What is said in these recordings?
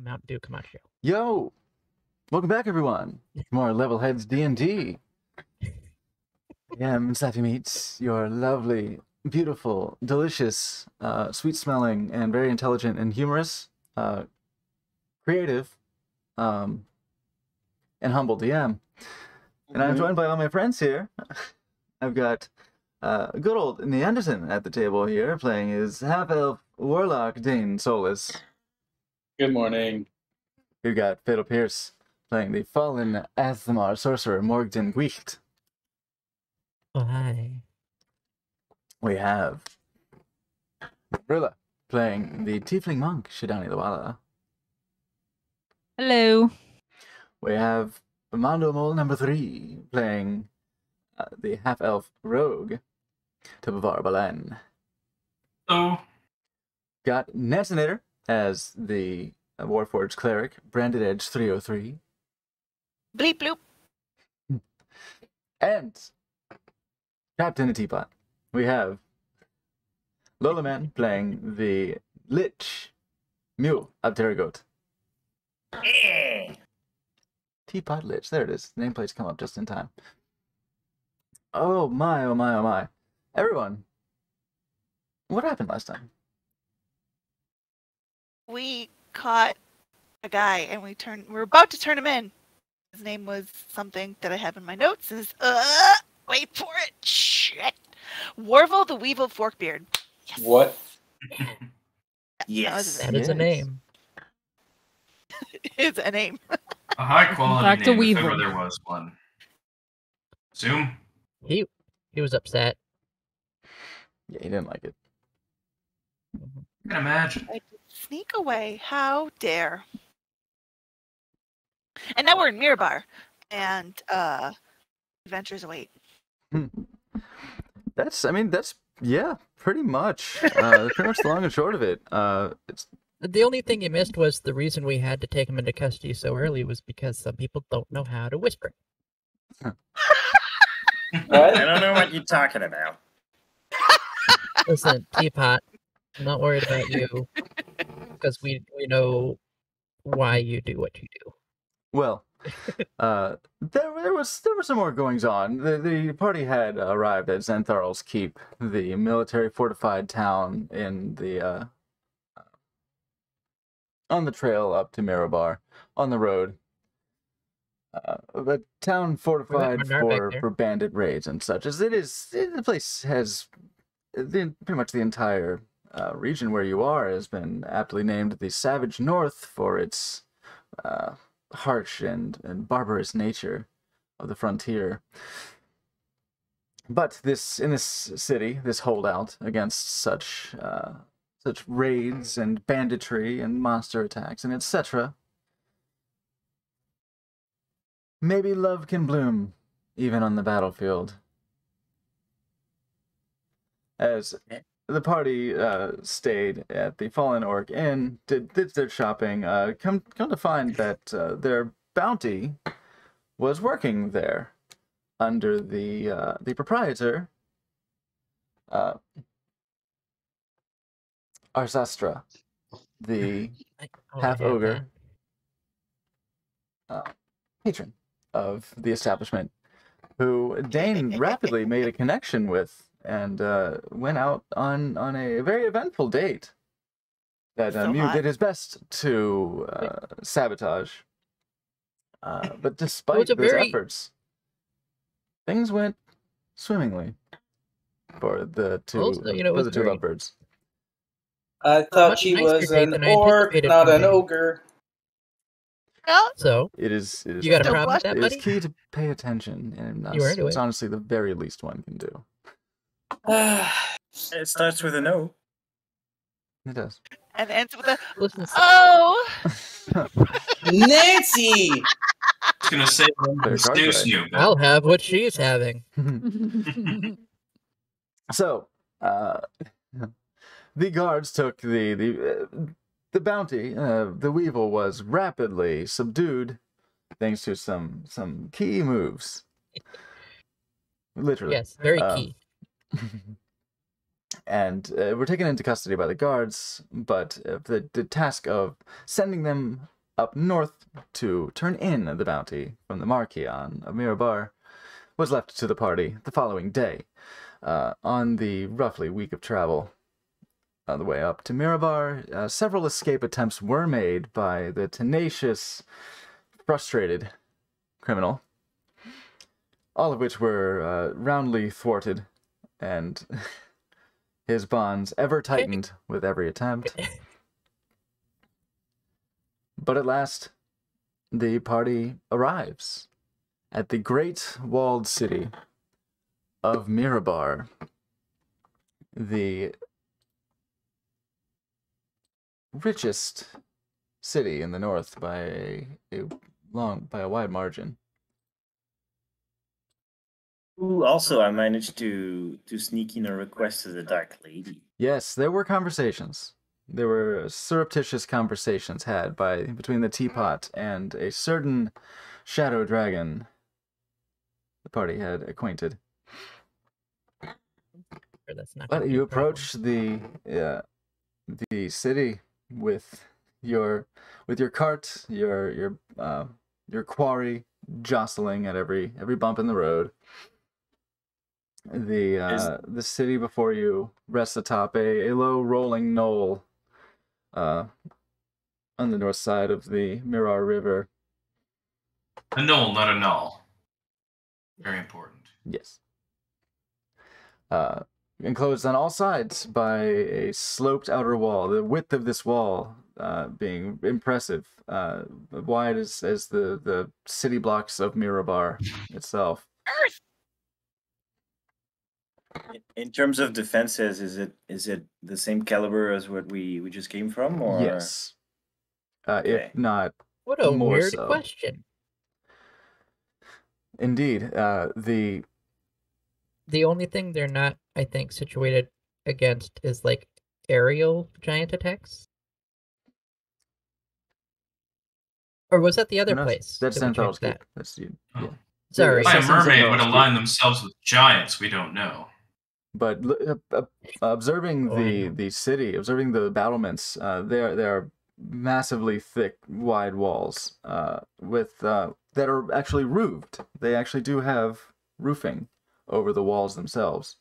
Mountain Dew Camacho. Yo! Welcome back, everyone. More Level Heads D&D. I am Safi Meats, your lovely, beautiful, delicious, sweet-smelling, and very intelligent and humorous, creative, and humble DM. And I'm joined by all my friends here. I've got good old Neanderson at the table here, playing his half-elf warlock Dane Solus. Good morning. We've got Fatal Pierce playing the fallen Athmar sorcerer Morgden Gwicht. Oh, hi. We have Rilla playing the tiefling monk Shidani Lawala. Hello. We have Mondo Mole number 3 playing the half-elf rogue Tubavar Balen. Oh. Got Nantinator as the Warforged cleric Branded Edge 303. Bleep bloop. And trapped in a teapot, we have Lola Man playing the Lich Mule of Terragoat. Teapot Lich, there it is. Nameplates come up just in time. Oh my, oh my, oh my. Everyone, what happened last time? We caught a guy and we're about to turn him in. His name was something that I have in my notes. Is wait for it. Shit. Warvel the Weevil Forkbeard. Yes. What? Yes. That is a name. It's a name. A high quality Back to name if Weevil. ever there was one. Zoom? He was upset. Yeah, he didn't like it. I can imagine. I did sneak away. How dare. And now we're in Mirabar. And adventures await. That's, yeah, pretty much. Pretty much the long and short of it. It's The only thing you missed was the reason we had to take him into custody so early was because some people don't know how to whisper. What? I don't know what you're talking about. Listen, Teapot, I'm not worried about you because we know why you do what you do. Well, there were some more goings on. The party had arrived at Xantharl's Keep, the military fortified town in the on the trail up to Mirabar, on the road. The town fortified for bandit raids and such. As it is, the place has pretty much the entire region where you are has been aptly named the Savage North for its harsh and barbarous nature of the frontier. But in this city, this holdout against such raids and banditry and monster attacks and etc., maybe love can bloom even on the battlefield. As the party stayed at the Fallen Orc Inn, did their shopping, come to find that their bounty was working there under the proprietor, Arzastra, the half-ogre patron of the establishment, who Dane rapidly made a connection with and went out on a very eventful date that Mew did his best to sabotage. But despite those efforts, things went swimmingly for the two lovebirds. I thought she was an orc, not an ogre. So it is you got a problem with that, it buddy? is key to pay attention, and it's honestly the very least one can do. It starts with an O. It does. And ends with a Listen, oh. Nancy! I was going to say, excuse you. I'll have what she's having. So, the guards took the bounty. The Weevil was rapidly subdued thanks to some key moves. Literally. Yes, very key. and were taken into custody by the guards, but the task of sending them up north to turn in the bounty from the Marquion of Mirabar was left to the party the following day. On the roughly week of travel on the way up to Mirabar, several escape attempts were made by the tenacious, frustrated criminal, all of which were roundly thwarted, and his bonds ever tightened with every attempt. But at last, the party arrives at the great walled city of Mirabar, the richest city in the north by a wide margin. Ooh, also, I managed to sneak in a request to the Dark Lady. Yes, there were conversations. There were surreptitious conversations had between the teapot and a certain shadow dragon the party had acquainted. But you approach the city with your cart, your quarry jostling at every bump in the road. The city before you rests atop a low rolling knoll on the north side of the Mirar River. A knoll, not a null. Very important. Yes. Enclosed on all sides by a sloped outer wall. The width of this wall being impressive, wide as the city blocks of Mirabar itself. Earth. In terms of defenses, is it the same caliber as what we just came from, or yes? Okay. If not, What a more weird so. question. Indeed, The only thing they're not, I think, situated against is like aerial giant attacks. Or was that the other place? That's Did we change Xanthar's that? That's you. Oh. Yeah. Sorry. Why a Assassin's mermaid Xanthar's would Keep. align themselves with giants, we don't know. But observing Oh, I know. the city, observing the battlements, they are massively thick, wide walls with that are actually roofed. They actually do have roofing over the walls themselves.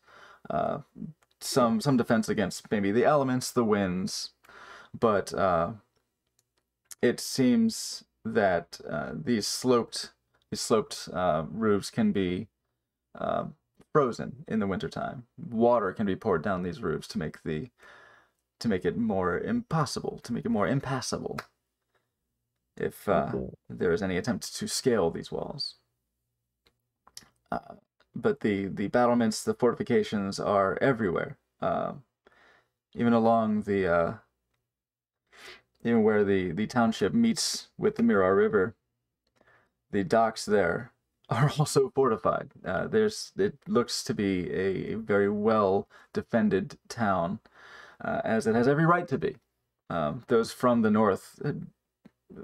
Some defense against maybe the elements, the winds, but it seems that these sloped roofs can be frozen in the wintertime. Water can be poured down these roofs to make it more impossible, to make it more impassable if there is any attempt to scale these walls. But the battlements, the fortifications are everywhere. Even along even where the township meets with the Mirar River, the docks there are also fortified. It looks to be a very well defended town, as it has every right to be. Those from the north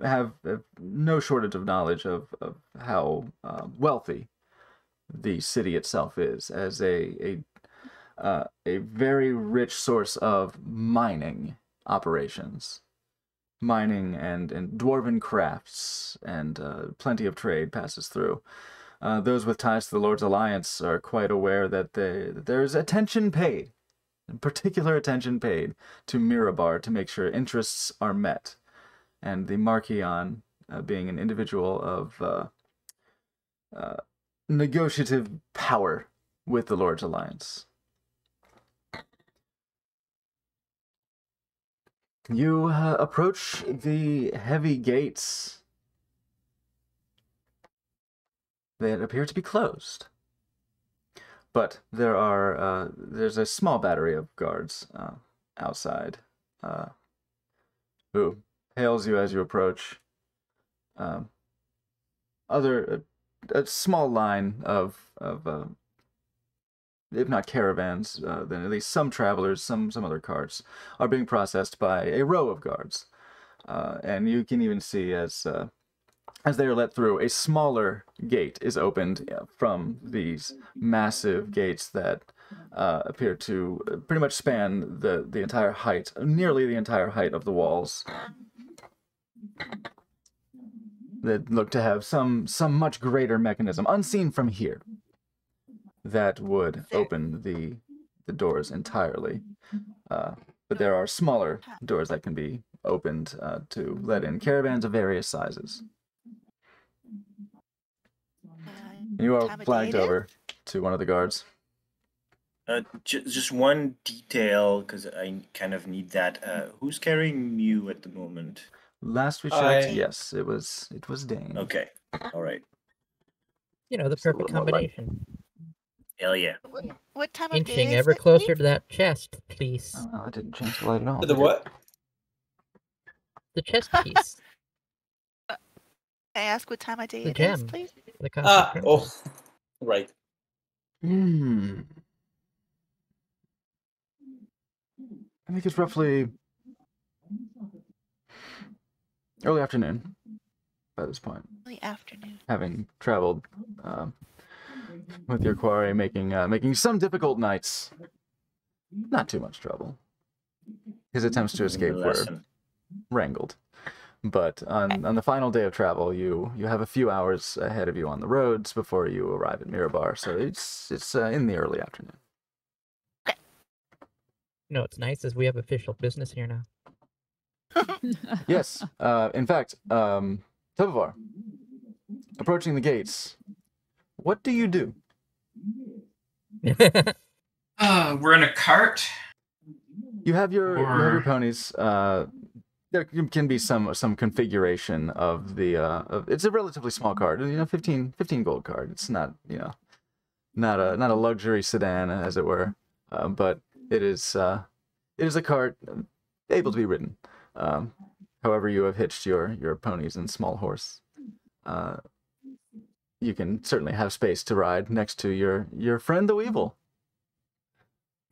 have no shortage of knowledge of how wealthy the city itself is, as a very rich source of mining operations. Mining and dwarven crafts, and plenty of trade passes through. Those with ties to the Lord's Alliance are quite aware that there's attention paid, particular attention paid to Mirabar to make sure interests are met. And the Marquion, being an individual of negotiative power with the Lord's Alliance. You approach the heavy gates that appear to be closed, but there's a small battery of guards outside who hails you as you approach. A small line of if not caravans, then at least some travelers, some other carts, are being processed by a row of guards. And you can even see as they are let through, a smaller gate is opened from these massive gates that appear to pretty much span the entire height, nearly the entire height of the walls. That look to have some much greater mechanism, unseen from here, that would open the doors entirely. But there are smaller doors that can be opened to let in caravans of various sizes. You are flagged over to one of the guards. Just one detail, because I kind of need that. Who's carrying Mew at the moment? Last we checked, yes, it was Dane. Okay, all right. You know, the perfect combination. Hell yeah. What time of day Inching is ever it, closer please? to that chest, please. Oh, I didn't change the light at all. The what? The chest piece. May I ask what time of day The it is, gem. please? The cosmic Oh, right. I think it's roughly early afternoon by this point. Early afternoon. Having traveled with your quarry, making some difficult nights. Not too much trouble. His attempts to escape were wrangled. But on the final day of travel, you have a few hours ahead of you on the roads before you arrive at Mirabar, so it's in the early afternoon. You know what's nice is we have official business here now. Yes. In fact, Tovar, approaching the gates, what do you do? We're in a cart. You have your ponies. There can be some configuration of the. It's a relatively small cart. 15 gold cart. It's not not a luxury sedan as it were, but it is a cart able to be ridden. However, you have hitched your ponies and small horse. You can certainly have space to ride next to your friend the Weevil.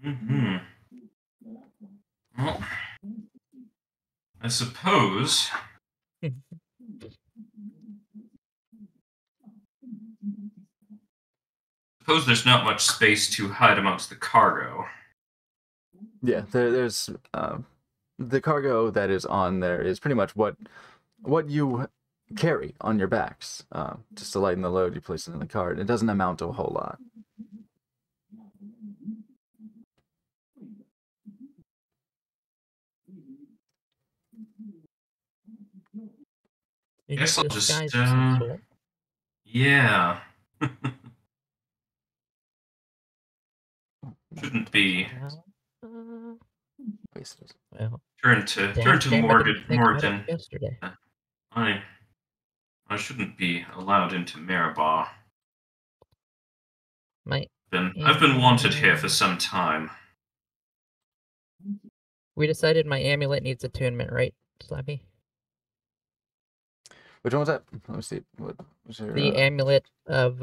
Mm-hmm. Well, I suppose. Suppose there's not much space to hide amongst the cargo. Yeah, there's the cargo that is on there is pretty much what you carry on your backs. Just to lighten the load, you place it in the cart. It doesn't amount to a whole lot. I guess I'll just, yeah. Shouldn't be. Well, Turn to Morgan. Yesterday. I shouldn't be allowed into Mirabar. I've been wanted here for some time. We decided my amulet needs attunement, right, Slappy? Which one was that? Let me see. What was your, the amulet of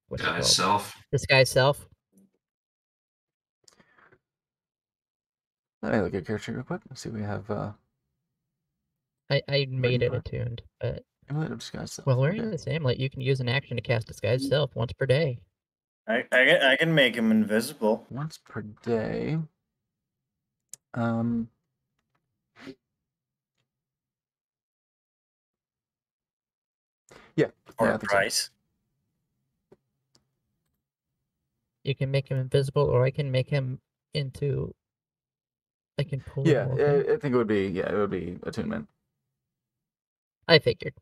what's it called? Self. Disguise self. Let me look at character real quick. Let's see. We have. I made it attuned, but. Amulet of disguise self. Well, wearing this amulet, you can use an action to cast disguise self once per day. I can make him invisible once per day. Yeah. For a price. You can make him invisible, or I can make him into. I can pull. Yeah, I think it would be. Yeah, it would be attunement. I figured.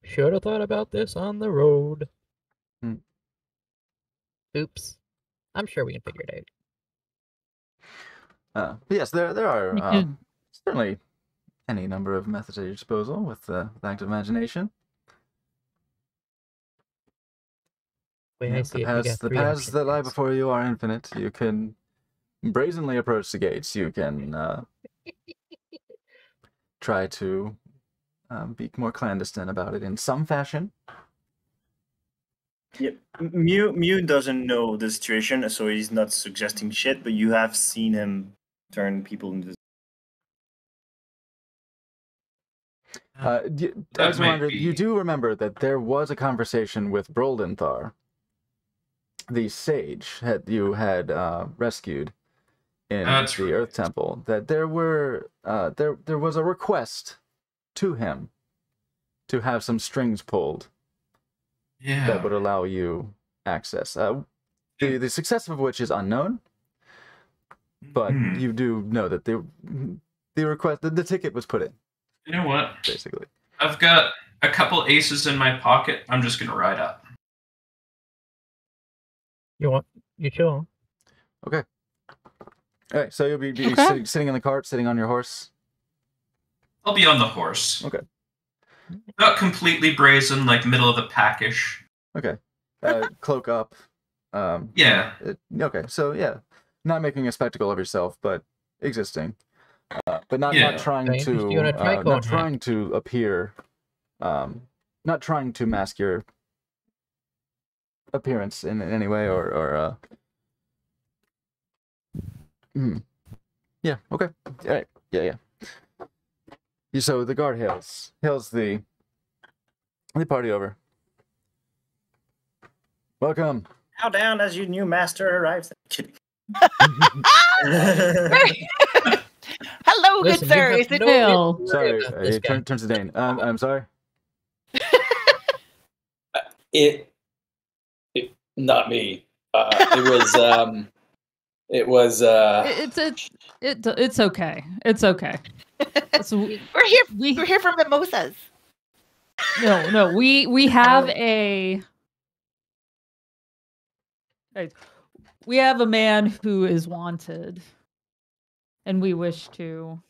Should have thought about this on the road. Oops. I'm sure we can figure it out. Yes, there are certainly any number of methods at your disposal with active imagination. The paths that lie before you are infinite. You can brazenly approach the gates. You can try to be more clandestine about it in some fashion. Yeah, Mew doesn't know the situation, so he's not suggesting shit, but you have seen him turn people into... As a reminder, you do remember that there was a conversation with Broldenthar the sage that you had rescued in That's the right. Earth Temple, that there was a request to him to have some strings pulled that would Yeah. allow you access. The success of which is unknown, but Hmm. you do know that the request, the ticket was put in, You know what? basically. I've got a couple aces in my pocket. I'm just gonna ride up. You sure? Okay. All right, so you'll be Okay. sitting in the cart, sitting on your horse. I'll be on the horse. Okay. Not completely brazen, like middle of the packish. Okay. Cloak up. Yeah. Okay, so yeah, not making a spectacle of yourself, but existing, but not Yeah. trying Okay, to just doing a tricorn not hat. trying to appear, not trying to mask your appearance in any way or yeah. Okay. All right. Yeah. So the guard hails the party over. Welcome. Bow down as your new master arrives. Kidding. Hello, Listen, good you sir. have Is it no Phil. reason to worry Sorry, about this guy. turns to Dane. I'm sorry. It not me. It was It's okay. It's okay. So We're here for mimosas. no. We have a man who is wanted, and we wish to.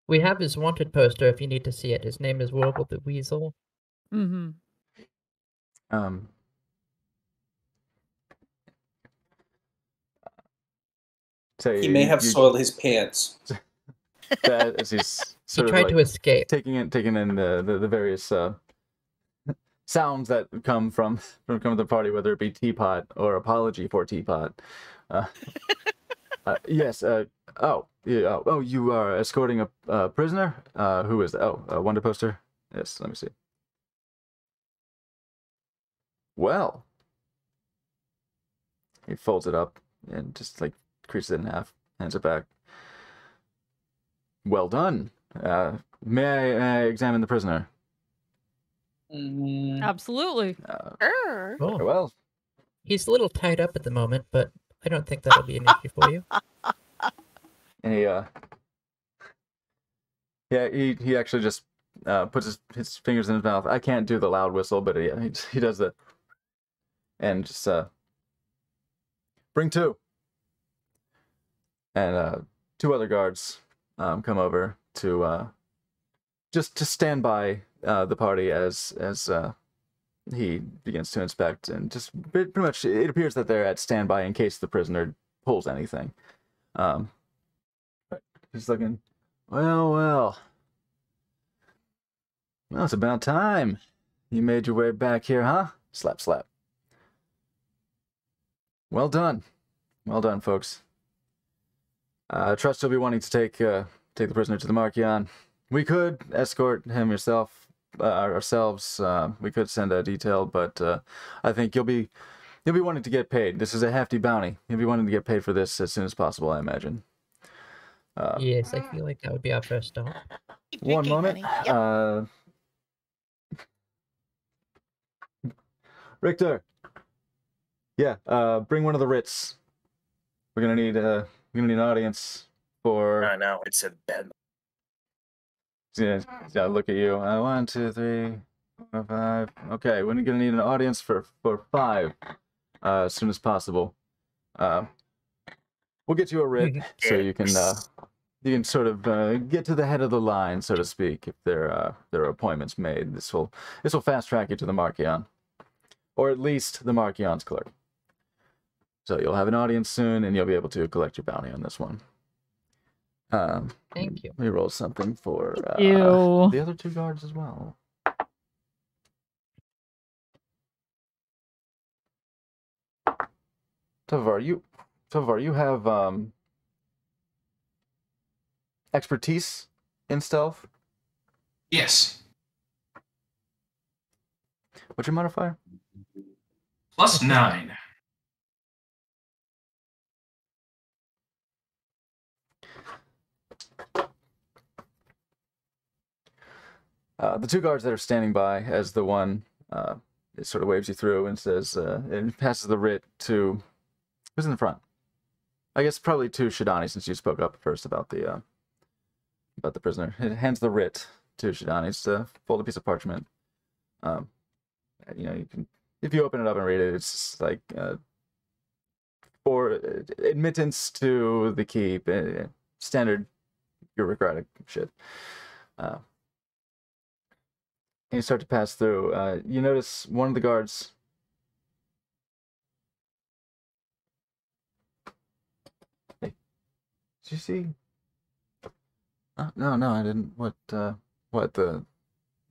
We have his wanted poster if you need to see it. His name is Warble the Weasel. Mm-hmm. So He may have soiled his pants. That as he's He sort of tried like to escape. taking in the various sounds that come from the party, whether it be teapot or apology for teapot. Yes. Oh, you are escorting a prisoner. Who is that? Oh, a wonder poster. Yes. Let me see. Well, he folds it up and just like creases it in half, hands it back. Well done. May I examine the prisoner? Absolutely. Sure. Oh, Well, he's a little tied up at the moment, but I don't think that'll be an issue for you. and he actually just puts his fingers in his mouth. I can't do the loud whistle, but he does that. And just bring two. And two other guards come over to just to stand by the party as he begins to inspect, and just pretty much it appears that they're at standby in case the prisoner pulls anything. He's looking. Well, it's about time you made your way back here, huh? Slap, slap. Well done, folks. I trust you'll be wanting to take the prisoner to the Markion. We could escort him ourselves. We could send a detail, but I think you'll be wanting to get paid. This is a hefty bounty. You'll be wanting to get paid for this as soon as possible, I imagine. Yes, I feel like that would be our first stop. Keep One drinking, moment. honey. Yep. Richter. Yeah, bring one of the writs. We're gonna need an audience for. No, it's a bed. Yeah, look at you. 1, 2, 3, 4, 5. Okay, we're gonna need an audience for 5 as soon as possible. We'll get you a writ so you can sort of get to the head of the line, so to speak, if there are appointments made. This will fast track you to the Markion, or at least the Markion's clerk. So you'll have an audience soon, and you'll be able to collect your bounty on this one. Thank you. Let me roll something for Ew. the other 2 guards as well. Tovar, you have expertise in stealth. Yes. What's your modifier? +9. The two guards that are standing by, as the one it sort of waves you through and says, and passes the writ to who's in the front. I guess probably to Shidani, since you spoke up first about the prisoner. It hands the writ to Shidani. It's a folded piece of parchment. You can, if you open it up and read it, it's like for admittance to the keep, standard bureaucratic shit. And you start to pass through. You notice one of the guards. Hey, did you see? No, I didn't. What? The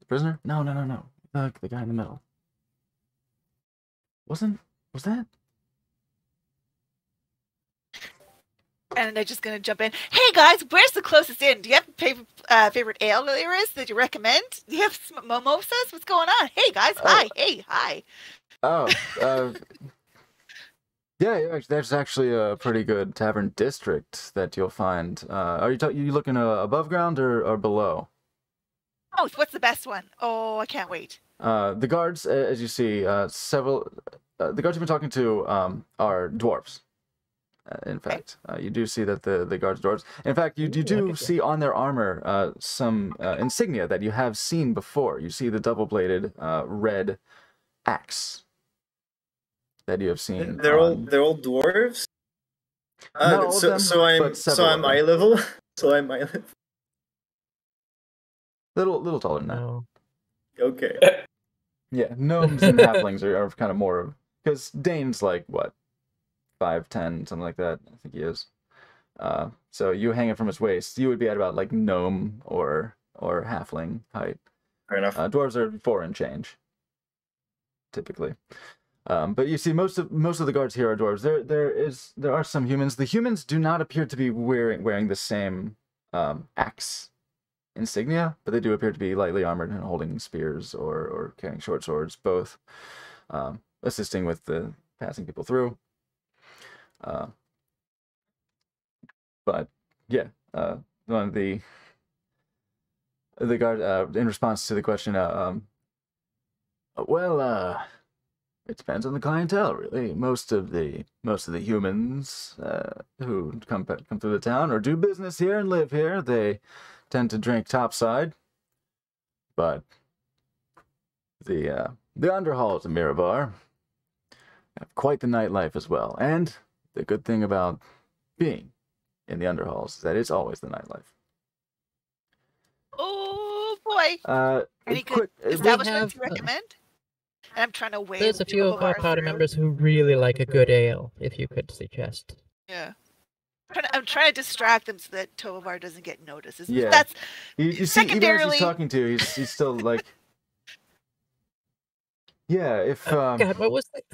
prisoner? No. The guy in the middle. Was that? And I'm just gonna jump in. Hey guys, where's the closest inn? Do you have a favorite ale there is that you recommend? Do you have some mimosas? What's going on? Hey guys, hi. Hey, hi. Oh, yeah. There's actually a pretty good tavern district that you'll find. Are you looking above ground or below? Oh, what's the best one? Oh, I can't wait. The guards, as you see, several. The guards you've been talking to are dwarves. In fact, you do see that the guards are dwarves. In fact, you do see on their armor some insignia that you have seen before. You see the double-bladed red axe that you have seen. They're all dwarves. No, so I'm eye level. So I'm eye level. Little taller than that. No. Okay. Yeah, gnomes and halflings are kind of more, because Dane's like what, 5'10", something like that. I think he is. So you hang it from his waist, you would be at about like gnome or halfling height. Fair enough. Dwarves are 4 and change, typically. But you see, most of the guards here are dwarves. There are some humans. The humans do not appear to be wearing the same axe insignia, but they do appear to be lightly armored and holding spears or carrying short swords, both assisting with the passing people through. But yeah, one of the guard in response to the question, it depends on the clientele, really. Most of the humans who come through the town or do business here and live here, they tend to drink topside. But the underhalls of Mirabar have quite the nightlife as well. And the good thing about being in the underhalls is that it's always the nightlife. Oh boy! Any good establishments you recommend? And I'm trying to wait. There's a few of our party members who really like a good ale, if you could suggest. Yeah. I'm trying to distract them so that Tovar doesn't get noticed. Yeah. That's you see, even as he's talking to you, he's still like, yeah. If God, what was that?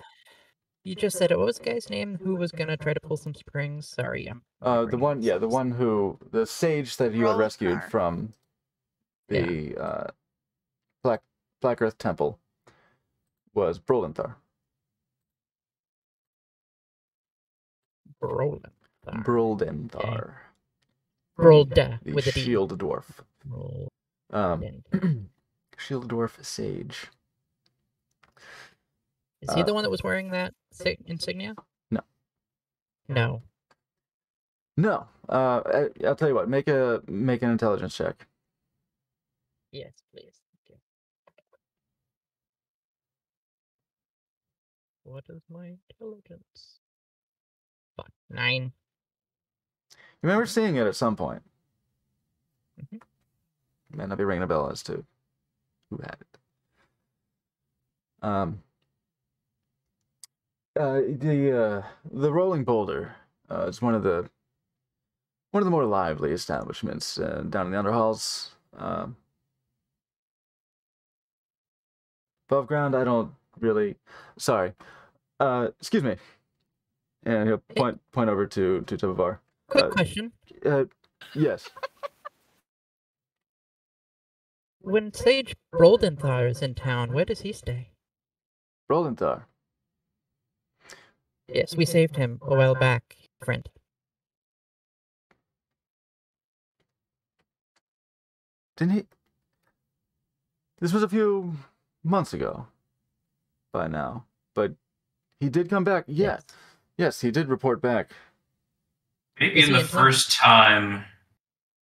You just said it. What was the guy's name who was gonna try to pull some strings? Sorry, the sage that you had rescued from the Black Earth Temple was Brolenthar. Brolenthar. Brolda the with a D. shield dwarf. Shield dwarf sage. Is he the one that was wearing that insignia? No. No. No. I'll tell you what. Make an intelligence check. Yes, please. Okay. What is my intelligence? Fuck, 9. You remember seeing it at some point. Mm-hmm. Might not be ringing a bell as to who had it. The Rolling Boulder is one of the more lively establishments down in the Underhalls. Above ground, I don't really. Sorry. Excuse me. And he'll point over to Tovar. Quick question. Yes. When Sage Brolenthar is in town, where does he stay? Brolenthar. Yes, we saved him a while back, friend. Didn't he? This was a few months ago by now, but he did come back. Yes, yes, he did report back. Maybe in the first time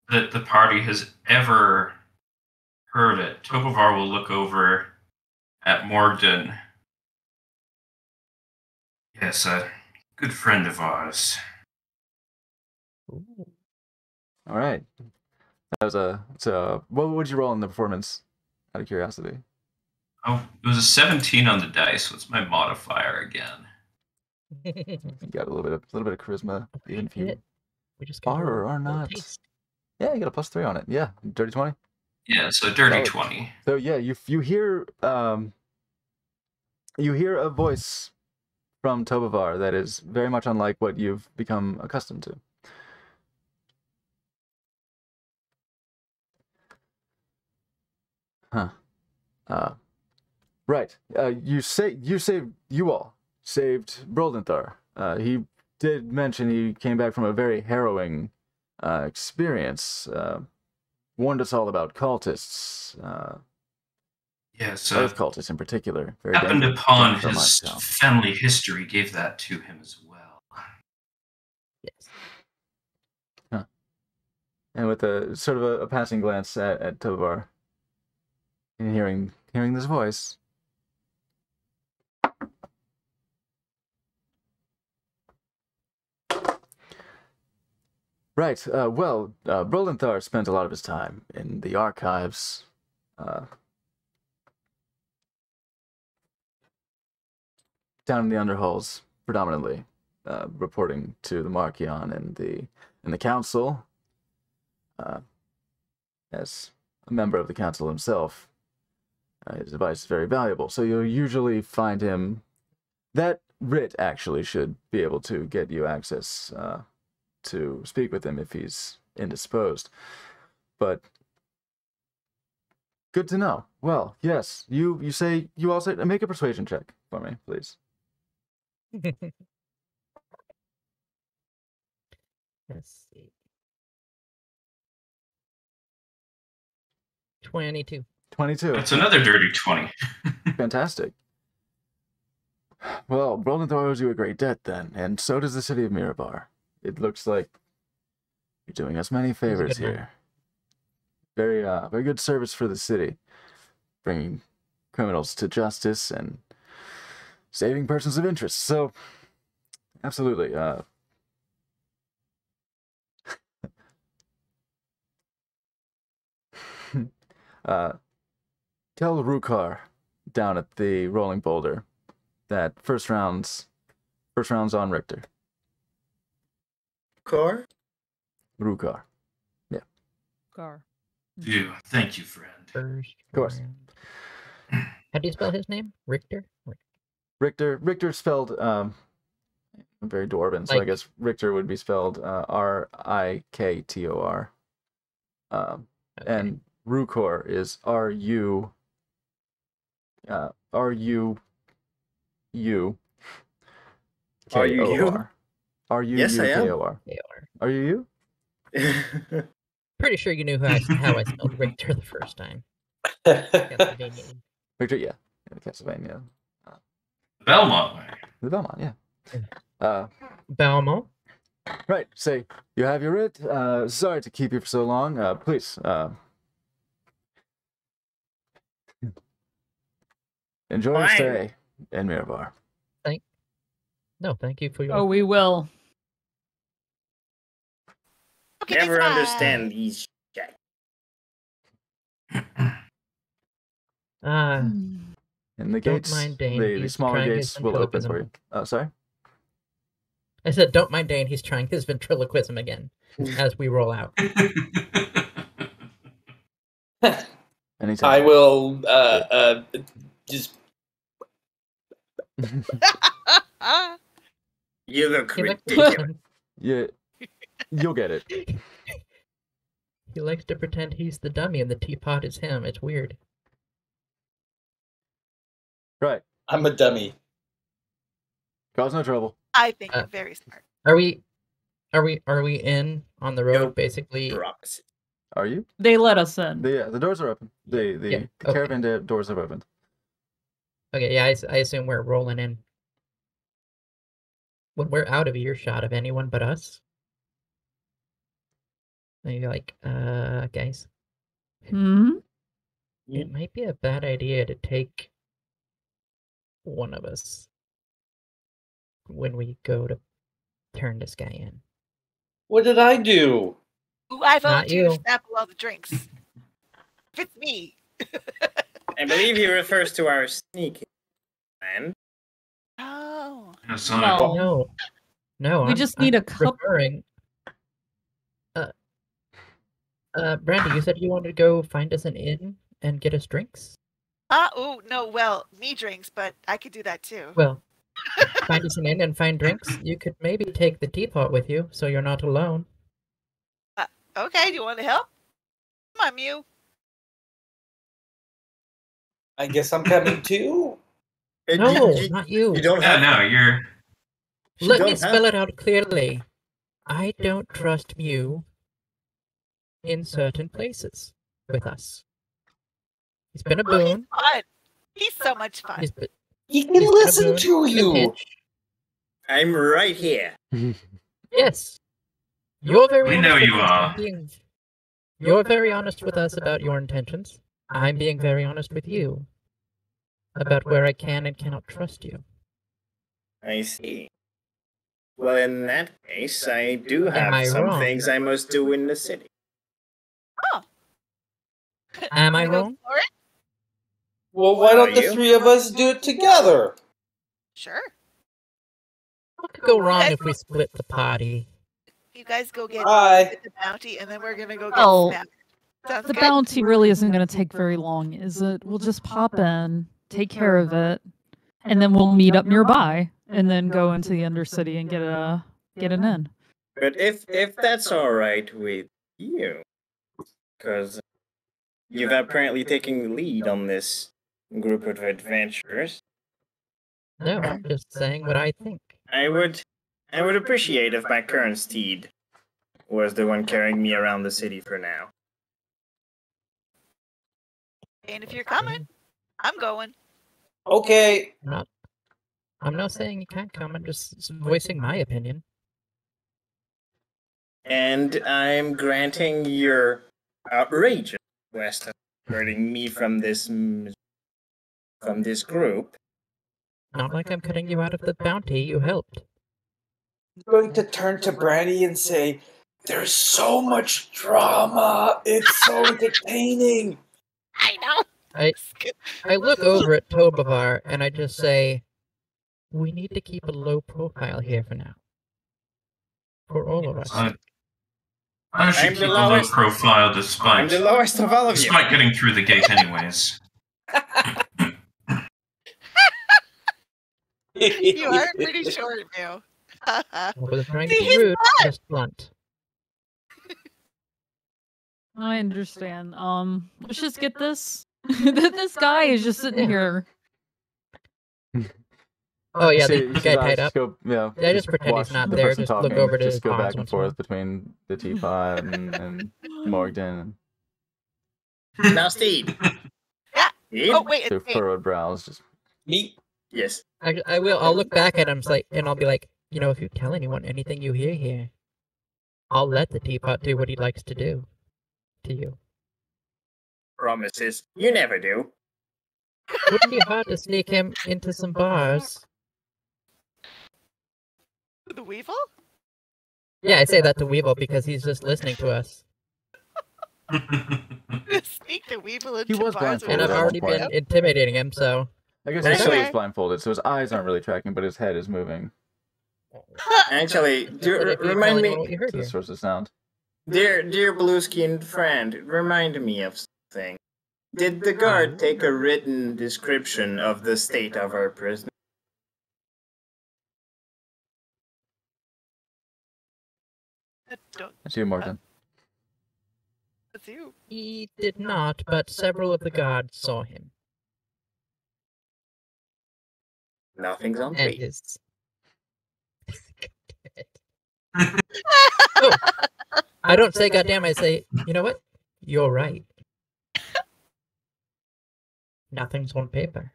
that the party has ever heard it, Tobovar will look over at Morgden. Yes, a good friend of ours. Ooh. All right. That was what would you roll in the performance, out of curiosity? Oh, it was a 17 on the dice. What's my modifier again? You got a little bit of charisma, even if you We just are or are not. Yeah, you got a +3 on it. Yeah, dirty 20. Yeah, so dirty 20. So yeah, you hear a voice from Tobovar that is very much unlike what you've become accustomed to. Huh. Right. You all saved Broldenthar. He did mention he came back from a very harrowing experience. Warned us all about cultists. Yes, Earth cultists in particular. Very happened dangerous upon for his myself. family history, gave that to him as well. Yes. Huh. And with a sort of a passing glance at Tobovar, and hearing this voice. Right. Broldenthar spent a lot of his time in the archives. Down in the underhalls, predominantly, reporting to the Marchion and the council. As a member of the council himself, his advice is very valuable. So you'll usually find him. That writ actually should be able to get you access to speak with him if he's indisposed. But good to know. Well, yes, you all say make a persuasion check for me, please. Let's see. 22. 22. That's another dirty 20. Fantastic. Well, Broldenthar owes you a great debt then, and so does the city of Mirabar. It looks like you're doing us many favors here. Very good service for the city, bringing criminals to justice and saving persons of interest. So, absolutely. Tell Rukar down at the Rolling Boulder that first round's on Richter. Rukar. Yeah. Gar. Thank you, friend. First Of course. round. How do you spell his name? Richter? Richter spelled very Dwarven, so I guess Richter would be spelled Riktor. And Rukor is R-U K-O-R. Yes, I am. R-U-U-K-O-R. Are you? Pretty sure you knew how I spelled Richter the first time. Castlevania. Richter, yeah. Castlevania. Belmont way. The Belmont, yeah. Belmont. Right. Say, you have your writ. Sorry to keep you for so long. Please. Enjoy your stay in Mirabar. Thank you for your. Oh, we will. Okay, Never bye. understand these shit. And the Don't gates, mind Dane, the he's smaller trying gates his will open for ventriloquism. you. Sorry? I said, don't mind Dane. He's trying his ventriloquism again as we roll out. Anytime. I will just. You look He likes to ridiculous. pretend- Yeah, you'll get it. He likes to pretend he's the dummy and the teapot is him. It's weird. Right. I'm a dummy. Cause no trouble. I think you're very smart. Are we in on the road Nope. basically Opposite. Are you? They let us in. The doors are open. The Yeah, caravan doors are opened. Okay, yeah, I assume we're rolling in. When we're out of earshot of anyone but us. And you're like, guys, Hmm? it might be a bad idea to take one of us when we go to turn this guy in. What did I do? Ooh, I Not volunteer to you. sample all the drinks. If it's me. I believe he refers to our sneaking plan. Oh. No. We just need a couple. Referring. Brandy, you said you wanted to go find us an inn and get us drinks? Ooh, no, well, me drinks, but I could do that too. Well, find us an inn and find drinks. You could maybe take the teapot with you, so you're not alone. Okay, do you want to help? Come on, Mew. I guess I'm coming too. No, not you. You don't have. No, you're. Let me spell it out clearly. I don't trust Mew in certain places with us. He's been a boon. He's fun. He's so much fun. He can listen to you. I'm right here. Yes. You're very. We know honest you with us. are. You're very honest with us about your intentions. I'm being very honest with you about where I can and cannot trust you. I see. Well, in that case, I do Am I have some wrong? things I must do in the city. Oh. Am I You go wrong? for it? Well, why don't Are the you? three of us do it together? Sure. What could go wrong if we split the party? You guys go get Bye. the bounty, and then we're gonna go get Oh, snapped. Sounds the good? bounty really isn't going to take very long, is it? We'll just pop in, take care of it, and then we'll meet up nearby, and then go into the Undercity and get an inn. But if that's all right with you, because you've apparently taken the lead on this group of adventurers, No, I'm just saying what I think. I would appreciate if my current steed was the one carrying me around the city for now. And if you're coming, I'm going. Okay. I'm not saying you can't come. I'm just voicing my opinion. And I'm granting your outrageous request of hurting me from this group. Not like I'm cutting you out of the bounty you helped. I'm going to turn to Brandy and say, "There's so much drama. It's so entertaining." I know. I look over at Tobavar and I just say, we need to keep a low profile here for now. For all of us. I should I'm keep the a low lowest- profile I'm despite the lowest of all of you. despite getting through the gate anyways. You are pretty short, Mew. I wasn't trying to See, be he's rude, not. just blunt. I understand. Let's just get this. This guy is just sitting here. Oh yeah, See, the you guy guys tied up. Go, yeah, Yeah, just pretend he's watch not the there, person just look talking, over to just his go palms back and once in a while. forth between the teapot and Morgan. Now, Steed. Yeah. Steed? Oh wait, Their it's me. furrowed brows just. Me? Yes. I will. I'll look back at him and I'll be like, you know, if you tell anyone anything you hear here, I'll let the teapot do what he likes to do to you. Promises. You never do. Wouldn't be hard to sneak him into some bars. The Weevil? Yeah, I say that to Weevil because he's just listening to us. Sneak the Weevil into was bars blindfolded And I've at already one been point. intimidating him, so... I guess Actually- he was blindfolded, so his eyes aren't really tracking, but his head is moving Actually, But if you tell remind anyone what me, you heard to the here. source of sound. dear blue-skinned friend, remind me of something. Did the guard take a written description of the state of our prisoner? That's you, Morgan. That's you. He did not, but several of the guards saw him. Nothing's on And tape. his... Oh, I don't say goddamn, I say, you know what? you're right. Nothing's on paper.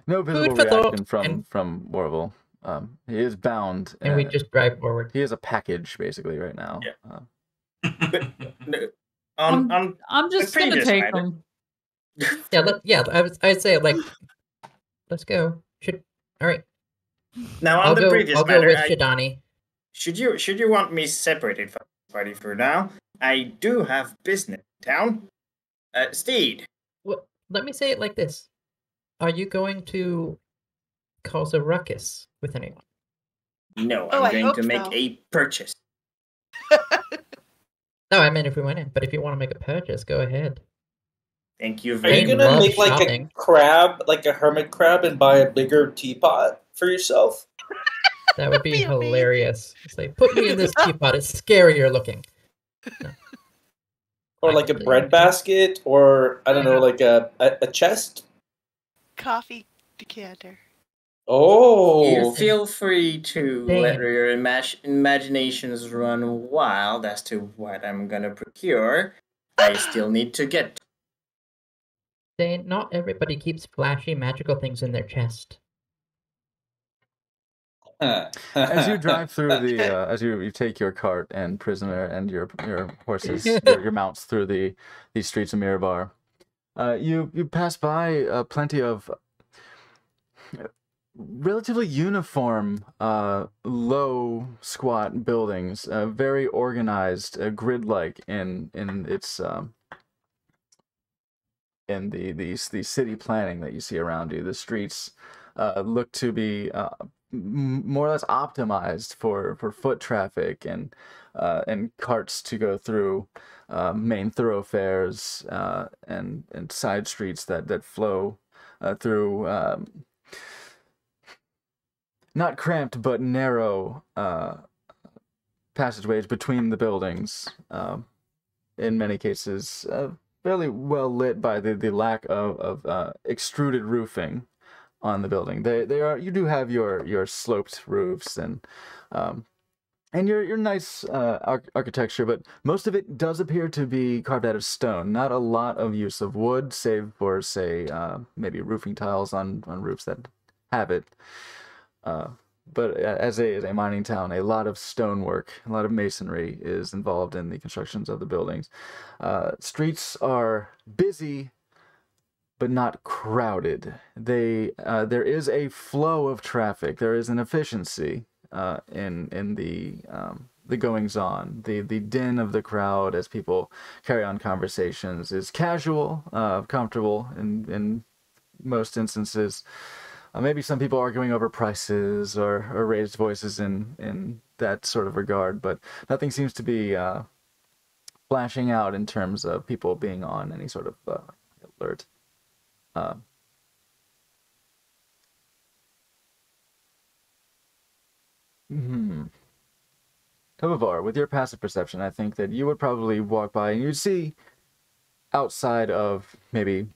No visible for thought, reaction from Warble. He is bound. And we just drive forward. He is a package, basically, right now. I'm just gonna take them. I'd say, like, let's go. All right. Now, on I'll the go, previous I'll matter, go with Shidani. Should you want me separated from the party for now? I do have business in town. Steed. Well, let me say it like this. Are you going to cause a ruckus with anyone? No, Oh, I'm going hope to make so. a purchase. No, I meant if we went in. But if you want to make a purchase, go ahead. Thank you Are very you much. gonna love make like shopping. a crab, like a hermit crab, and buy a bigger teapot for yourself? That would be Be amazing. hilarious. It's like, put me in this teapot. It's scarier looking. No. Or I like a completely bread basket, or I don't know, like a chest? Coffee decanter. Oh. You feel free to Dang. let your imaginations run wild as to what I'm gonna procure. I still need to get. Dane, not everybody keeps flashy magical things in their chest. As you drive through as you take your cart and prisoner and your horses, your mounts through these streets of Mirabar, you pass by plenty of relatively uniform, low, squat buildings, very organized, grid-like in its in the city planning that you see around you. The streets look to be more or less optimized for foot traffic and carts to go through main thoroughfares and side streets that flow through not cramped but narrow passageways between the buildings. In many cases, fairly well lit by the lack of extruded roofing on the building. You do have your sloped roofs and your nice architecture, but most of it does appear to be carved out of stone. Not a lot of use of wood, save for, say, maybe roofing tiles on roofs that have it. But as a mining town, a lot of stonework, a lot of masonry is involved in the constructions of the buildings. Streets are busy, but not crowded. There is a flow of traffic. There is an efficiency in the goings on. The din of the crowd as people carry on conversations is casual, comfortable in most instances. Maybe some people arguing over prices or raised voices in that sort of regard, but nothing seems to be flashing out in terms of people being on any sort of alert. Tovavar, with your passive perception, I think that you would probably walk by and you'd see outside of maybe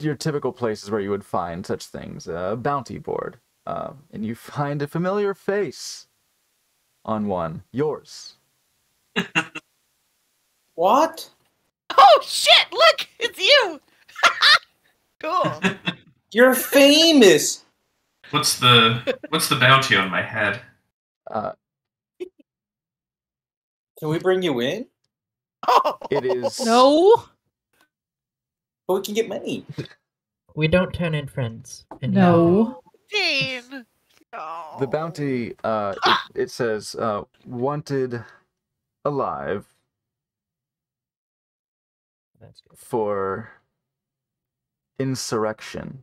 your typical places where you would find such things, a bounty board, and you find a familiar face on one, yours. What? Oh shit! Look, it's you. Cool. You're famous. What's the bounty on my head? Can we bring you in? It is No. But we can get money. We don't turn in friends. And No. Dean. No. the bounty. It says wanted alive That's good. for insurrection.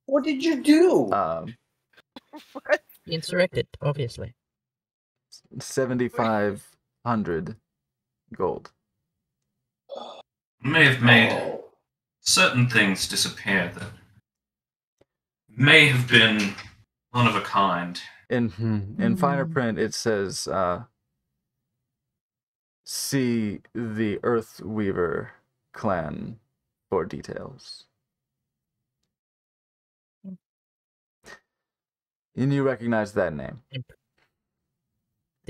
What did you do? What? Insurrected, obviously. 7,500 gold. May have made certain things disappear that may have been one of a kind. In finer print, it says, see the Earthweaver clan for details. And you recognize that name.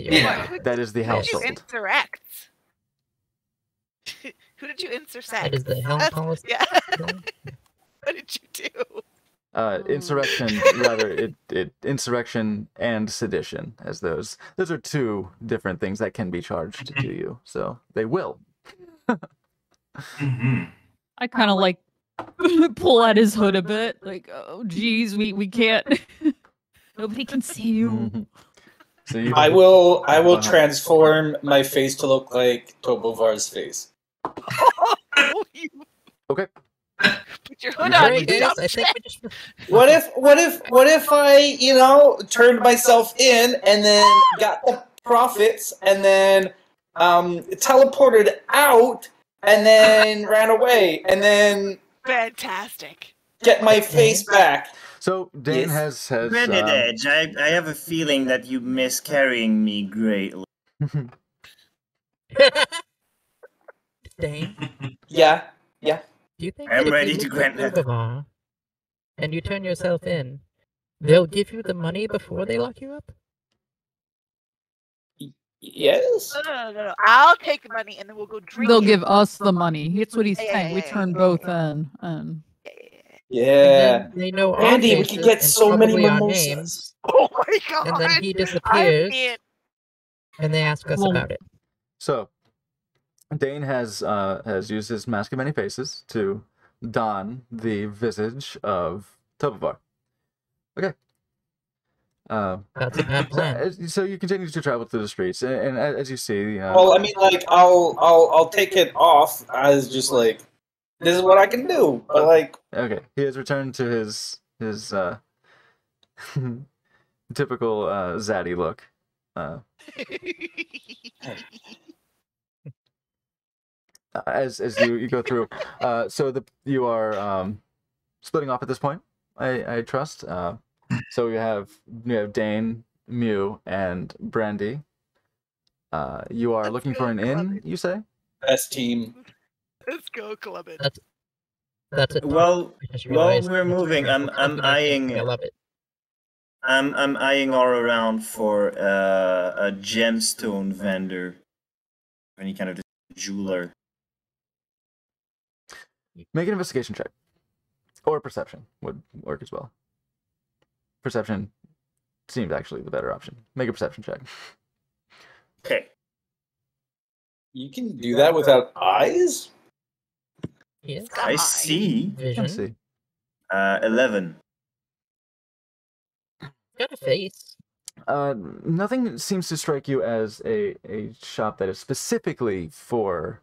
Yeah. That is the Who did you household. insurrect? Who did you intersect? That is the Helm policy. Yeah. What did you do? Insurrection, rather, insurrection and sedition, as those are two different things that can be charged to you. So they will. Mm-hmm. I kind of like pull out his hood a bit, like, oh, geez, we can't. Nobody can see you. Mhm. So you I will transform my face to look like Tobovar's face. Okay. Put your hood Sorry, on, you guys, dumb I think shit. we just. What if I, turned myself in and then got the profits and then teleported out and then ran away and then Fantastic. get my face back? So Dane has Granted, Edge, I have a feeling that you miss carrying me greatly. Dane, Yeah. do you think I'm that if ready you to look grant at that. Tobovar and you turn yourself in, they'll give you the money before they lock you up? Yes. No. I'll take the money and then we'll go drink. They'll it. give us the money. That's what he's Yeah, saying. We yeah, turn yeah, both yeah. in. And Yeah. And then they know our Andy, we faces could get and so many probably our mimosas. names, Oh my god. and then he I disappears, can't. and they ask us Well- about it. So Dane has used his Mask of Many Faces to don the visage of Tobovar. Okay. That's a bad plan. So you continue to travel through the streets, and as you see, Well, I mean, like, I'll take it off as just like, this is what I can do. But like, okay, he has returned to his typical zaddy look. As you go through, so you are splitting off at this point. I trust. So you have Dane, Mew, and Brandy. You are looking for an inn, you say? best team. Let's go, club it. That's it. Well, I just while realized we're it's moving, very I'm complimenting. eyeing I love it. I'm eyeing all around for a gemstone vendor, any kind of jeweler. Make an investigation check, or perception would work as well. Perception seems actually the better option. Make a perception check. Okay. You can do that without eyes? Yes. I see. Vision. I see. 11. Got a face. Nothing seems to strike you as a shop that is specifically for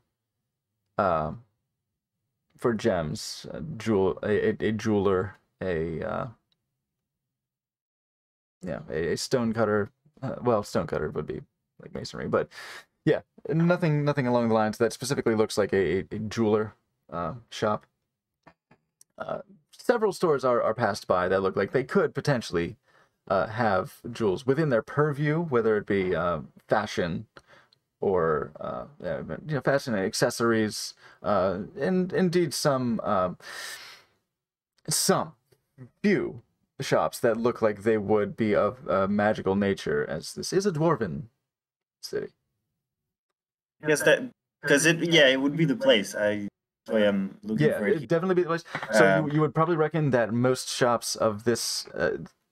gems, a jeweler, a stonecutter. Well, stonecutter would be like masonry, but yeah, nothing along the lines that specifically looks like a jeweler shop. Several stores are passed by that look like they could potentially have jewels within their purview, whether it be fashion or fashion and accessories, and indeed some few shops that look like they would be of magical nature, as this is a dwarven city. Yes, it would be the place. That's why I'm looking Yeah, for it'd it. definitely be the place. So you would probably reckon that most shops of this,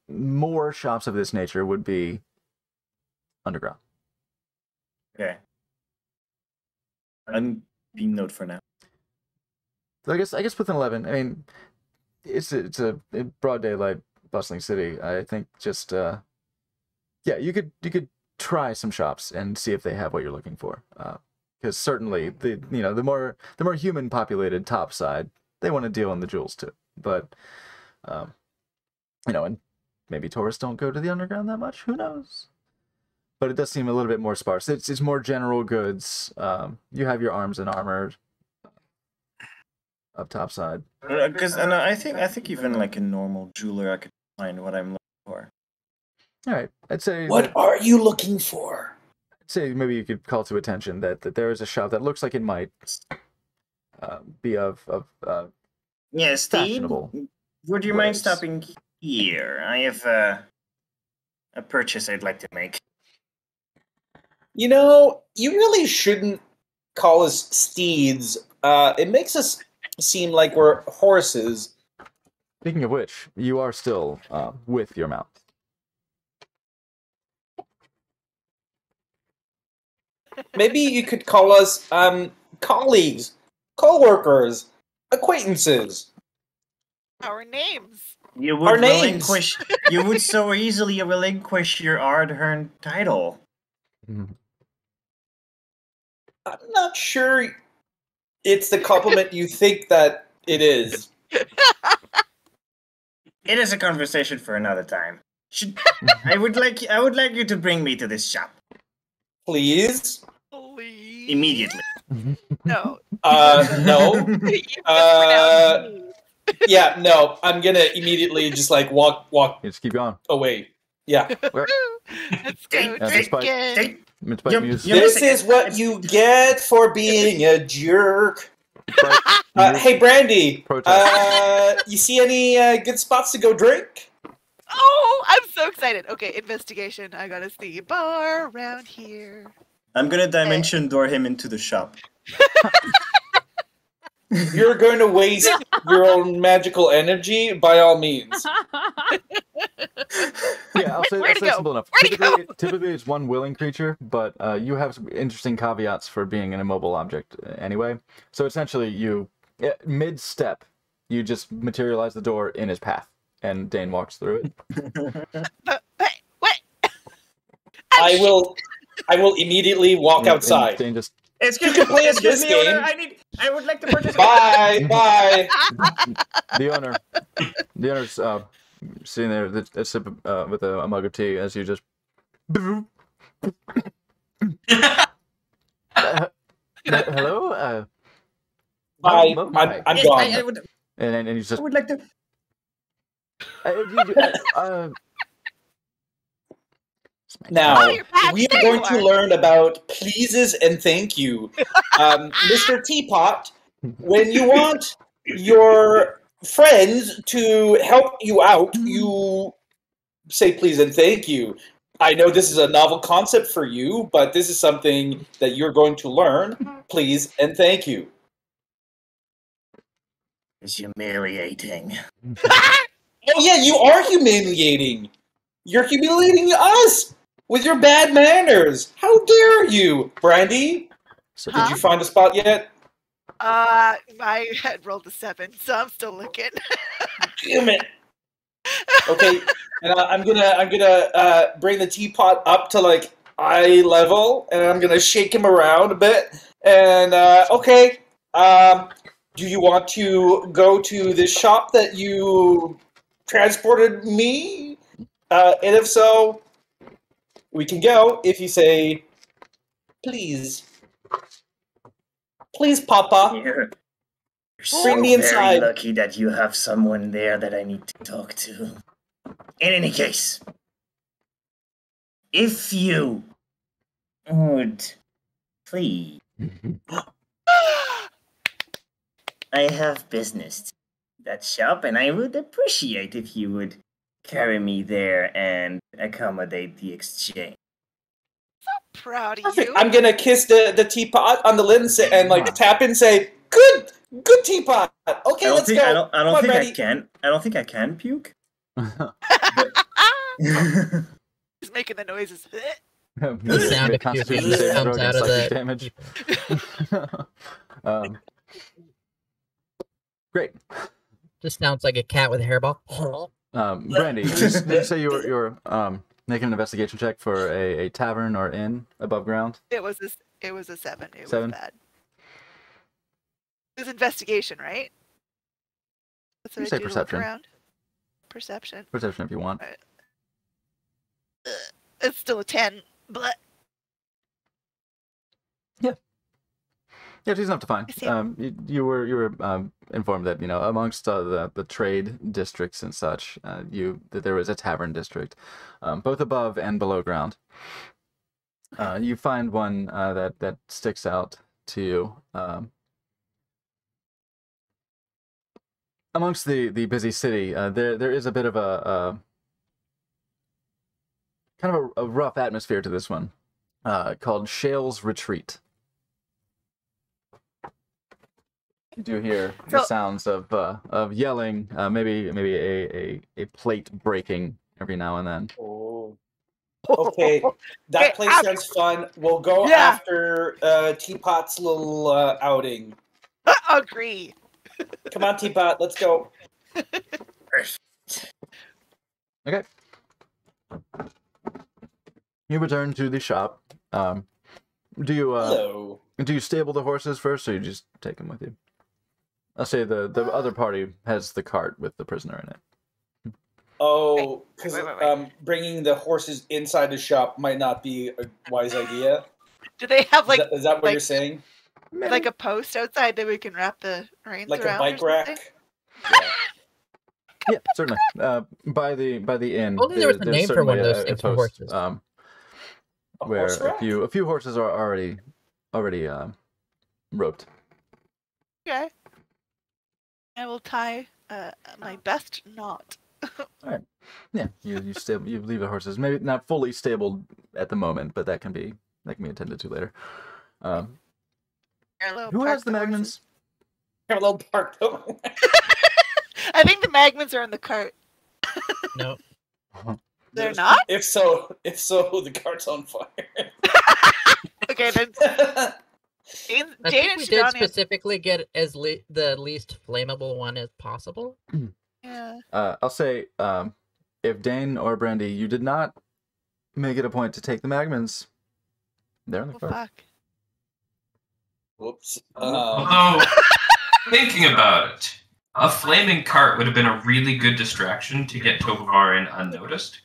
more shops of this nature would be underground. Okay. I'm being note for now. So I guess with an 11, I mean, it's a broad daylight, bustling city. I think just you could try some shops and see if they have what you're looking for. Because certainly the more human populated top side, they want to deal in the jewels too. But and maybe tourists don't go to the underground that much. Who knows? But it does seem a little bit more sparse. It's more general goods. You have your arms and armor up top side. Because I think even like a normal jeweler, I could find what I'm looking for. All right, I'd say. What are you looking for? I'd say maybe you could call to attention that there is a shop that looks like it might be of Yeah, Steve, fashionable. would you mind ways. stopping here? I have a purchase I'd like to make. You know, you really shouldn't call us steeds. It makes us seem like we're horses. Speaking of which, you are still with your mount. Maybe you could call us colleagues, co-workers, acquaintances. Our names. You Our would names. relinquish. You would so easily relinquish your Ardhern title. I'm not sure it's the compliment you think that it is. It is a conversation for another time. I would like you to bring me to this shop Please? Please. immediately. No. No. You mispronounced me. Yeah, no. I'm gonna immediately just like walk You just keep going. away. Yeah. Let's go despite- drinking. Despite You're Muse- This missing is it. what you get for being a jerk. despite Muse- Hey, Brandy. Protest. You see any good spots to go drink? Oh, I'm so excited. Okay, investigation. I gotta see a bar around here. I'm gonna dimension door him into the shop. You're going to waste your own magical energy, by all means. Yeah, I'll say, Where'd I'll it say go? simple enough. Where'd it go? Typically, it's one willing creature, but you have some interesting caveats for being an immobile object anyway. So essentially, mid-step, you just materialize the door in his path, and Dane walks through it. Hey, what? I will immediately walk And outside. Dane just Excuse You can play excuse this me, owner, game. I would like to purchase. Bye, bye. the owner's sitting there with a mug of tea as you just. Hello. Bye. Oh, I'm Yes, gone. I would. and he's just. I would like to. Now, Oh, you're back. we are There going you to are. learn about pleases and thank you. Mr. Teapot, when you want your friends to help you out, you say please and thank you. I know this is a novel concept for you, but this is something that you're going to learn. Please and thank you. It's humiliating. Oh yeah, you are humiliating. You're humiliating us with your bad manners. How dare you, Brandy? So Did you find a spot yet? I had rolled a 7, so I'm still looking. Damn it. Okay, and I'm gonna bring the teapot up to like eye level, and I'm gonna shake him around a bit. And okay, do you want to go to this shop that you transported me? And if so, we can go. If you say, please, please, Papa. You're Bring me inside. Very lucky that you have someone there that I need to talk to. In any case, if you would please, I have business at that shop, and I would appreciate if you would carry me there and accommodate the exchange. Proud of Perfect. you. I'm gonna kiss the teapot on the lid and, say, and like tap and say, "Good teapot." Okay, let's go. I don't Come on, think I Brandy. can. I don't think I can puke. He's making the noises. The sound of puking just comes out of the- damage. Great. Just sounds like a cat with a hairball. Brandy, did you say you're making an investigation check for a tavern or inn above ground? It was a 7. It 7? was bad. It was investigation, right? That's You what say I do to look perception. around. Perception. Perception if you want. It's still a 10, but Yeah, it's easy enough to find. I see. You were informed that amongst the trade districts and such, that there was a tavern district, both above and below ground. You find one that sticks out to you. Amongst the busy city, there is a bit of a kind of a rough atmosphere to this one. called Shale's Retreat. You do hear the sounds of yelling, maybe a plate breaking every now and then. Oh. Okay, that place sounds fun. We'll go after Teapot's little outing. Agree. Come on, Teapot, let's go. Okay. You return to the shop. Do you stable the horses first, or you just take them with you? I'll say the other party has the cart with the prisoner in it. Oh, because bringing the horses inside the shop might not be a wise idea. Do they have like? Is that what you're saying? Like a post outside that we can wrap the reins like around? Like a bike rack? Yeah, certainly. By the inn. Only there was a name for one of those things for horses. Where a few horses are already roped. Okay. I will tie my best knot. All right. Yeah, you leave the horses. Maybe not fully stabled at the moment, but that can be attended to later. Who has the Magmans? Parallel park. I think the Magmans are in the cart. No. They're not? If so, the cart's on fire. Okay, then. I think we did specifically get the least flammable one as possible. Yeah. I'll say, if Dane or Brandy, you did not make it a point to take the Magmans, they're in the cart. Fuck. Whoops. Although, thinking about it, a flaming cart would have been a really good distraction to get Tobovar in unnoticed.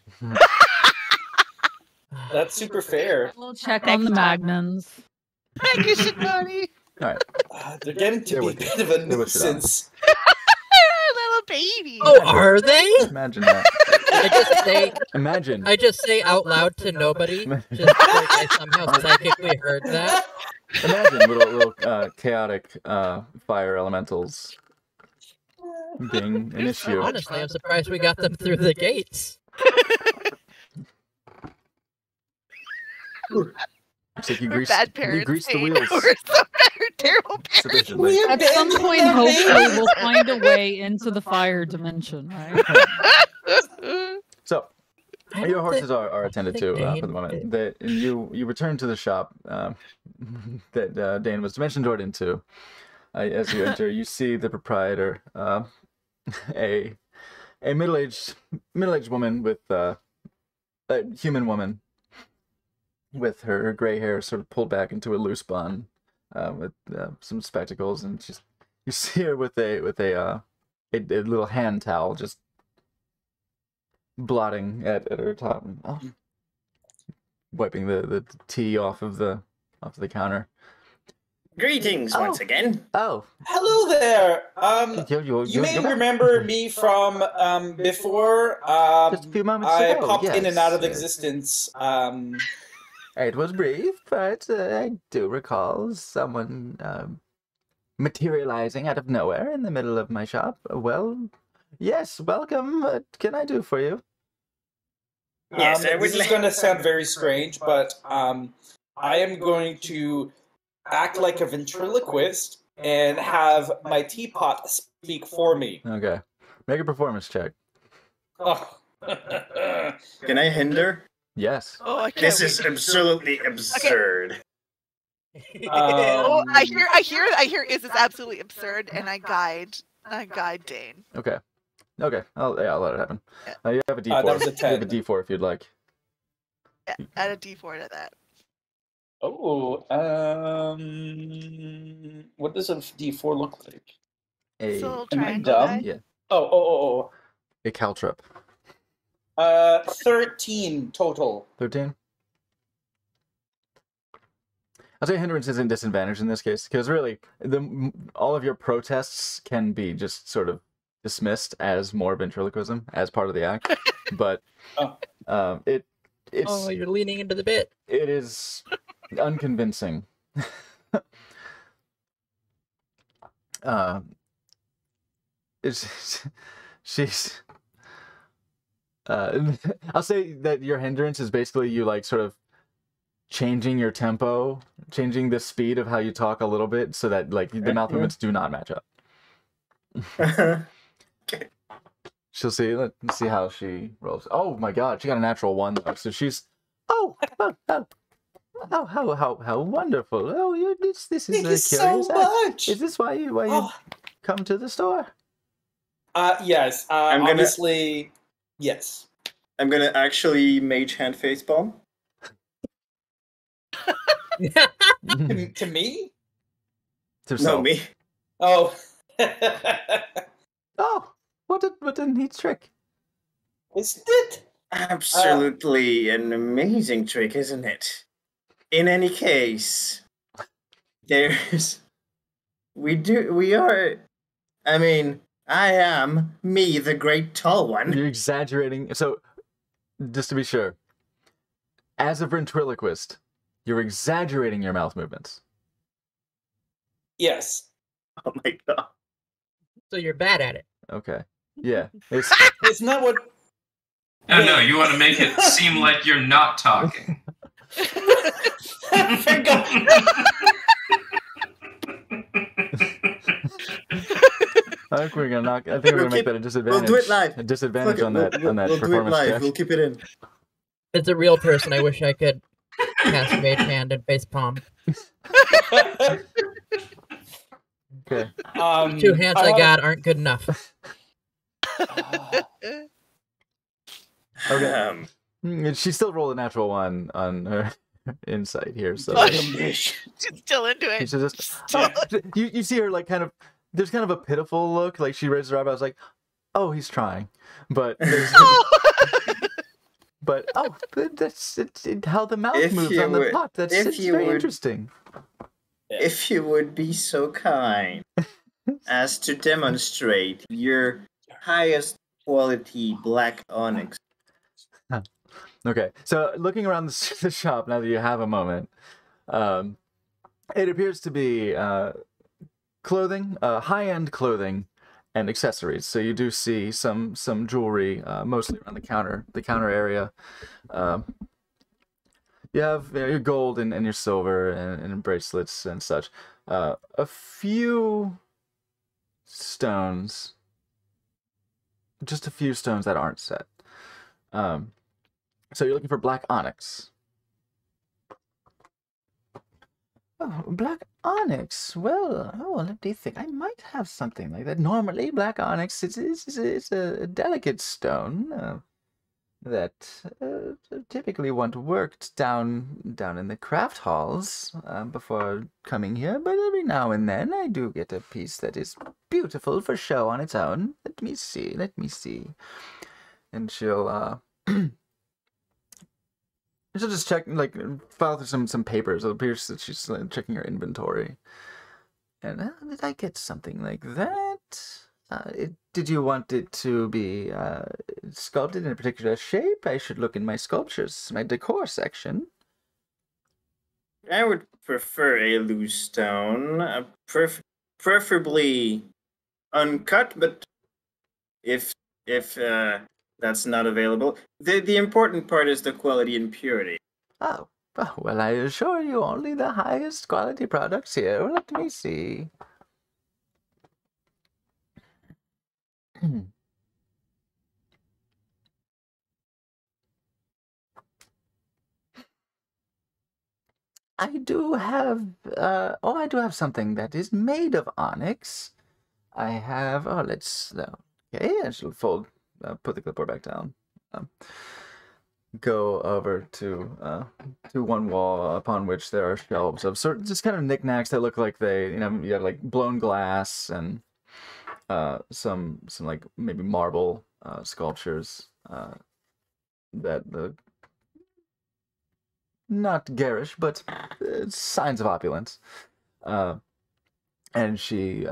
That's super fair. We'll check on the Magmans. Thank you, Shikoni. All right. They're getting to be a bit of a nuisance. Little baby. Oh, are they? Imagine that. I just say out loud to nobody, just like I somehow psychically heard that. Imagine little chaotic fire elementals being an issue. Honestly, I'm surprised we got them through the gates. It's like you grease the wheels. We're so bad. We're terrible parents. At some point, hopefully, we'll find a way into the fire dimension, right? So, your horses are attended to for the moment. You return to the shop that Dane was dimension doored into. As you enter, you see the proprietor, a middle-aged woman with a human woman with her gray hair sort of pulled back into a loose bun, with some spectacles, and you see her with a little hand towel just blotting at her top, wiping the tea off of the counter. Greetings once again. Oh, hello there. You may remember me from before. Just a few moments I ago. popped in and out of yes. existence. It was brief, but I do recall someone materializing out of nowhere in the middle of my shop. Well, yes, welcome. What can I do for you? Yes, this is going to sound very strange, but I am going to act like a ventriloquist and have my teapot speak for me. Okay. Make a performance check. Oh. Can I hinder? Yes. Oh, I can't This is absolutely absurd. Oh, I hear. This is absolutely absurd, and I guide Dane. Okay. I'll let it happen. You have a D4. That was a 10. You have a D4 if you'd like. Yeah, add a D4 to that. Oh, what does a D4 look like? So Am I triangle dumb? die? Yeah. Oh. A caltrip. 13 total. 13? I'll say hindrance isn't disadvantage in this case, because really, all of your protests can be just sort of dismissed as more ventriloquism as part of the act, but it's you're leaning into the bit. It is unconvincing. She's. I'll say that your hindrance is basically you like sort of changing your tempo, changing the speed of how you talk a little bit, so that like the mouth movements do not match up. She'll see. Let's see how she rolls. Oh my God, she got a natural 1 though. So she's how wonderful. Oh, this is Thank you curious. so much. Is this why you come to the store? Yes. Obviously, yes. I'm gonna actually mage hand face palm. To me? No, me. Oh. Oh, what a neat trick. Isn't it? Absolutely an amazing trick, isn't it? In any case, I am me, the great tall one. You're exaggerating. So, just to be sure, as a ventriloquist, you're exaggerating your mouth movements. Yes. Oh my God. So you're bad at it. Okay. Yeah. It's not what. No, you want to make it seem like you're not talking. I think we're gonna make that a disadvantage. We'll do it live. A disadvantage on that We'll performance do it live. check. We'll keep it in. It's a real person. I wish I could cast Mage Hand and face palm. Okay. 2 hands I got aren't good enough. Okay. She still rolled a natural 1 on her insight here, so She's still into it. you see her like kind of. There's kind of a pitiful look, like she raises her eyebrows, like, "Oh, he's trying," but but that's how the mouth moves on the pot. It's very interesting. If you would be so kind as to demonstrate your highest quality black onyx. Okay, so looking around the shop now that you have a moment, it appears to be clothing, high-end clothing, and accessories. So you do see some jewelry, mostly around the counter area. You have your gold and your silver and bracelets and such. A few stones, just a few stones that aren't set. So you're looking for black onyx. Oh, black onyx. Well, let me think. I might have something like that. Normally, black onyx is a delicate stone that typically one worked down in the craft halls before coming here. But every now and then, I do get a piece that is beautiful for show on its own. Let me see. And she'll she'll just check, like, file through some papers. It appears that she's checking her inventory. And did I get something like that? Did you want it to be sculpted in a particular shape? I should look in my sculptures, my decor section. I would prefer a loose stone, preferably uncut. But if that's not available, the important part is the quality and purity. Oh, well, I assure you, only the highest quality products here. Let me see. I do have something that is made of onyx. I have, okay, I shall put the clipboard back down. Go over to one wall upon which there are shelves of certain just kind of knickknacks that look like you have like blown glass and some like maybe marble sculptures that not garish, but signs of opulence. And she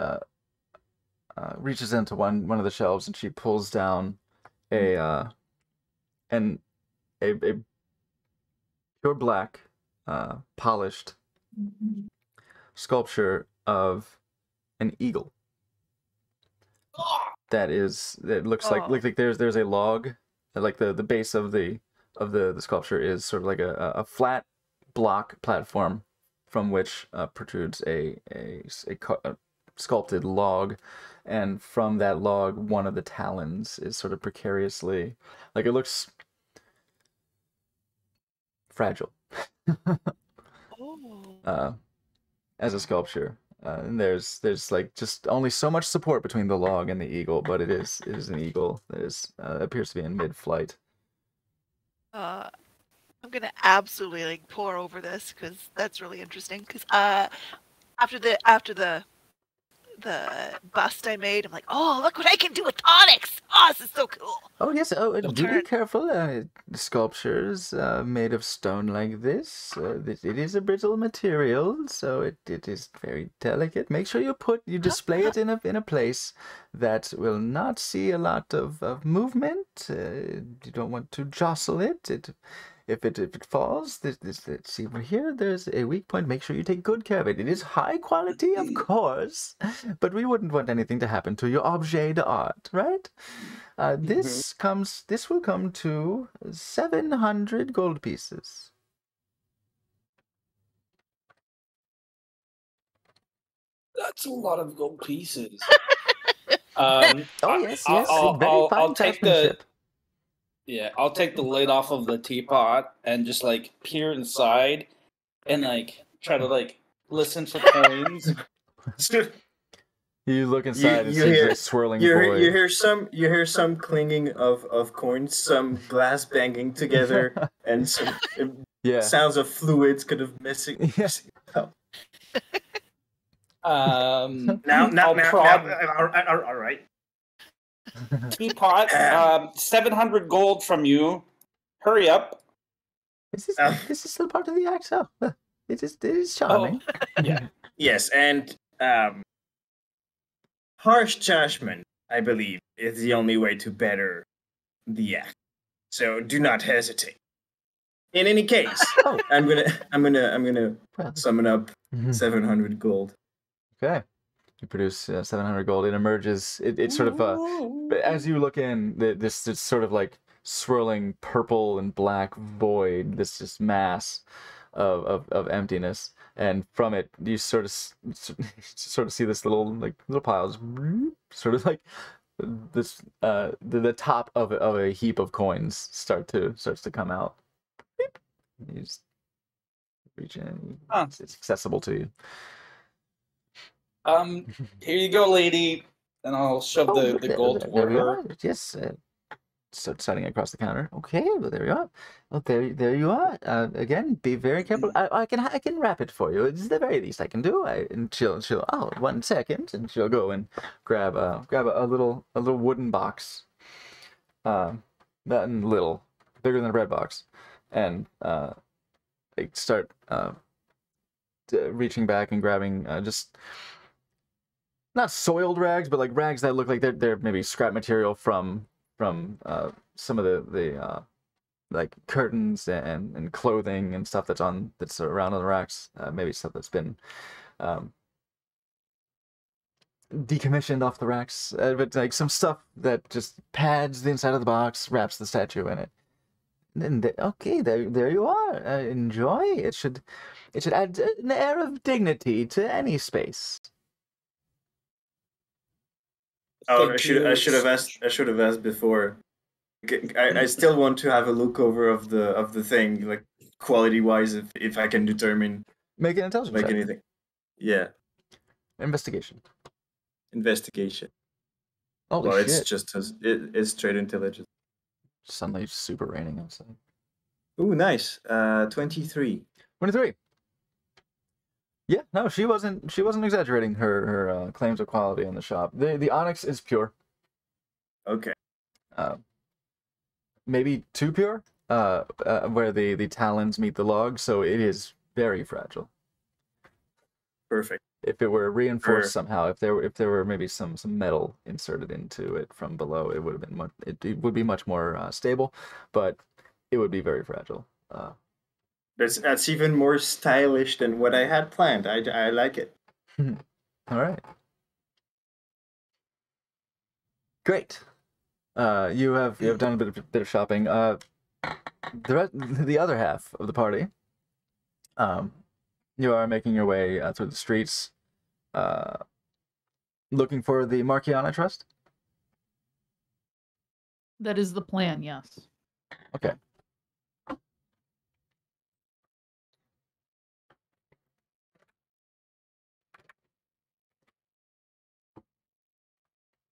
reaches into one of the shelves and she pulls down a pure black, polished sculpture of an eagle. That looks like there's a log, like the base of the sculpture is sort of like a flat block platform from which protrudes a sculpted log, and from that log, one of the talons is sort of precariously, like it looks fragile. As a sculpture. And there's like just only so much support between the log and the eagle, but it is an eagle that is appears to be in mid-flight. I'm gonna absolutely like pour over this because that's really interesting. Because after the bust I made, I'm like, oh, look what I can do with onyx! Oh, this is so cool. Oh yes. Oh, do be careful. Sculptures made of stone like this. It is a brittle material, so it is very delicate. Make sure you display it in a place that will not see a lot of movement. You don't want to jostle it. If it falls, let's see over here, there's a weak point. Make sure you take good care of it. It is high quality, of course, but we wouldn't want anything to happen to your objet d'art, right? This will come to 700 gold pieces. That's a lot of gold pieces. Yes, I'll take the. Yeah, I'll take the lid off of the teapot and just like peer inside and like try to like listen for coins. You look inside and see a swirling void. You hear some clinging of coins, some glass banging together, and some sounds of fluids kind of messing. Yes. All right. Teapot, 700 gold from you. Hurry up. This is still part of the act. Oh, it is charming. Oh, yeah. Yes, and harsh judgment, I believe, is the only way to better the act. So do not hesitate. In any case, I'm gonna summon up 700 gold. Okay. You produce 700 gold. It emerges. It sort of, as you look in, this sort of like swirling purple and black void. This just mass of emptiness, and from it you sort of see this little piles, sort of like this the top of a heap of coins starts to come out. You just reach in. It's accessible to you. Here you go, lady. And I'll shove the gold toward her. Yes. Start setting it across the counter. Okay, well there you are. Well, there you are. Again, be very careful. I can wrap it for you. It's the very least I can do. And she'll 1 second, and she'll go and grab a little wooden box. Not little, bigger than a bread box, and start reaching back and grabbing just. Not soiled rags, but like rags that look like they're maybe scrap material from some of the like curtains and clothing and stuff that's around on the racks. Maybe stuff that's been decommissioned off the racks, but like some stuff that just pads the inside of the box, wraps the statue in it. And there you are. Enjoy. It should add an air of dignity to any space. Oh, I should have asked before. I still want to have a look over of the thing, like quality wise, if I can determine. Make an intelligence check. Anything. Yeah. Investigation. Holy shit. It's just it's straight intelligence. Suddenly super raining outside. Ooh, nice. 23. 23. Yeah, no, she wasn't exaggerating her claims of quality in the shop. The onyx is pure. Okay. Maybe too pure, where the talons meet the log, so it is very fragile. Perfect. If it were reinforced somehow, if there were maybe some metal inserted into it from below, it would have been it would be much more stable, but it would be very fragile. That's even more stylish than what I had planned. I like it. All right. Great. You have done a bit of shopping. The other half of the party You are making your way through the streets, looking for the Marchion, I trust? That is the plan, yes. Okay.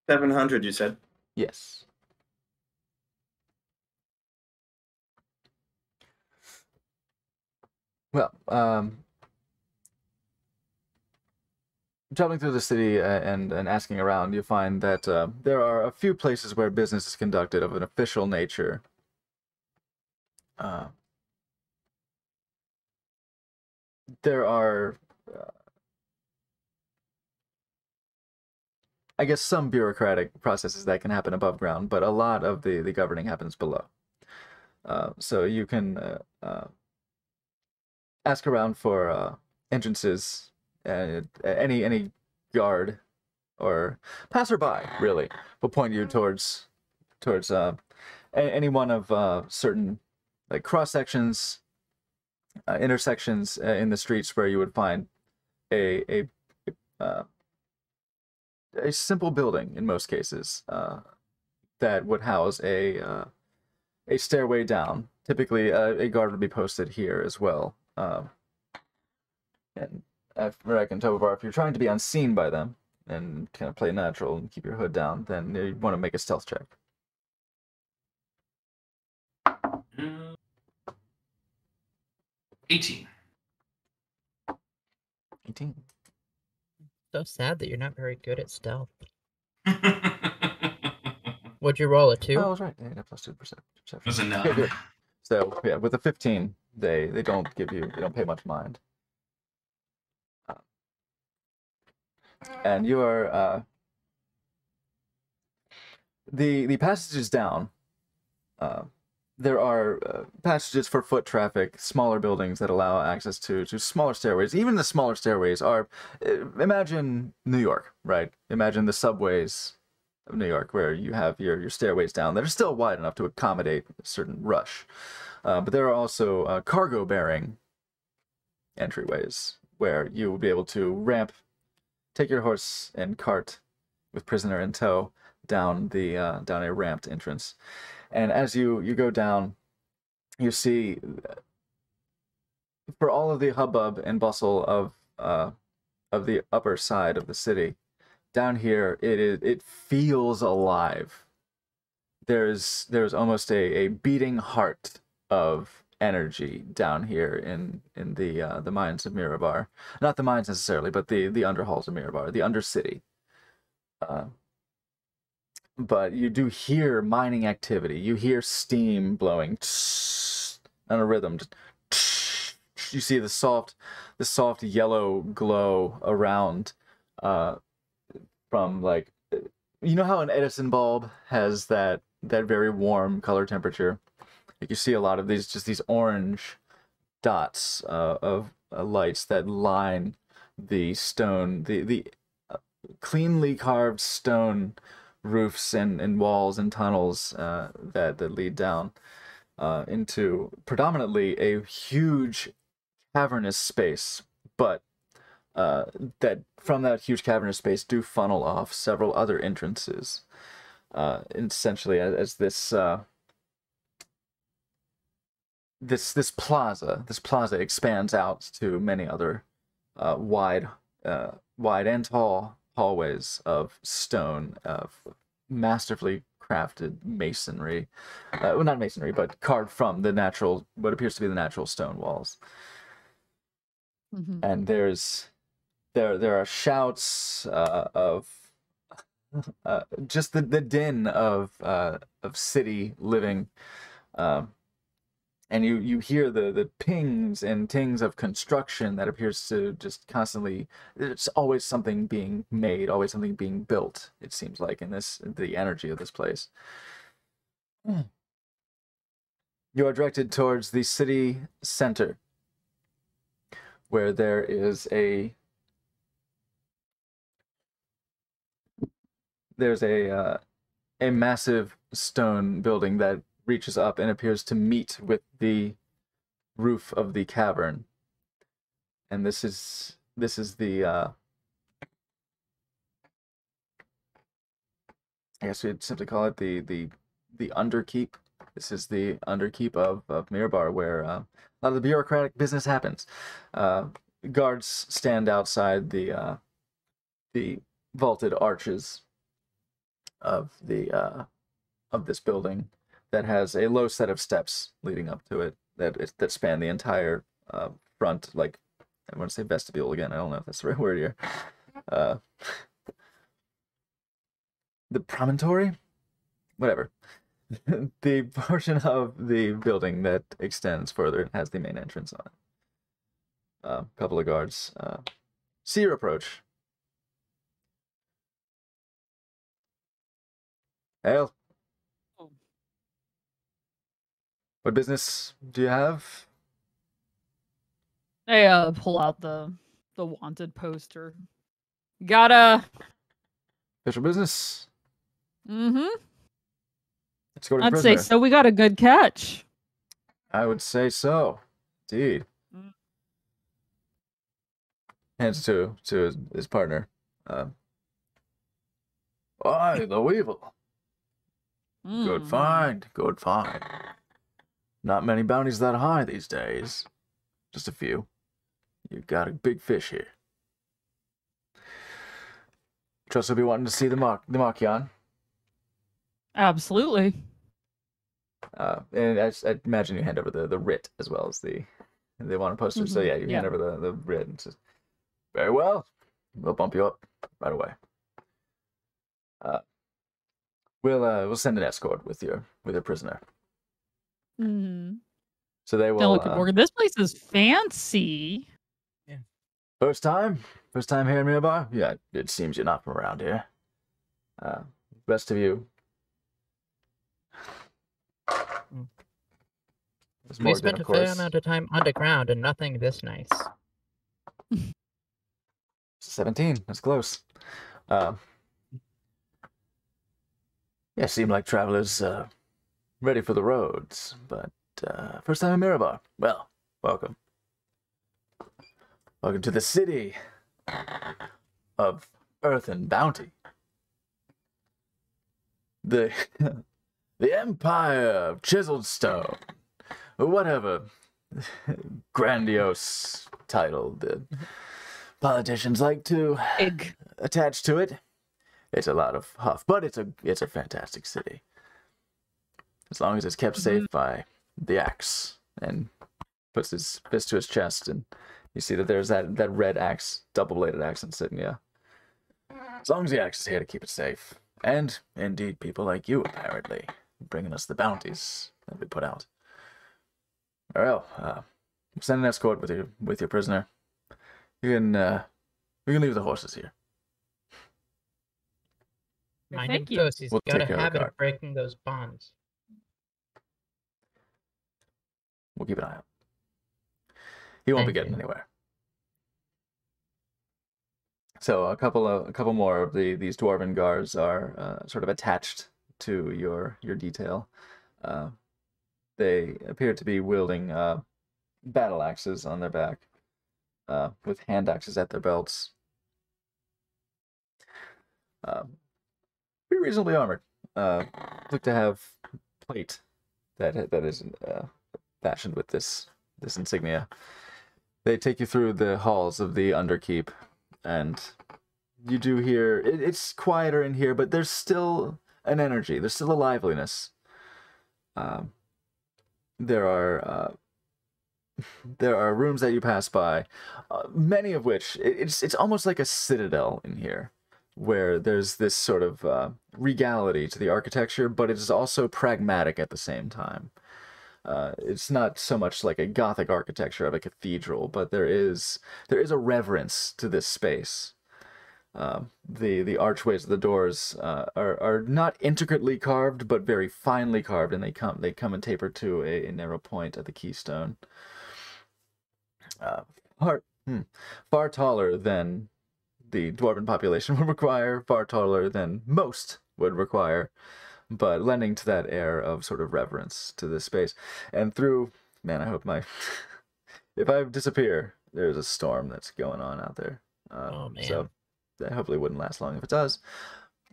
$700, you said? Yes. Well, traveling through the city and asking around, you find that there are a few places where business is conducted of an official nature. There are, I guess, some bureaucratic processes that can happen above ground, but a lot of the governing happens below. So you can ask around for entrances. Any guard or passerby really will point you towards any one of certain like cross sections, intersections in the streets where you would find a simple building in most cases that would house a stairway down. Typically, a guard would be posted here as well, and I reckon, Tovar, if you're trying to be unseen by them and kind of play natural and keep your hood down, then you want to make a stealth check. 18. 18. So sad that you're not very good at stealth. Would you roll a 2? Oh, I was right. Yeah, plus 2%. It was a 9. Okay, good. So yeah, with a 15, they don't pay much mind. And you are the passages down. There are passages for foot traffic, smaller buildings that allow access to smaller stairways. Even the smaller stairways are, imagine New York, right? Imagine the subways of New York where you have your stairways down that are still wide enough to accommodate a certain rush. But there are also cargo-bearing entryways where you will be able to take your horse and cart with prisoner in tow down a ramped entrance. And as you go down, you see, for all of the hubbub and bustle of the upper side of the city, down here it feels alive. There's almost a beating heart of energy down here in the mines of Mirabar. Not the mines necessarily, but the underhalls of Mirabar, the undercity. But you do hear mining activity. You hear steam blowing on a rhythm. You see the soft yellow glow around from, like, you know how an Edison bulb has that very warm color temperature? Like, you see a lot of these orange dots of lights that line the stone, the cleanly carved stone roofs and walls and tunnels that lead down into predominantly a huge cavernous space, but that from that huge cavernous space do funnel off several other entrances, essentially as this plaza expands out to many other wide and tall hallways of stone, of masterfully crafted masonry. Well, not masonry, but carved from what appears to be the natural stone walls. Mm-hmm. And there are shouts of just the din of city living. And you hear the pings and tings of construction that appears to just constantly, there's always something being made, always something being built, it seems like, in the energy of this place. You are directed towards the city center, where there is a massive stone building that reaches up and appears to meet with the roof of the cavern. And this is the I guess we'd simply call it the underkeep. This is the underkeep of Mirabar, where a lot of the bureaucratic business happens. Guards stand outside the vaulted arches of this building that has a low set of steps leading up to it that span the entire front. Like, I want to say vestibule again. I don't know if that's the right word here. The promontory, whatever. The portion of the building that extends further has the main entrance on it. A couple of guards see your approach. Hail. What business do you have? I pull out the wanted poster. Got a official business? Mm-hmm. Let's go to the I'd prisoner. say so. We got a good catch. I would say so. Indeed. Hands to his partner. Aye, the Weevil. Good find. Good find. Not many bounties that high these days. Just a few. You got a big fish here. Trust will be wanting to see the Markion. Absolutely. And I imagine you hand over the writ as well as the wanted poster. So yeah, you hand over the writ and says, "Very well, we'll bump you up right away. We'll send an escort with your prisoner." Mm-hmm. So they will. Now look at Morgan. This place is fancy. Yeah. First time here in Mirabar? Yeah, it seems you're not from around here. Rest of you. We spent a fair amount of time underground and nothing this nice. 17. That's close. Yeah, seem like travelers ready for the roads, but first time in Mirabar. Well, welcome. Welcome to the city of Earth and Bounty. The Empire of Chiseled Stone. Whatever grandiose title the politicians like to attach to it. It's a lot of huff, but it's a fantastic city. As long as it's kept safe by the axe. And puts his fist to his chest, and you see that there's that red axe, double-bladed axe insignia. As long as the axe is here to keep it safe. And, indeed, people like you, apparently, bringing us the bounties that we put out. Well, send an escort with your prisoner. You can leave the horses here. Mind him close. He's got a habit of breaking those bonds. We'll keep an eye out. He won't be getting anywhere. So a couple more of these dwarven guards are sort of attached to your detail. They appear to be wielding battle axes on their back, with hand axes at their belts. Pretty reasonably armored. Look to have plate that is fashioned with this insignia. They take you through the halls of the Underkeep, and you do hear it's quieter in here, but there's still an energy. There's still a liveliness. There are rooms that you pass by, many of which it's almost like a citadel in here, where there's this sort of regality to the architecture, but it is also pragmatic at the same time. It's not so much like a Gothic architecture of a cathedral, but there is a reverence to this space. The archways of the doors are not intricately carved, but very finely carved, and they come and taper to a narrow point at the keystone. Far taller than the dwarven population would require, far taller than most would require, but lending to that air of sort of reverence to this space. And through, man, I hope if I disappear, there's a storm that's going on out there. Oh, man. So that hopefully wouldn't last long if it does.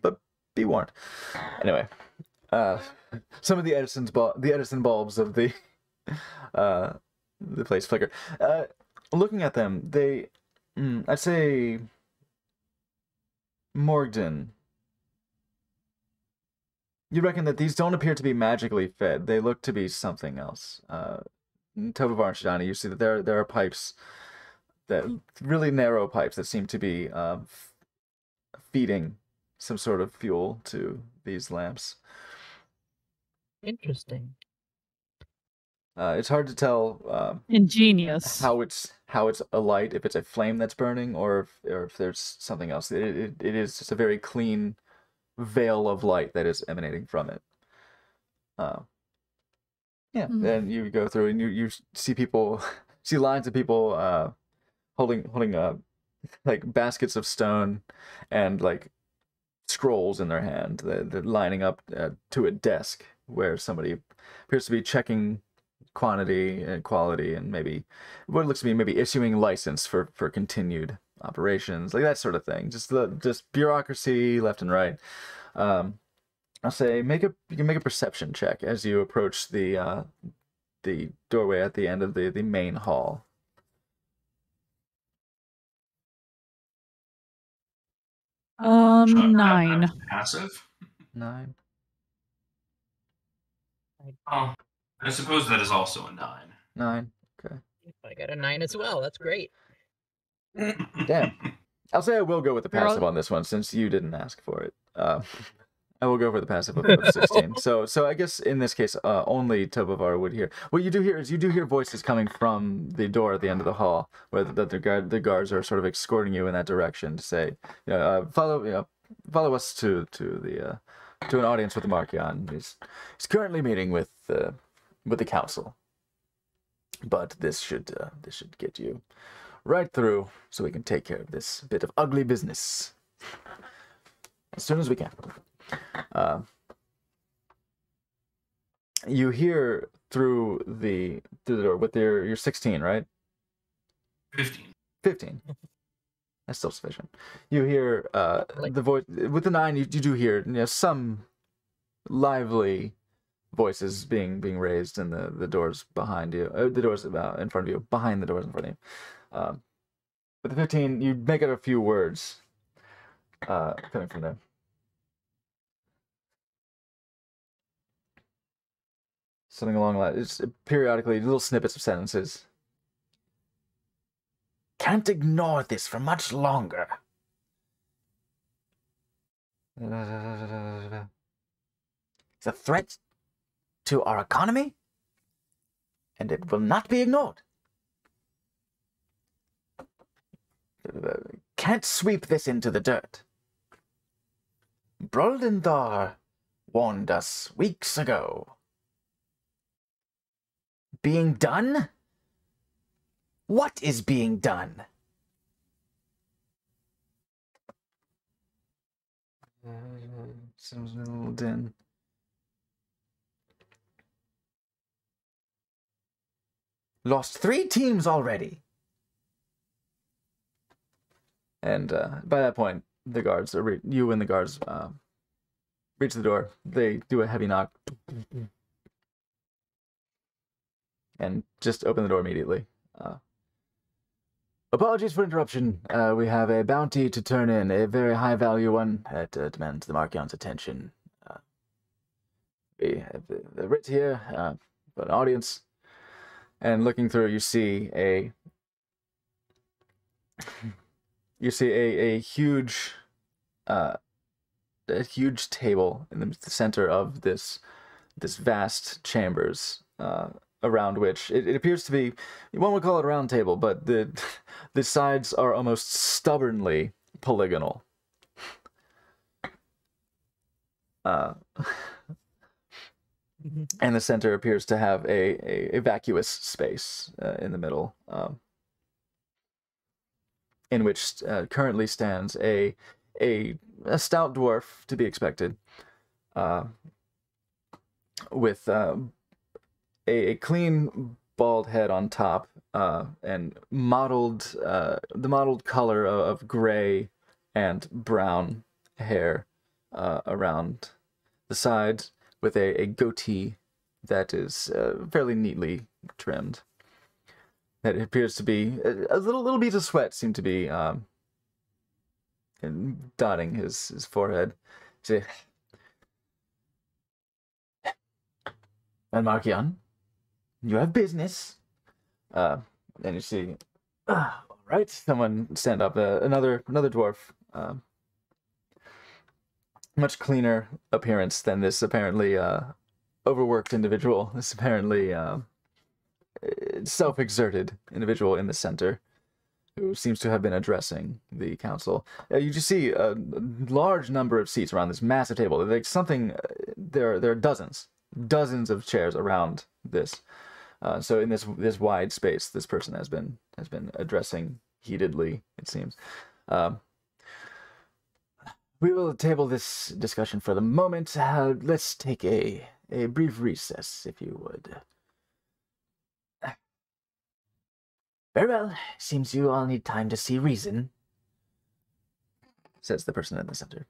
But be warned. Anyway, some of the Edison bulbs of the place flicker. Looking at them, they, I'd say, Morgden. You reckon that these don't appear to be magically fed. They look to be something else. Tovavar and Shidani, you see that there are pipes, that really narrow pipes that seem to be feeding some sort of fuel to these lamps. Interesting. It's hard to tell ingenious how it's a light, if it's a flame that's burning, or if there's something else. It is just a very clean veil of light that is emanating from it. Yeah, and you go through and you see people, see lines of people holding like baskets of stone and like scrolls in their hand. They're lining up to a desk where somebody appears to be checking quantity and quality and maybe what looks to be maybe issuing license for continued operations, like that sort of thing. Just bureaucracy left and right. I'll say you can make a perception check as you approach the doorway at the end of the main hall. Nine. Passive? 9. Oh, I suppose that is also a 9. 9. Okay. I got a 9 as well. That's great. Damn. I'll say I will go with the passive on this one since you didn't ask for it. I will go for the passive of 16. So I guess in this case, only Tovavar would hear. What you do hear is you do hear voices coming from the door at the end of the hall, where the guards are sort of escorting you in that direction to say, follow us to an audience with the Marchion. He's currently meeting with the council, but this should get you right through so we can take care of this bit of ugly business as soon as we can. You hear through the door with your 16, right? 15. That's still sufficient. You hear the voice with the 9. You do hear some lively voices being raised in the doors behind you, the doors in front of you, behind the doors in front of you. With the 15, you make out a few words coming from there. Something along that. It's periodically little snippets of sentences. Can't ignore this for much longer. It's a threat to our economy, and it will not be ignored. Can't sweep this into the dirt. Broldendar warned us weeks ago. Being done? What is being done? Sounds a little dim. Lost 3 teams already. And by that point, the guards, you and the guards, reach the door. They do a heavy knock. And just open the door immediately. Apologies for interruption. We have a bounty to turn in, a very high-value one that demands the Marchion's attention. We have the writ here for an audience. And looking through, you see a huge table in the center of this vast chambers. Around which it appears to be, one would call it a round table, but the sides are almost stubbornly polygonal. And the center appears to have a vacuous space in the middle, in which currently stands a stout dwarf, to be expected, with a clean bald head on top, and the mottled color of gray and brown hair around the sides, with a goatee that is fairly neatly trimmed. That appears to be a little beads of sweat seem to be dotting his forehead. See, and Markion, you have business. And you see, all right, someone stand up. Another dwarf. Much cleaner appearance than this apparently overworked individual. This apparently self-exerted individual in the center, who seems to have been addressing the council. You just see a large number of seats around this massive table. Like something, there are dozens of chairs around this. So in this wide space, this person has been addressing heatedly, it seems. We will table this discussion for the moment. Let's take a brief recess, if you would. Very well. Seems you all need time to see reason, says the person in the center.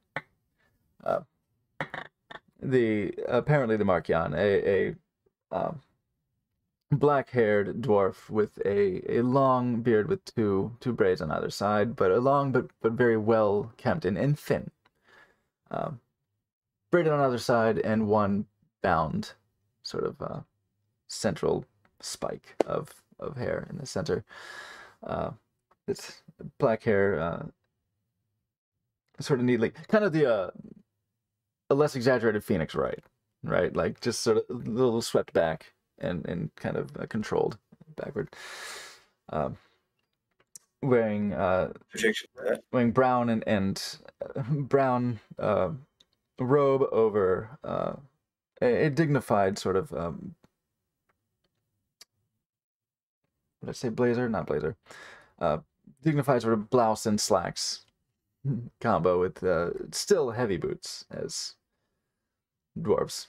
Apparently the Markion, a black-haired dwarf with a long beard with two braids on either side, but a long but very well kept and thin. Braided on either side, and one bound sort of central spike of hair in the center. It's black hair, sort of neatly, kind of a less exaggerated Phoenix right? Like just sort of a little swept back and kind of controlled backward. Wearing brown and brown robe over a dignified sort of did I say blazer? Not blazer. Dignified sort of blouse and slacks combo with still heavy boots, as dwarves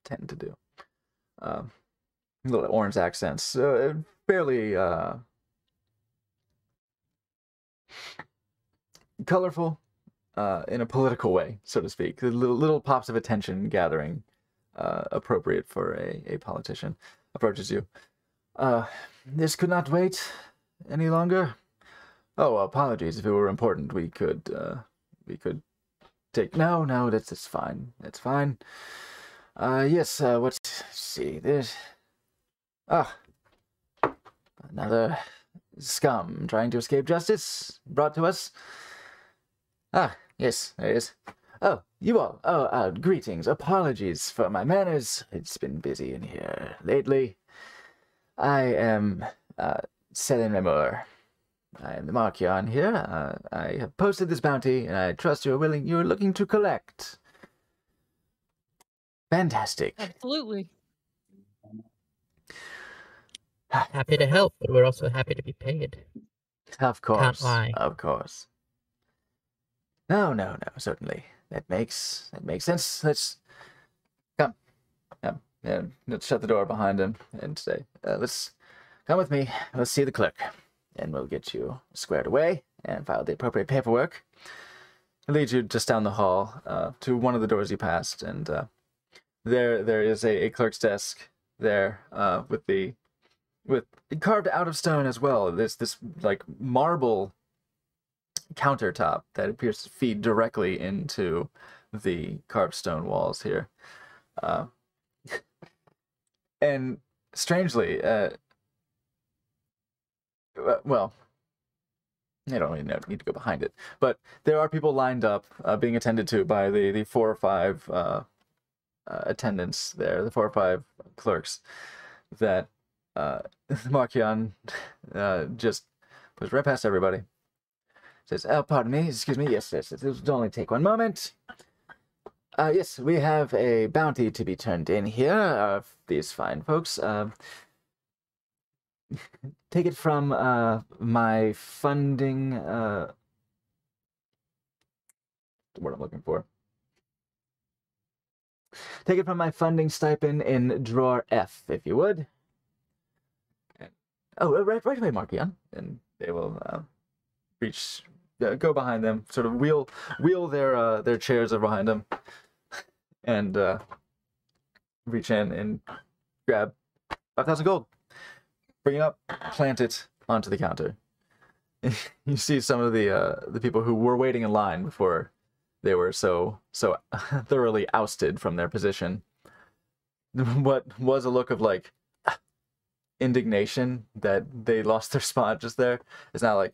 tend to do. Little orange accents, fairly colorful in a political way, so to speak. Little pops of attention gathering, appropriate for a politician, approaches you. This could not wait any longer. Oh, apologies. If it were important, we could take. No, that's fine. That's fine. Yes. Let's see. There's another scum trying to escape justice brought to us. Yes, there is. Oh, you all. Oh, greetings. Apologies for my manners. It's been busy in here lately. I am Selin Remor. I am the Markion here. I have posted this bounty, and I trust you're looking to collect. Fantastic. Absolutely. Happy to help, but we're also happy to be paid. Of course. Can't lie. Of course. No, certainly. That makes sense. Let's come. And let's shut the door behind him and say, let's come with me. Let's see the clerk, and we'll get you squared away and file the appropriate paperwork. It leads you just down the hall to one of the doors you passed, and there is a clerk's desk there with carved out of stone as well. There's this like marble countertop that appears to feed directly into the carved stone walls here. And strangely, well, you don't really need to go behind it, but there are people lined up, being attended to by the 4 or 5 attendants there, the 4 or 5 clerks that Markion just pushed right past everybody. Says, "Oh, pardon me, excuse me, yes, it will only take one moment. Yes, we have a bounty to be turned in here of these fine folks. Take it from my funding, the word I'm looking for. Take it from my funding stipend in drawer F, if you would. Oh, right away, Markion. And they will reach, go behind them, sort of wheel their chairs over behind them, and reach in and grab 5,000 gold. Bring it up, plant it onto the counter. You see some of the people who were waiting in line before they were so thoroughly ousted from their position. What was a look of like indignation that they lost their spot just there is now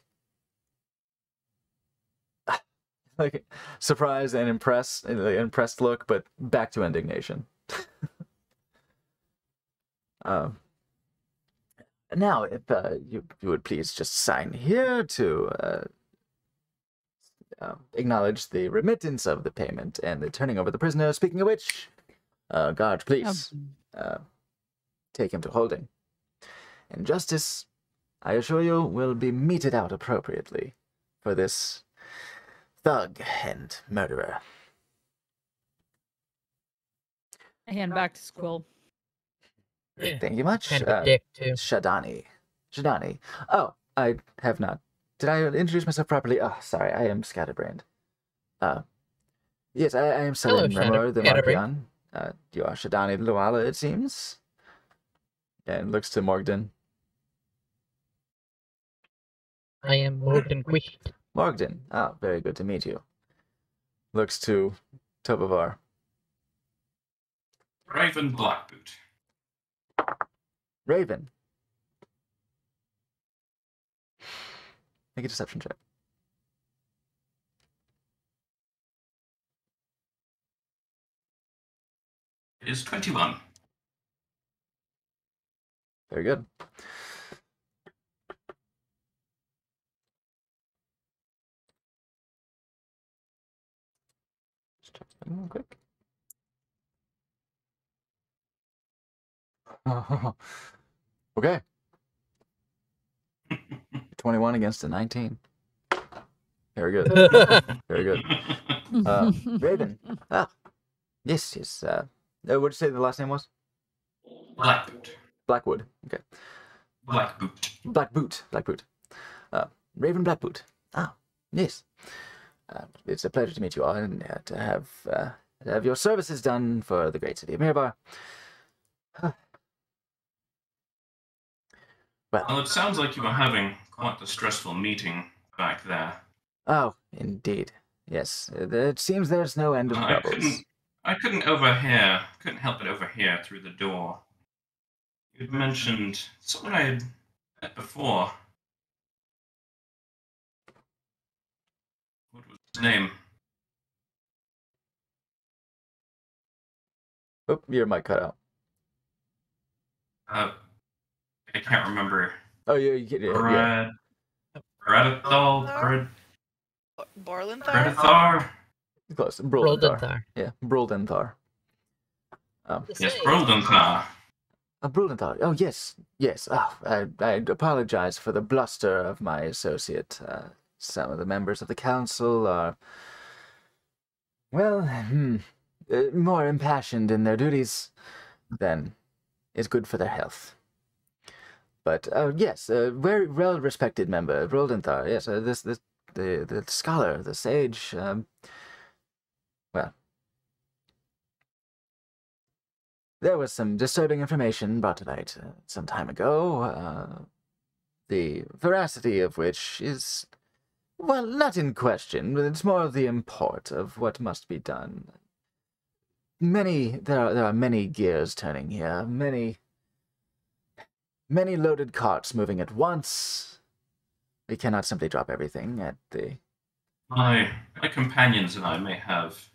like surprise and impressed look, but back to indignation. Now, if you would please just sign here to acknowledge the remittance of the payment and the turning over the prisoner. Speaking of which, guard, please take him to holding. And justice, I assure you, will be meted out appropriately for this thug and murderer. I hand back to Squill. Thank you much. Kind of a dick, too. Shadani. Oh, I have not. Did I introduce myself properly? Oh, sorry, I am scatterbrained. Yes, I am Selim Remor, the Markion. You are Shadani Luala, it seems. And looks to Morgden. I am Morgden Quist. Morgden. Oh, very good to meet you. Looks to Tobovar. Raven Blackboot. Raven. Make a deception check. It is 21. Very good. Just check something real quick. Okay. 21 against a 19. Very good. Very good. Raven. Ah. Yes. What did you say the last name was? Blackboot. Blackwood. Okay. Blackboot. Blackboot. Raven Blackboot. Ah. Yes. It's a pleasure to meet you all and to have your services done for the great city of Mirabar. Well, it sounds like you were having quite a stressful meeting back there. Oh, indeed. Yes. It seems there's no end of troubles. I couldn't help but overhear through the door. You'd mentioned someone I had met before. What was his name? Oh, your mic cut out. I can't remember. Oh, yeah. Borlinthar? Bradathar? Close. Bruldenthar. Yeah, Bruldenthar. Yes, Bruldenthar. Bruldenthar. Oh, yes. Oh, I apologize for the bluster of my associate. Some of the members of the council are, well, more impassioned in their duties than is good for their health. But yes, a very well-respected member, Bruldenthar. Yes, the scholar, the sage. Well, there was some disturbing information brought to light some time ago. The veracity of which is, well, not in question. But it's more of the import of what must be done. There are many gears turning here. Many loaded carts moving at once. We cannot simply drop everything at the... My companions and I may have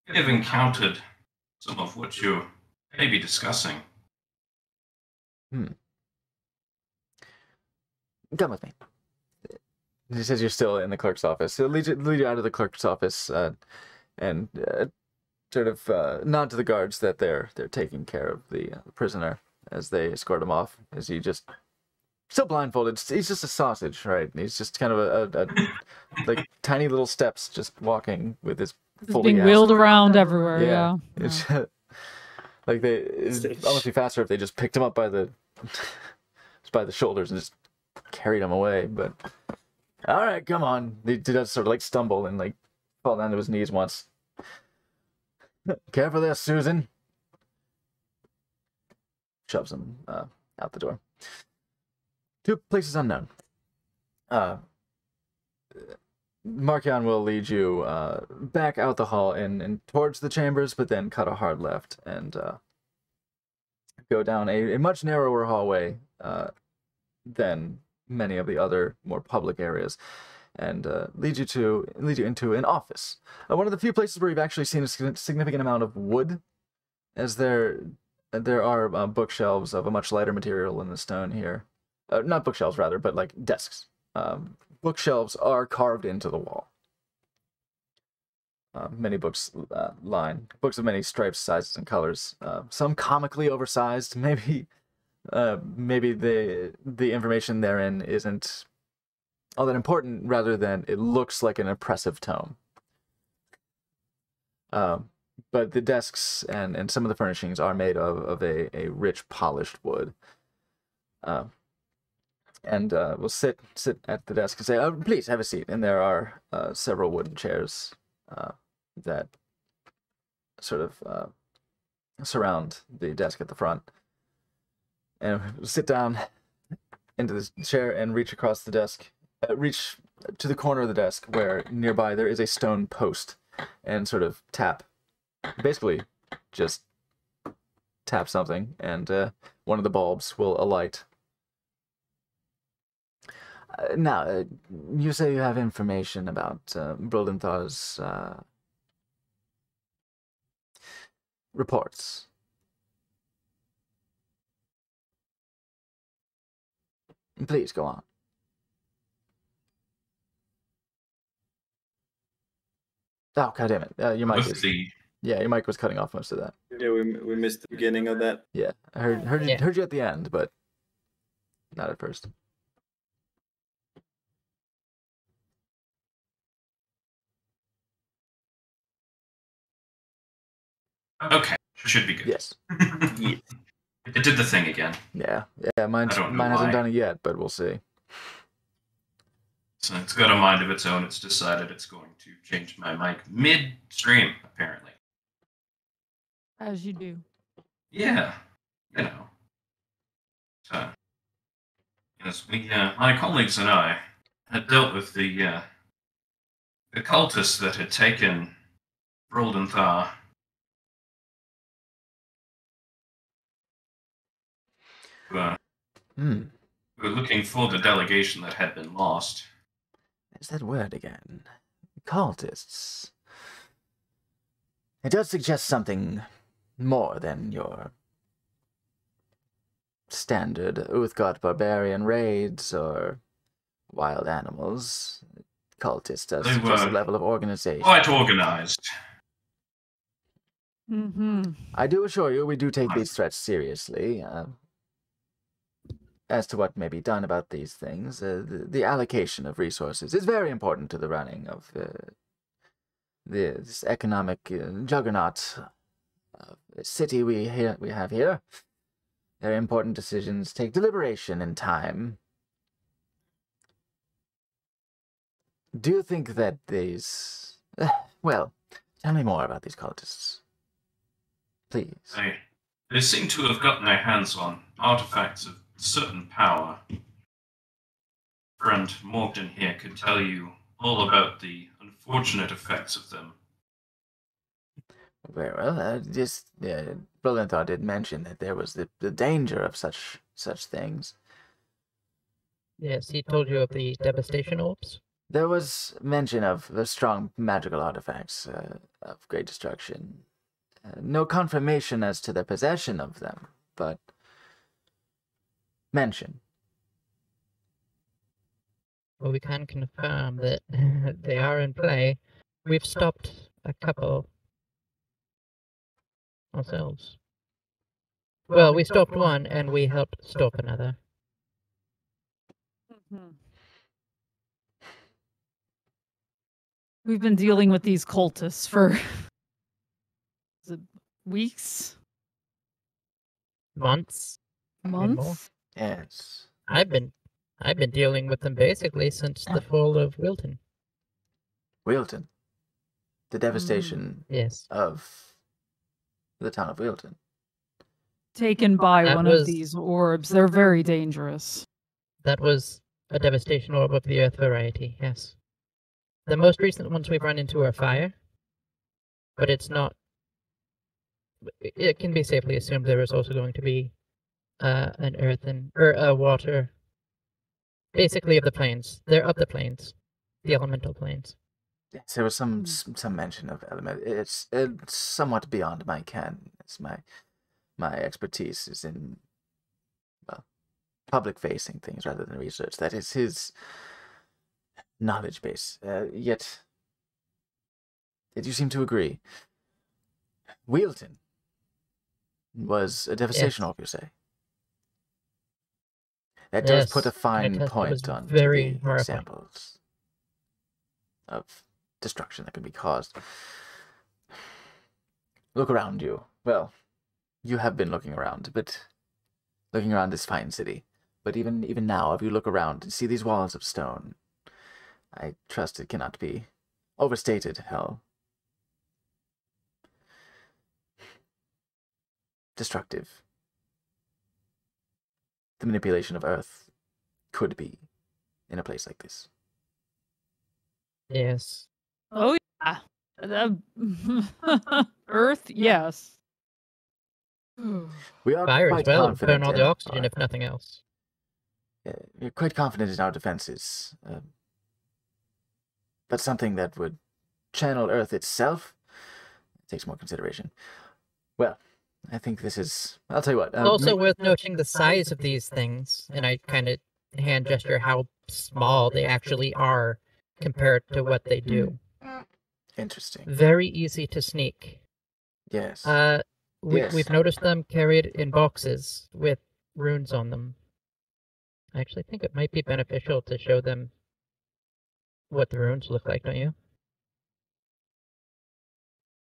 encountered some of what you may be discussing. Come with me. He says you're still in the clerk's office. He'll lead you out of the clerk's office and sort of nod to the guards that they're taking care of the prisoner as they escort him off. As he just still blindfolded. He's just a sausage, right? He's just kind of a like tiny little steps, just walking with his fully being wheeled around everywhere. Yeah. It's like it'd almost be faster if they just picked him up by the by the shoulders and just carried him away. But all right, come on. He does sort of like stumble and like fall down to his knees once. Careful there, Susan. Shoves him out the door. To places unknown. Markion will lead you back out the hall and towards the chambers, but then cut a hard left and go down a much narrower hallway than many of the other more public areas, and lead you into an office. One of the few places where you've actually seen a significant amount of wood, as there are bookshelves of a much lighter material than the stone here. Not bookshelves, rather, but like desks. Bookshelves are carved into the wall. Many books books of many stripes, sizes, and colors. Some comically oversized. Maybe the information therein isn't all that important, rather than it looks like an impressive tome. But the desks and some of the furnishings are made of a rich, polished wood. And we'll sit at the desk and say, "Oh, please have a seat." And there are several wooden chairs that sort of surround the desk at the front. And we'll sit down into this chair and reach across the desk, reach to the corner of the desk where nearby there is a stone post, and sort of tap, basically just tap something, and one of the bulbs will alight. Now, you say you have information about Broldenthar's reports. Please, go on. Oh, God damn it. Your mic is... Yeah, your mic was cutting off most of that. Yeah, we missed the beginning of that. Yeah, I heard you at the end, but not at first. Okay, should be good. Yes. Yeah. It did the thing again. Yeah, mine hasn't done it yet, but we'll see. So it's got a mind of its own. It's decided it's going to change my mic mid-stream, apparently. As you do. Yeah, you know. So, yes, my colleagues and I had dealt with the cultists that had taken Broldenthar. We were looking for the delegation that had been lost. There's that word again. Cultists. It does suggest something more than your standard Uthgardt barbarian raids or wild animals. Cultists does suggest a level of organization. Quite organized. I do assure you, we do take these threats seriously. As to what may be done about these things, the allocation of resources is very important to the running of this economic juggernaut city we have here. Very important decisions take deliberation and time. Do you think that these... well, tell me more about these cultists. Please. They seem to have gotten their hands on artifacts of certain power. Friend Morgan here could tell you all about the unfortunate effects of them. Very well. Brolenthar did mention that there was the danger of such things. Yes, he told you of the devastation orbs? There was mention of the strong magical artifacts of great destruction. No confirmation as to the possession of them, but mention. Well, we can confirm that they are in play. We've stopped a couple ourselves. Well, we stopped one, and we helped stop another. We've been dealing with these cultists for weeks? Months? Months? Yes. I've been dealing with them basically since the fall of Wilton. Wilton. The devastation Yes. of the town of Wilton. Taken by That one was- of these orbs. They're very dangerous. That was a devastation orb of the Earth variety, yes. The most recent ones we've run into are fire, but it's not... It can be safely assumed there is also going to be an earthen, or a water, basically of the plains. They're of the plains, the elemental plains. Yes, there was some mention of element. It's somewhat beyond my ken. It's my expertise is in, well, public-facing things rather than research. That is his knowledge base. Yet you seem to agree. Wilton was a devastation orb, you say? That does Yes, put a fine it was point on very the horrifying. examples of destruction that can be caused. Look around you. Well, you have been looking around this fine city. But even now, if you look around and see these walls of stone, I trust it cannot be overstated how destructive the manipulation of Earth could be in a place like this. Yes. Oh, yeah. Earth, yes. We are Fire as quite well, confident burn all the in oxygen our- if nothing else. We're quite confident in our defenses. But something that would channel Earth itself takes more consideration. Well, I think this is... I'll tell you what. It's also worth noting the size of these things, and I kind of hand gesture how small they actually are compared to what they do. Interesting. Very easy to sneak. Yes. We've Yes. noticed them carried in boxes with runes on them. I actually think it might be beneficial to show them what the runes look like, don't you?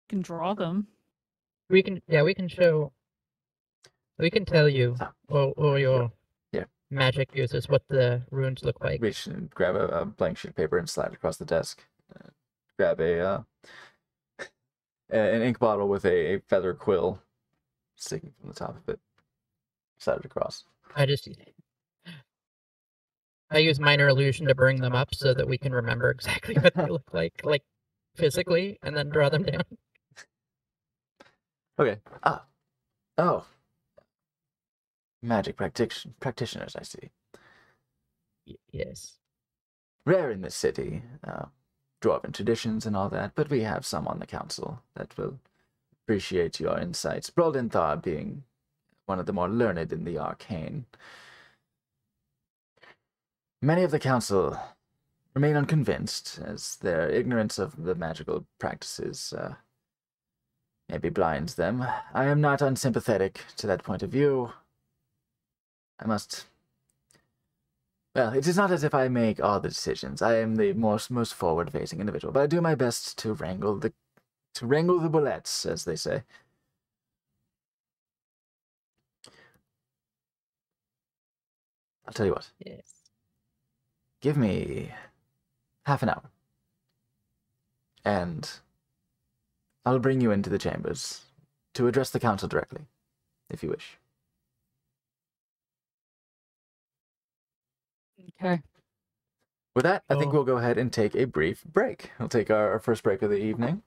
Can draw them. We can show. We can tell you, or your Yeah. magic users, what the runes look like. Reach and grab a blank sheet of paper and slide it across the desk. Grab an ink bottle with a feather quill sticking from the top of it. Slide it across. I use minor illusion to bring them up so that we can remember exactly what they look like physically, and then draw them down. Okay. Oh. Magic practitioners, I see. Yes. Rare in this city. Dwarven traditions and all that, but we have some on the council that will appreciate your insights. Broldenthar being one of the more learned in the arcane. Many of the council remain unconvinced, as their ignorance of the magical practices maybe blinds them. I am not unsympathetic to that point of view. Well, it is not as if I make all the decisions. I am the most forward-facing individual, but I do my best to wrangle the bullets, as they say. I'll tell you what. Yes. Give me half an hour, and I'll bring you into the chambers to address the council directly, if you wish. Okay. With that, I think we'll go ahead and take a brief break. We'll take our first break of the evening,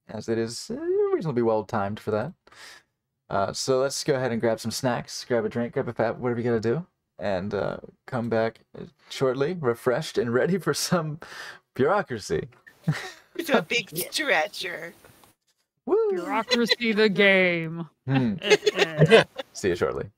as it is reasonably well timed for that. So let's go ahead and grab some snacks, grab a drink, grab a pap, whatever you gotta do, and come back shortly, refreshed and ready for some bureaucracy. It's a big stretcher. Bureaucracy the game. See you shortly.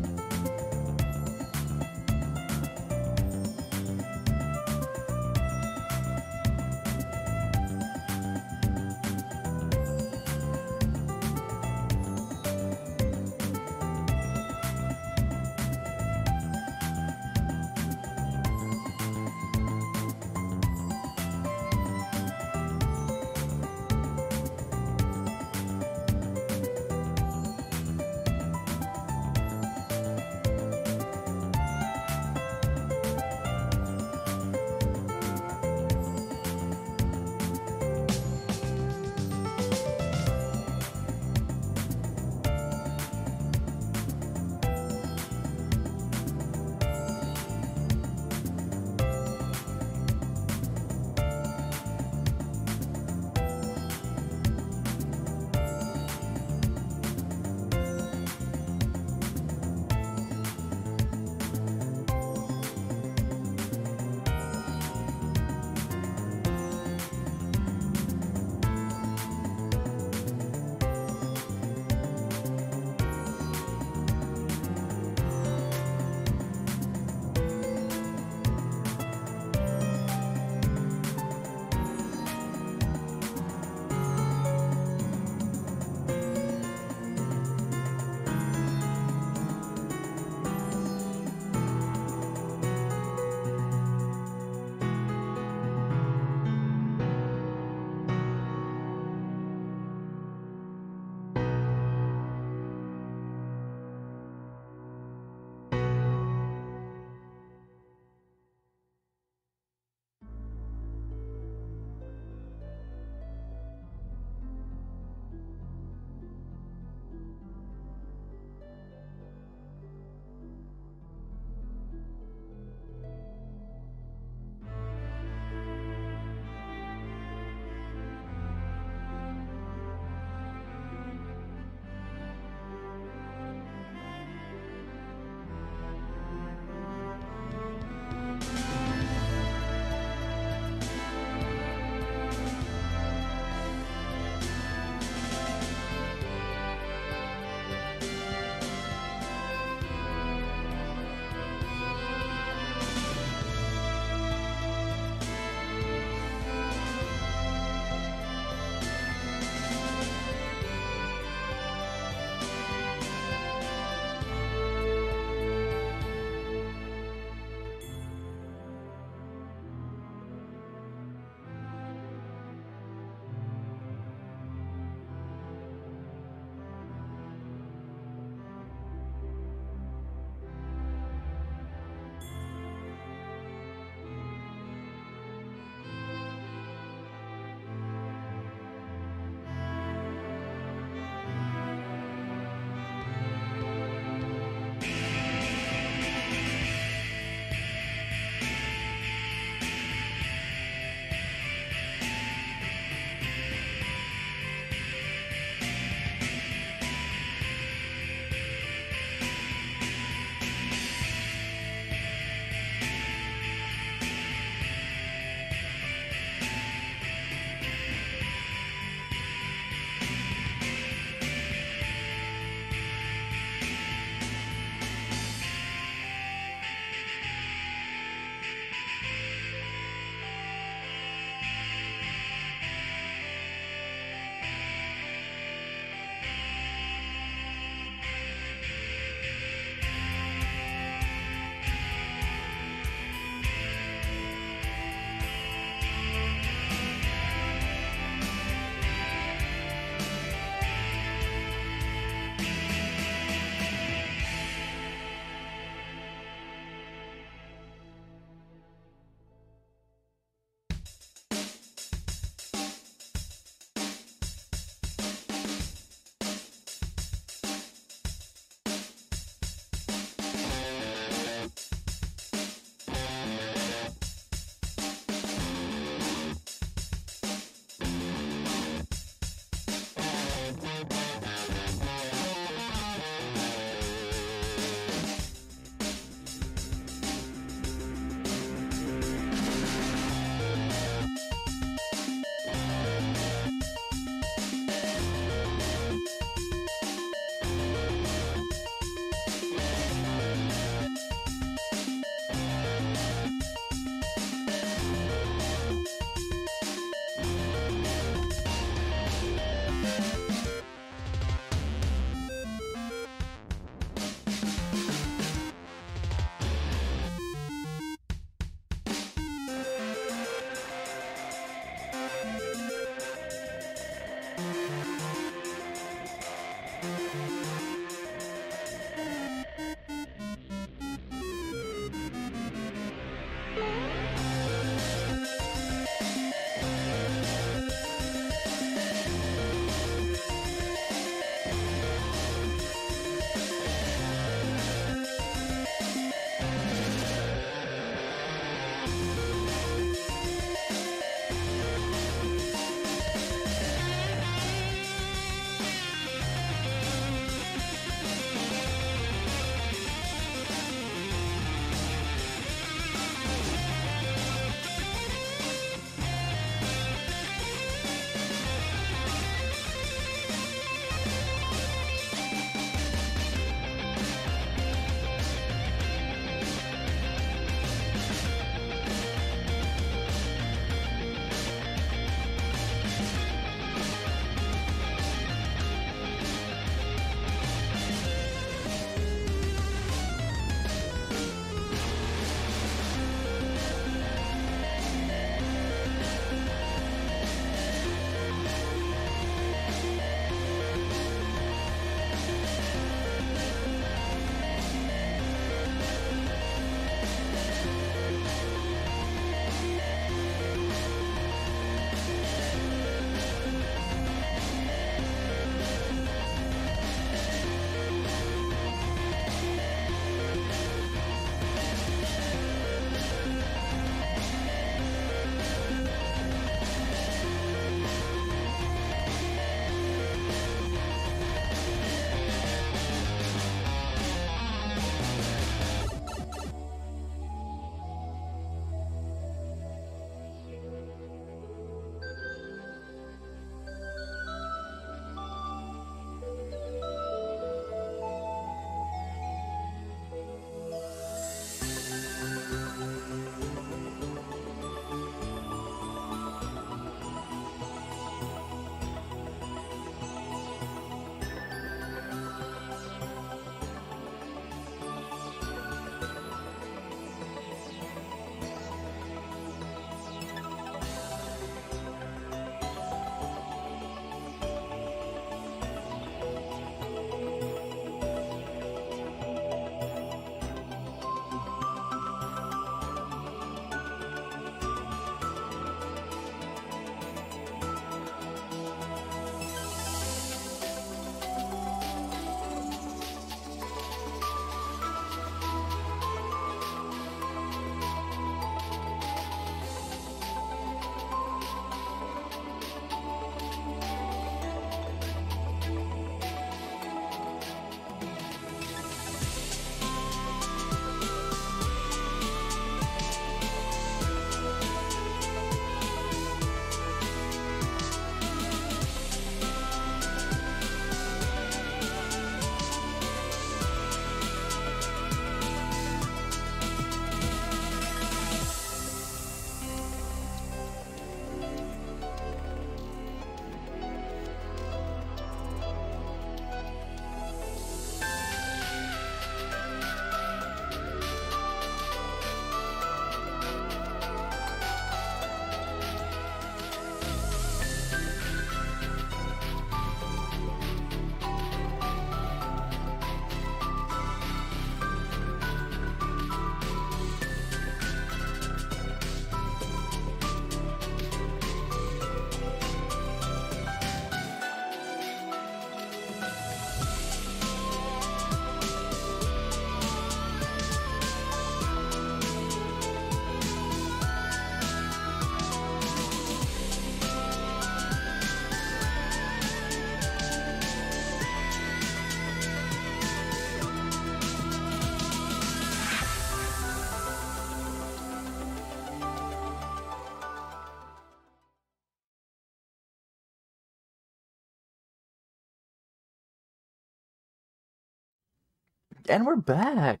And we're back.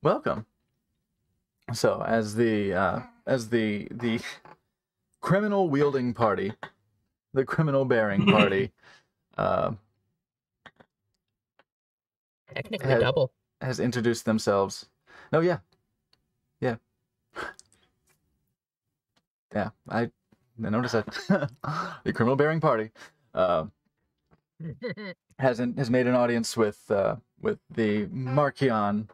Welcome. So, as the criminal wielding party, the criminal bearing party, Technically double. Has introduced themselves. Oh yeah, yeah, yeah. I noticed that the criminal bearing party has made an audience with the Markion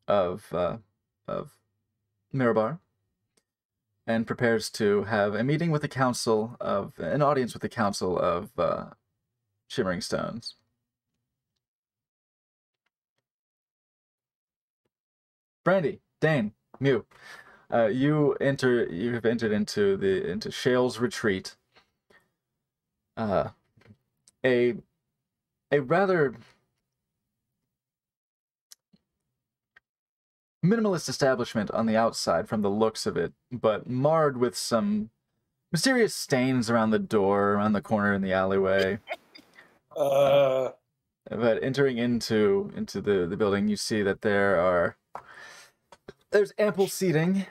of Mirabar, and prepares to have a meeting with an audience with the council of Shimmering Stones. Brandy, Dane, Mew, you have entered into Shale's retreat. A rather minimalist establishment on the outside from the looks of it, but marred with some mysterious stains around the door, around the corner in the alleyway. But entering into the building, you see that there's ample seating,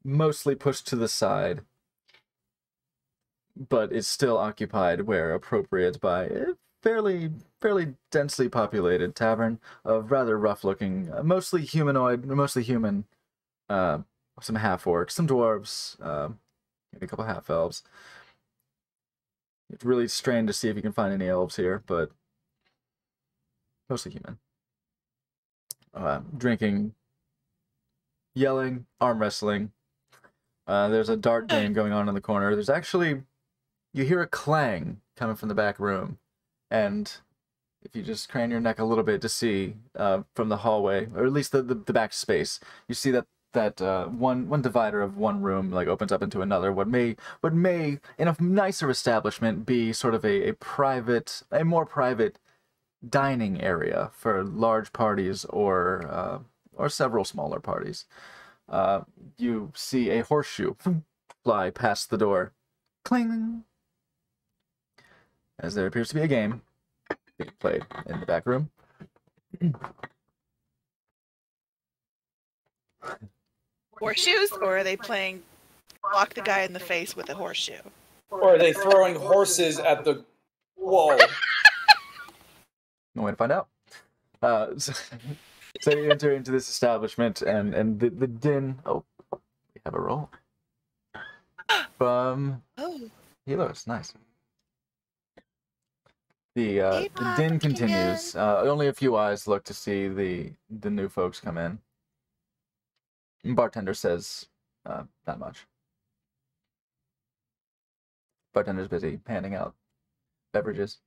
mostly pushed to the side, but it's still occupied where appropriate by a fairly densely populated tavern of rather rough-looking, mostly human, some half-orcs, some dwarves, maybe a couple half-elves. It's really strained to see if you can find any elves here, but mostly human. Drinking, yelling, arm wrestling. There's a dart game going on in the corner. There's actually, you hear a clang coming from the back room, and if you just crane your neck a little bit to see from the hallway, or at least the back space, you see that one divider of one room like opens up into another. What may in a nicer establishment be sort of a more private dining area for large parties or several smaller parties. You see a horseshoe fly past the door, cling, as there appears to be a game being played in the back room. Horseshoes, or are they playing block the guy in the face with a horseshoe? Or are they throwing horses at the wall? No way to find out. So you enter into this establishment, and the din. Oh, we have a roll from Healers. Nice. The din continues. Only a few eyes look to see the new folks come in. Bartender says, not much. Bartender's busy handing out beverages.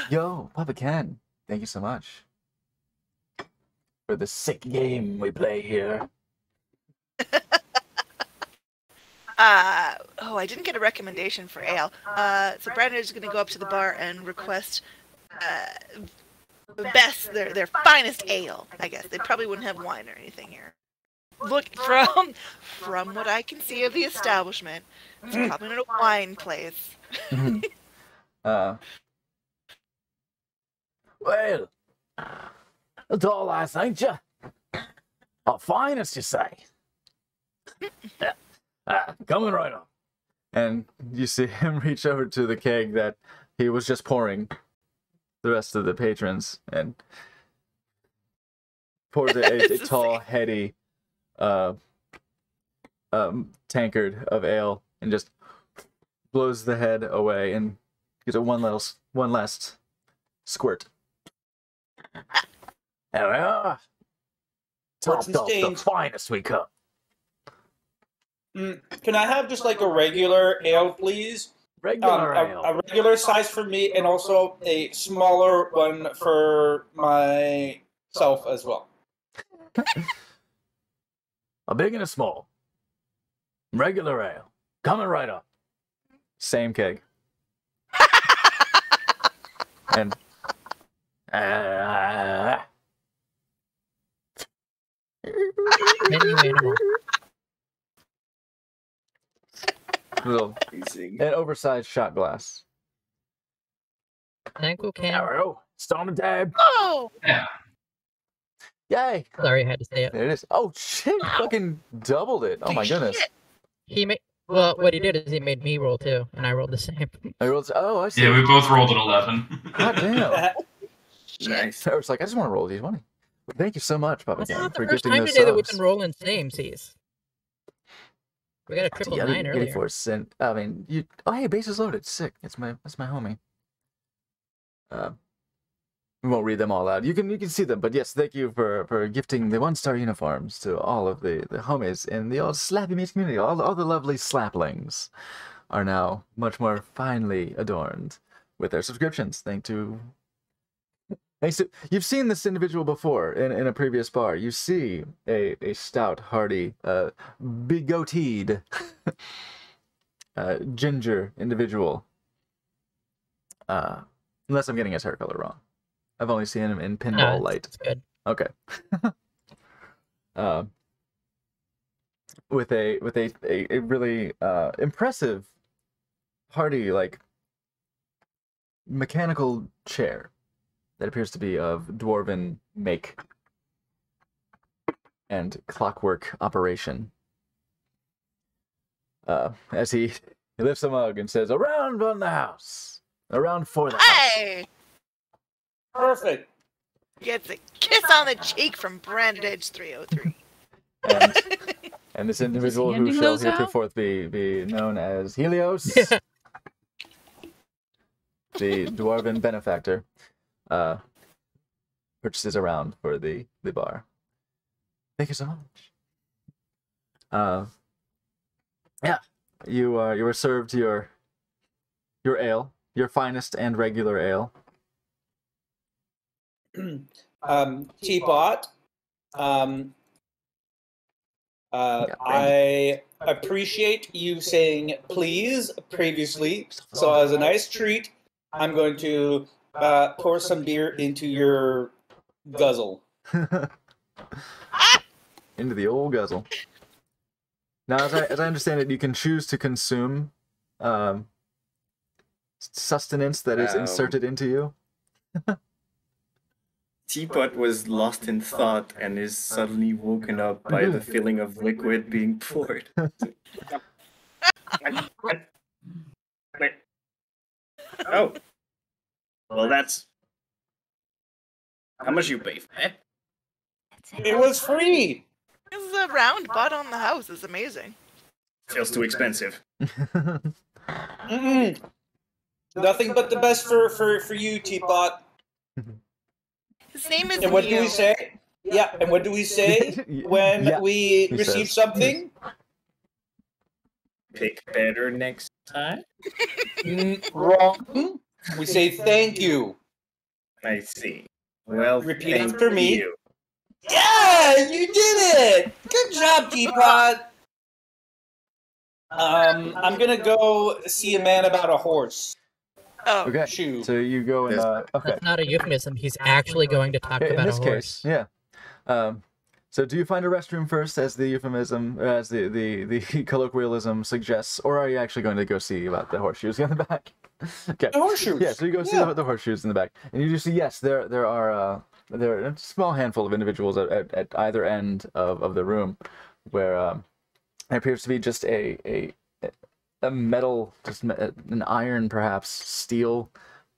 Yo, Papa Ken, thank you so much for the sick game we play here. I didn't get a recommendation for ale. So Brandon's going to go up to the bar and request their finest ale, I guess. They probably wouldn't have wine or anything here. Look, from what I can see of the establishment, it's probably not a wine place. Well, that's all I think, you. Our finest, you say. Coming right up. And you see him reach over to the keg that he was just pouring the rest of the patrons, and pours a tall, heady tankard of ale, and just blows the head away and gives it one last squirt. There we are. Topped off the finest we could. Can I have just like a regular ale, please? Regular ale. A regular size for me, and also a smaller one for myself as well. A big and a small. Regular ale. Coming right up. Same keg. And Menu animal. an oversized shot glass. Thankful There can. we go. Storm time. Oh! Yeah. Yay! Sorry, I had to say it. There it is. Oh shit! Fucking doubled it. Oh my goodness. Shit. He made. Well, what he did is he made me roll too, and I rolled the same. I rolled. Oh, I see. Yeah, we both rolled an 11. God damn. Nice. I was like, I just want to roll these money. Thank you so much, Papa That's Ken, not for the first gifting time those today that we've subs. been rolling same-seas. We got a triple Yeah, 9 earlier. 84 cent. I mean, you. Oh, hey, base is loaded. Sick. That's my homie. We won't read them all out. You can see them, but yes, thank you for gifting the 1-star uniforms to all of the homies in the old Slappy Meats community. All the lovely slaplings are now much more finely adorned with their subscriptions. Thanks to you've seen this individual before in a previous bar. You see a stout, hearty, big-goateed ginger individual. Unless I'm getting his hair color wrong. I've only seen him in pinball light. It's good. Okay. With a really impressive, hardy, like mechanical chair that appears to be of dwarven make and clockwork operation. As he lifts a mug and says, "Around on the house, around for the house." Hey! Perfect. Gets a kiss on the cheek from Branded Edge 303. And this individual who handing shall those out? heretofore be known as Helios, the dwarven benefactor, purchases around for the bar. Thank you so much. Yeah, you were served your ale, your finest and regular ale. Teapot. I appreciate you saying please previously. So as a nice treat, I'm going to pour some beer into your guzzle. Into the old guzzle. Now, as I understand it, you can choose to consume sustenance that is inserted into you. Teapot was lost in thought and is suddenly woken up by the feeling of liquid being poured. Oh. Well, that's... How much you pay for that? It was free! This is a round butt on the house. It's amazing. Feels too expensive. Mm-mm. Nothing but the best for you, Teapot. His name is And what do Neo. we say? Yeah, and what do we say when Yeah, we he receive says. something? Pick better next time? Wrong. We say thank you. I see. Well, Repeat thank after me. you. Yeah, you did it! Good job, Teapot. I'm gonna go see a man about a horse. Oh, Okay, shoot. so you go and okay. That's not a euphemism. He's actually going to talk In about this a horse. case, yeah. So do you find a restroom first, as the euphemism, as the colloquialism suggests, or are you actually going to go see about the horseshoes in the back? Okay. The horseshoes. Yeah, so you go see the horseshoes in the back, and you just see yes, there are a small handful of individuals at either end of the room, where there appears to be just a metal, an iron, perhaps steel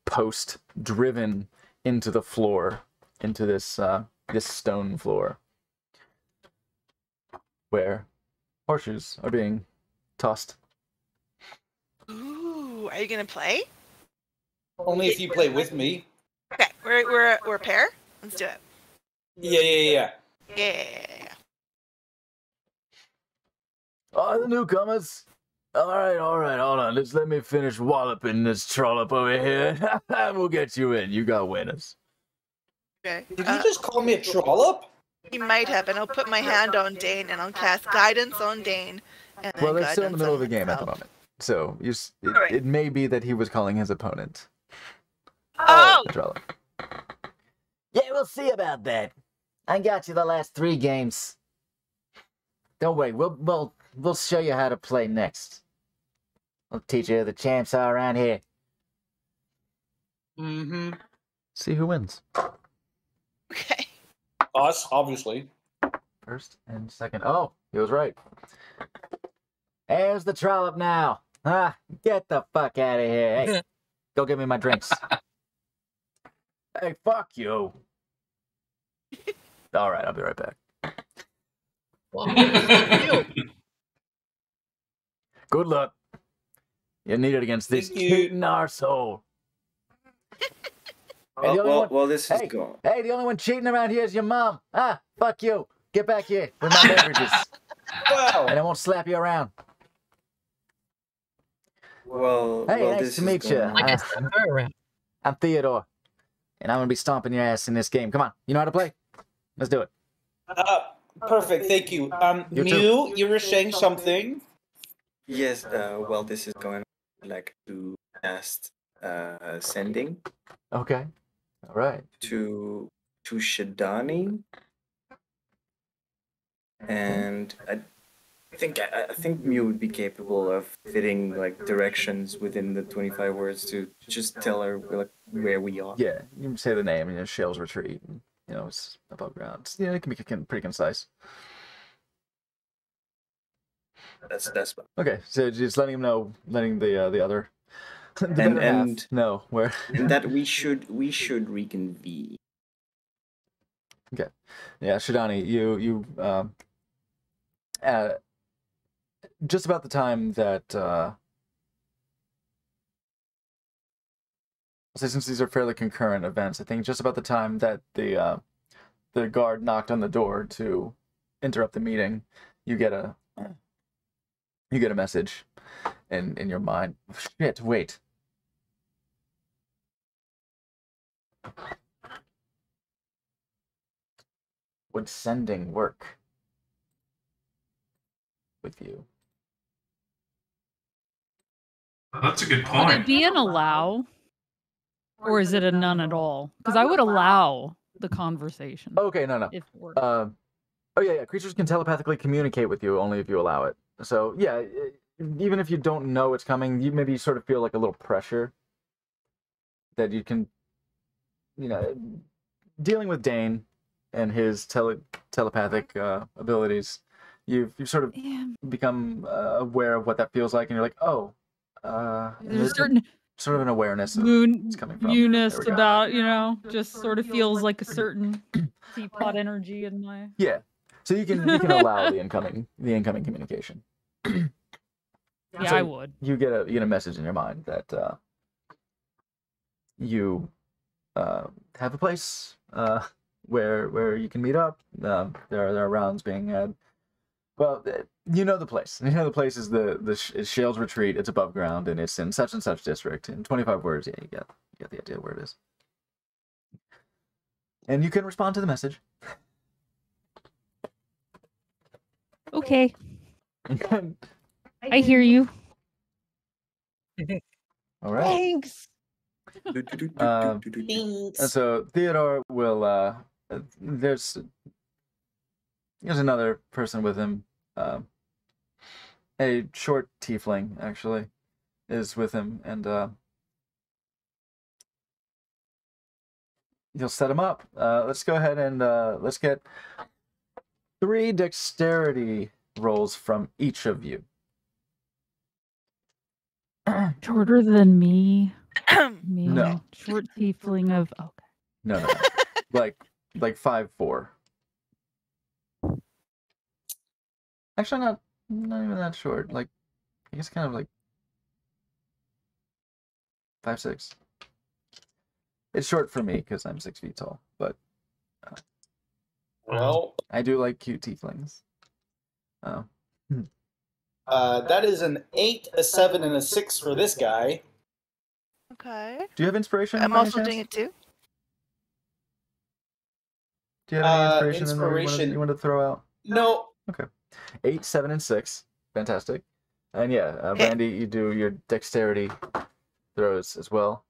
post driven into the floor, into this this stone floor, where horseshoes are being tossed. Ooh, are you gonna play? Only if you play with me. Okay, we're a pair. Let's do it. Yeah. Yeah. Oh, the newcomers. All right, hold on. Just let me finish walloping this trollop over here. We'll get you in. You got winners. Okay. Did you just call me a trollop? He might have, and I'll put my hand on Dane, and I'll cast guidance on Dane. And then Well, they're still in the guidance middle on of the game at the myself. moment. So Alright. it may be that he was calling his opponent. Oh! a trollop. Yeah, we'll see about that. I got you the last 3 games. Don't worry, we'll show you how to play next. We'll teach you who the champs are around here. Mm-hmm. See who wins. Okay. Us, obviously. First and second. Oh, he was right. There's the trollop now. Ah, get the fuck out of here. Hey, go get me my drinks. Hey, fuck you. All right, I'll be right back. Good luck. You need it against this cheating arsehole. Hey, Well, this is gone. Hey, the only one cheating around here is your mom. Ah, fuck you. Get back here with my beverages. Wow. And I won't slap you around. Well, Hey, nice this to is meet you. gone. I'm Theodore. And I'm going to be stomping your ass in this game. Come on. You know how to play? Let's do it. Perfect, thank you. You Mew, too. you were saying something? Yes, well, this is going like to cast sending Okay. All right. to Shadani. And I think Mew would be capable of fitting like directions within the 25 words to just tell her like where we are. Yeah, you can say the name, Shale's Retreat. And, it's above ground. Yeah, it can be pretty concise. That's Okay, so just letting him know, letting the other the and better half know where. and that we should reconvene. Okay, yeah, Shadani, you just about the time that I'll say, since these are fairly concurrent events, I think just about the time that the guard knocked on the door to interrupt the meeting, you get a message in your mind. Shit, wait. Would sending work with you? That's a good Would point. it be an allow? Or is it a none at all? Because I would allow the conversation. Okay, no. If it were. Oh yeah. Creatures can telepathically communicate with you only if you allow it. So yeah, even if you don't know it's coming, you maybe sort of feel like a little pressure that you can, dealing with Dane and his telepathic abilities, you've sort of become aware of what that feels like, and you're like, oh, There's a certain sort of an awareness of where it's coming from. newness There we go. about, just sort of feels like a certain teapot energy in my. Yeah. So you can allow the incoming communication. Yeah, So I would. You get a message in your mind that you have a place where you can meet up. There are rounds being had. Well, you know the place. You know the place is is Shale's Retreat. It's above ground and it's in such and such district. In 25 words, yeah, you get the idea where it is. And you can respond to the message. Okay. I hear you. All right. Thanks. And so Theodore will. There's another person with him. A short tiefling actually is with him, and he'll set him up. Let's go ahead and let's get 3 dexterity rolls from each of you. Shorter than me. Me. No. Short tiefling of. Okay. No. like 5'4". Actually, not even that short. Like, I guess kind of like 5'6". It's short for me because I'm 6 feet tall, but Well, I do like cute tieflings. Oh. that is an 8, a 7, and a 6 for this guy. Okay. Do you have inspiration? I'm by any also chance? doing it too. Do you have any inspiration, inspiration. you want to throw out? No. Okay. 8, 7, and 6. Fantastic. And yeah, Brandy, you do your dexterity throws as well.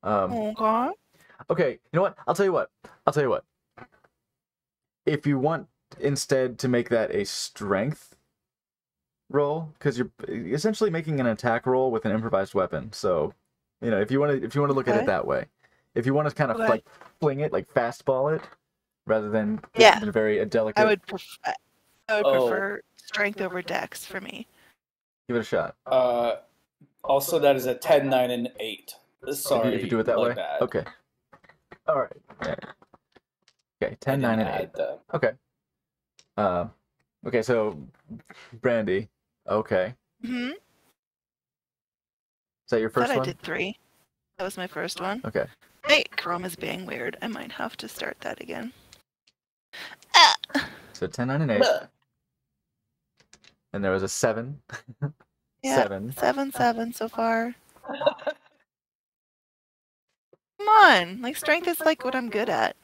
Okay. Okay, you know what? I'll tell you what. If you want instead to make that a strength roll, because you're essentially making an attack roll with an improvised weapon. So, if you want to look at it that way, if you want to kind of Okay. like fling it, like fastball it, rather than Yeah. in a very delicate. I would Oh. prefer strength over dex for me. Give it a shot. Also, that is a 10, 9, and 8. Sorry. If you do it that my way. bad. Okay. All right. Yeah. Okay. 10, 9, and 8. Okay. Okay. So, Brandy. Okay. Hmm. Is that your first Thought one? I did 3. That was my first one. Okay. Hey, Chrome is being weird. I might have to start that again. So 10, 9, and 8. And there was a 7. Yeah, 7. 7 so far. Come on, like strength is like what I'm good at.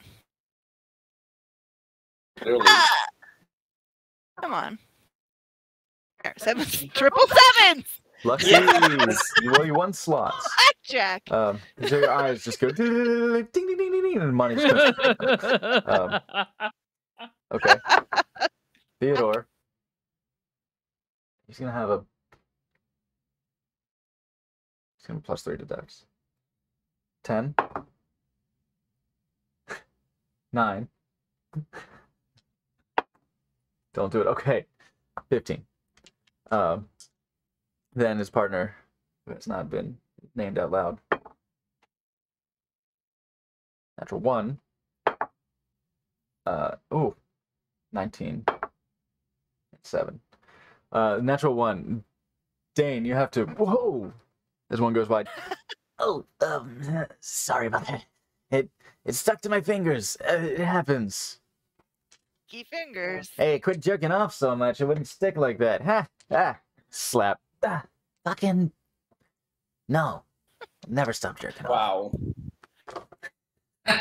Literally. Come on. There, 7, triple 7s. Lucky. Well, you won slots. Jack. So your eyes just go ding ding ding ding ding, and money just goes. Okay. Theodore. He's gonna have a. He's gonna +3 to Dex. 10. 9. Don't do it. Okay. 15. Then his partner, who has not been named out loud. Natural 1. 19. 7. Natural 1. Dane, you have to. Whoa! As one goes wide. Oh, sorry about that. It stuck to my fingers. It happens. Key fingers. Hey, quit jerking off so much. It wouldn't stick like that. Ha! Ah! Slap. Ah! Fucking. No. Never stop jerking off. Wow.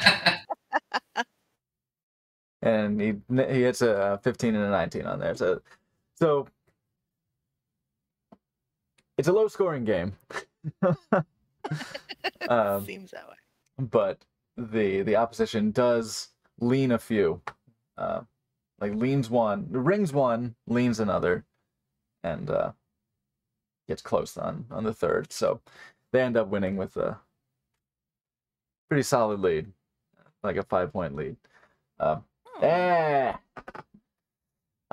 And he hits a 15 and a 19 on there. So it's a low-scoring game. Seems that way. But the opposition does lean a few. Like rings one, leans another, and gets close on the third. So they end up winning with a pretty solid lead, like a 5-point lead.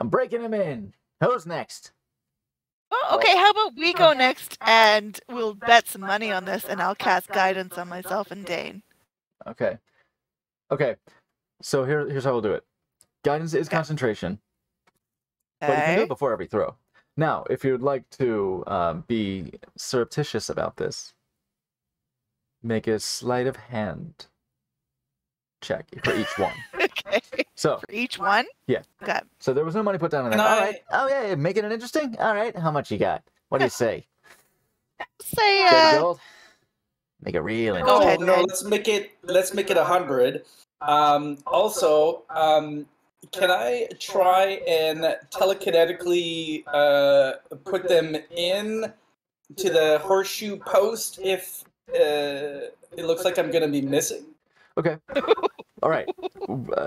I'm breaking him in. Who's next? Oh, okay, how about we go next and we'll bet some money on this and I'll cast guidance on myself and Dane. Okay. So here's how we'll do it. Guidance is concentration, but you can do it before every throw. Now, if you'd like to be surreptitious about this, make a sleight of hand check for each one. Okay. So for each one? Yeah. Okay. So there was no money put down on that. Can I- All right. Oh yeah, making it interesting. All right. How much you got? What do you say? Say Good gold? Make it real Oh interesting. no, let's make it 100. Also, can I try and telekinetically put them in to the horseshoe post if it looks like I'm going to be missing? Okay. All right.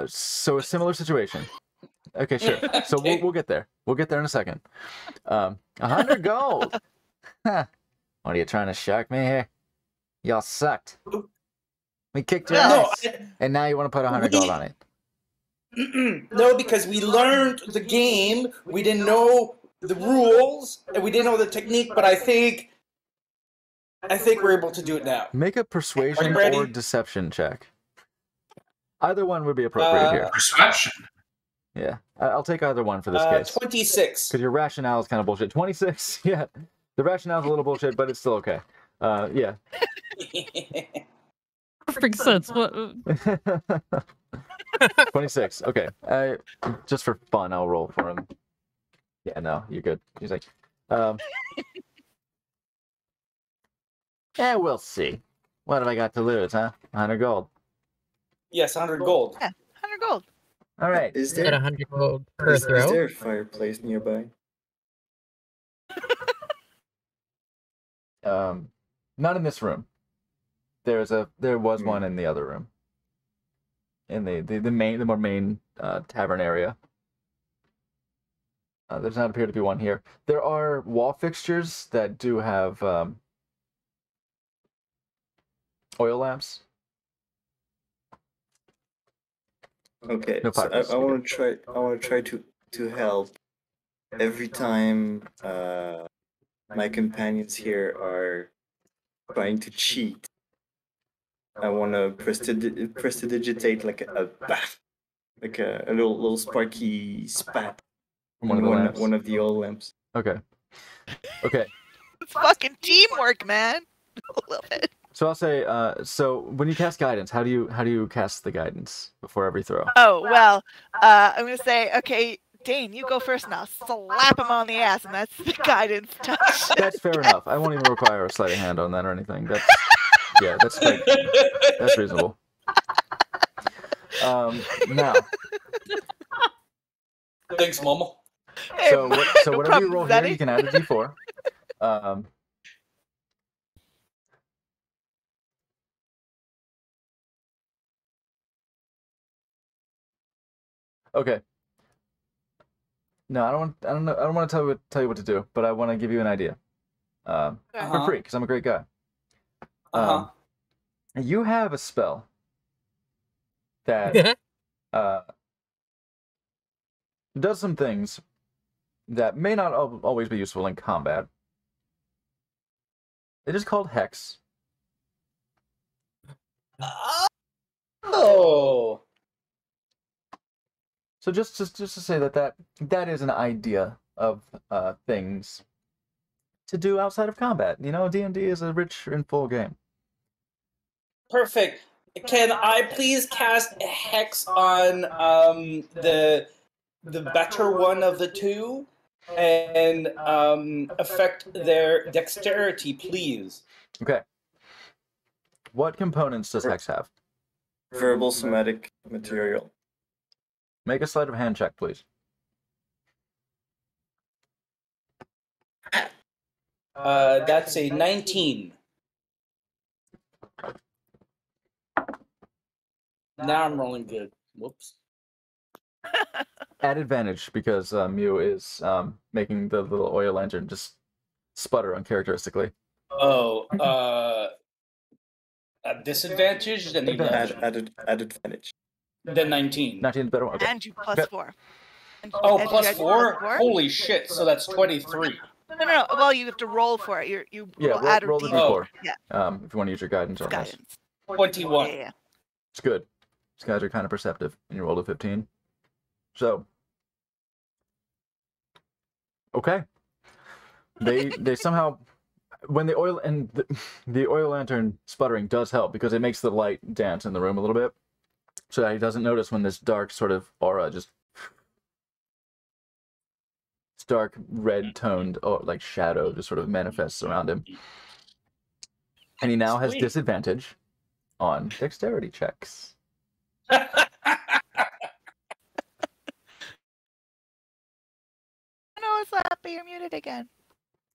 So a similar situation. Okay, sure. So we'll get there. We'll get there in a second. 100 gold. Huh. What are you trying to shark me here? Y'all sucked. We kicked your ass, and now you want to put 100 gold on it. No, because we learned the game, we didn't know the rules, and we didn't know the technique, but I think we're able to do it now. Make a persuasion Are you ready? or deception check. Either one would be appropriate here. Perception. Yeah, I'll take either one for this case. 26. Because your rationale is kind of bullshit. 26, yeah. The rationale's a little bullshit, but it's still okay. Yeah. Perfect sense. What? 26. Okay. Just for fun, I'll roll for him. Yeah, no, you're good. He's like, Yeah, we'll see. What have I got to lose, huh? 100 gold. Yes, 100 gold. Yeah, 100 gold. All right. Is Get there 100 gold per is throw. there a fireplace nearby? Not in this room. There was one in the other room. In the more main tavern area. There does not appear to be one here. There are wall fixtures that do have oil lamps Okay, No so pirates. I want to try. I want to try to help every time my companions here are trying to cheat. I want to prestidigitate like a bat, like a little sparky spat From one in of the lamps. one of the oil lamps. Okay. Okay. It's fucking teamwork, man. I love it. So I'll say, so when you cast guidance, how do you cast the guidance before every throw? Oh, well, I'm going to say, okay, Dane, you go first now. Slap him on the ass, and that's the guidance touch. That's fair enough. I won't even require a sleight of hand on that or anything. That's yeah, that's great. That's reasonable. Now. Thanks, Mama. So no whatever problem, you roll Zaddy. here, you can add a d4. Okay. No, I don't want to tell you what to do, but I want to give you an idea. For free, because I'm a great guy. You have a spell that does some things that may not always be useful in combat. It is called Hex. Oh. So just to say that is an idea of things to do outside of combat. You know, D&D is a rich and full game. Perfect. Can I please cast Hex on the better one of the two and affect their dexterity, please? Okay. What components does Hex have? Verbal somatic material. Make a sleight of hand check, please. That's a 19. Now I'm rolling good. Whoops. At advantage because Mew is making the little oil lantern just sputter uncharacteristically. Oh, at disadvantage, then Add advantage. Then 19. 19 is better one. Okay. And you plus 4. Oh, and plus you had 4? Holy shit, so that's 23. No. Well, you have to roll for it. You add roll the a d4. Yeah. If you want to use your guidance on this. Guidance. 21. Yeah. It's good. These guys are kind of perceptive, and you rolled a 15. So, okay. They somehow, when the oil and the oil lantern sputtering does help because it makes the light dance in the room a little bit, so that he doesn't notice when this dark sort of aura just dark red toned like shadow just sort of manifests around him, and he now has disadvantage on dexterity checks. No, Slappy, you're muted again.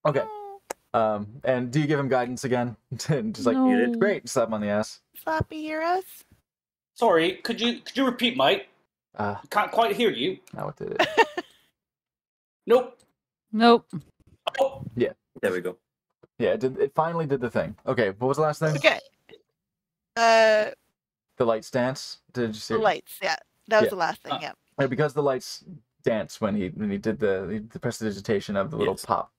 Okay. And do you give him guidance again? Just like No. great, slap him on the ass. Slappy, hear us? Sorry, could you repeat, Mike? Can't quite hear you. Now what did it? Nope. Nope. Oh. Yeah. There we go. Yeah, it finally did the thing. Okay, what was the last thing? Okay. The lights dance. Did you see? The lights, yeah. That was the last thing, yeah. Yeah, because the lights dance when he did the prestidigitation of the little pop.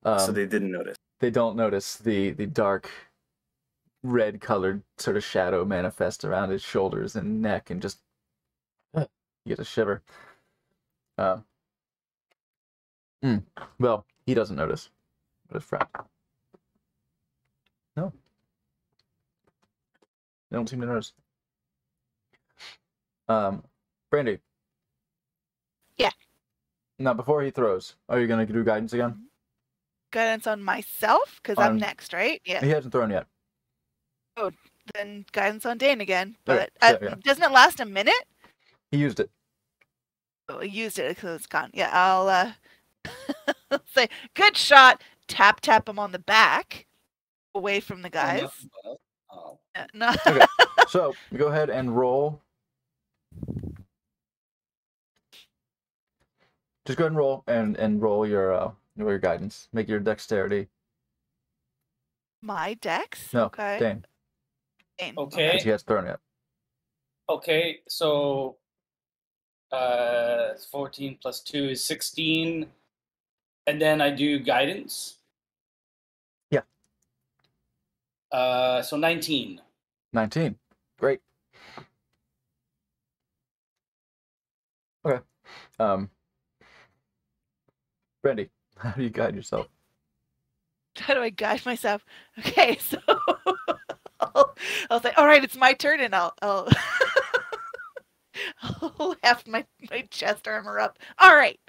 So they didn't notice. They don't notice the dark red colored sort of shadow manifest around his shoulders and neck, and just you get a shiver. Well, he doesn't notice, but his friend. No. They don't seem to notice. Brandy. Yeah. Now, before he throws, are you going to do guidance again? Guidance on myself? Because I'm next, right? Yeah. He hasn't thrown yet. Oh, then guidance on Dane again. Okay, But so, yeah. doesn't it last a minute? He used it. Oh, he used it because it's gone. Yeah, I'll say, good shot. Tap him on the back. Away from the guys. No. Okay, so go ahead and roll. Just go ahead and roll and roll your guidance. Make your dexterity. My dex? No, Okay. Dane. Dane. Okay. Because he hasn't thrown yet. Okay, so 14 plus 2 is 16. And then I do guidance. Yeah. So 19. 19. Great. Okay. Brandy, how do you guide yourself? How do I guide myself? Okay, so I'll say, all right, it's my turn, and I'll I'll have my chest armor up. All right.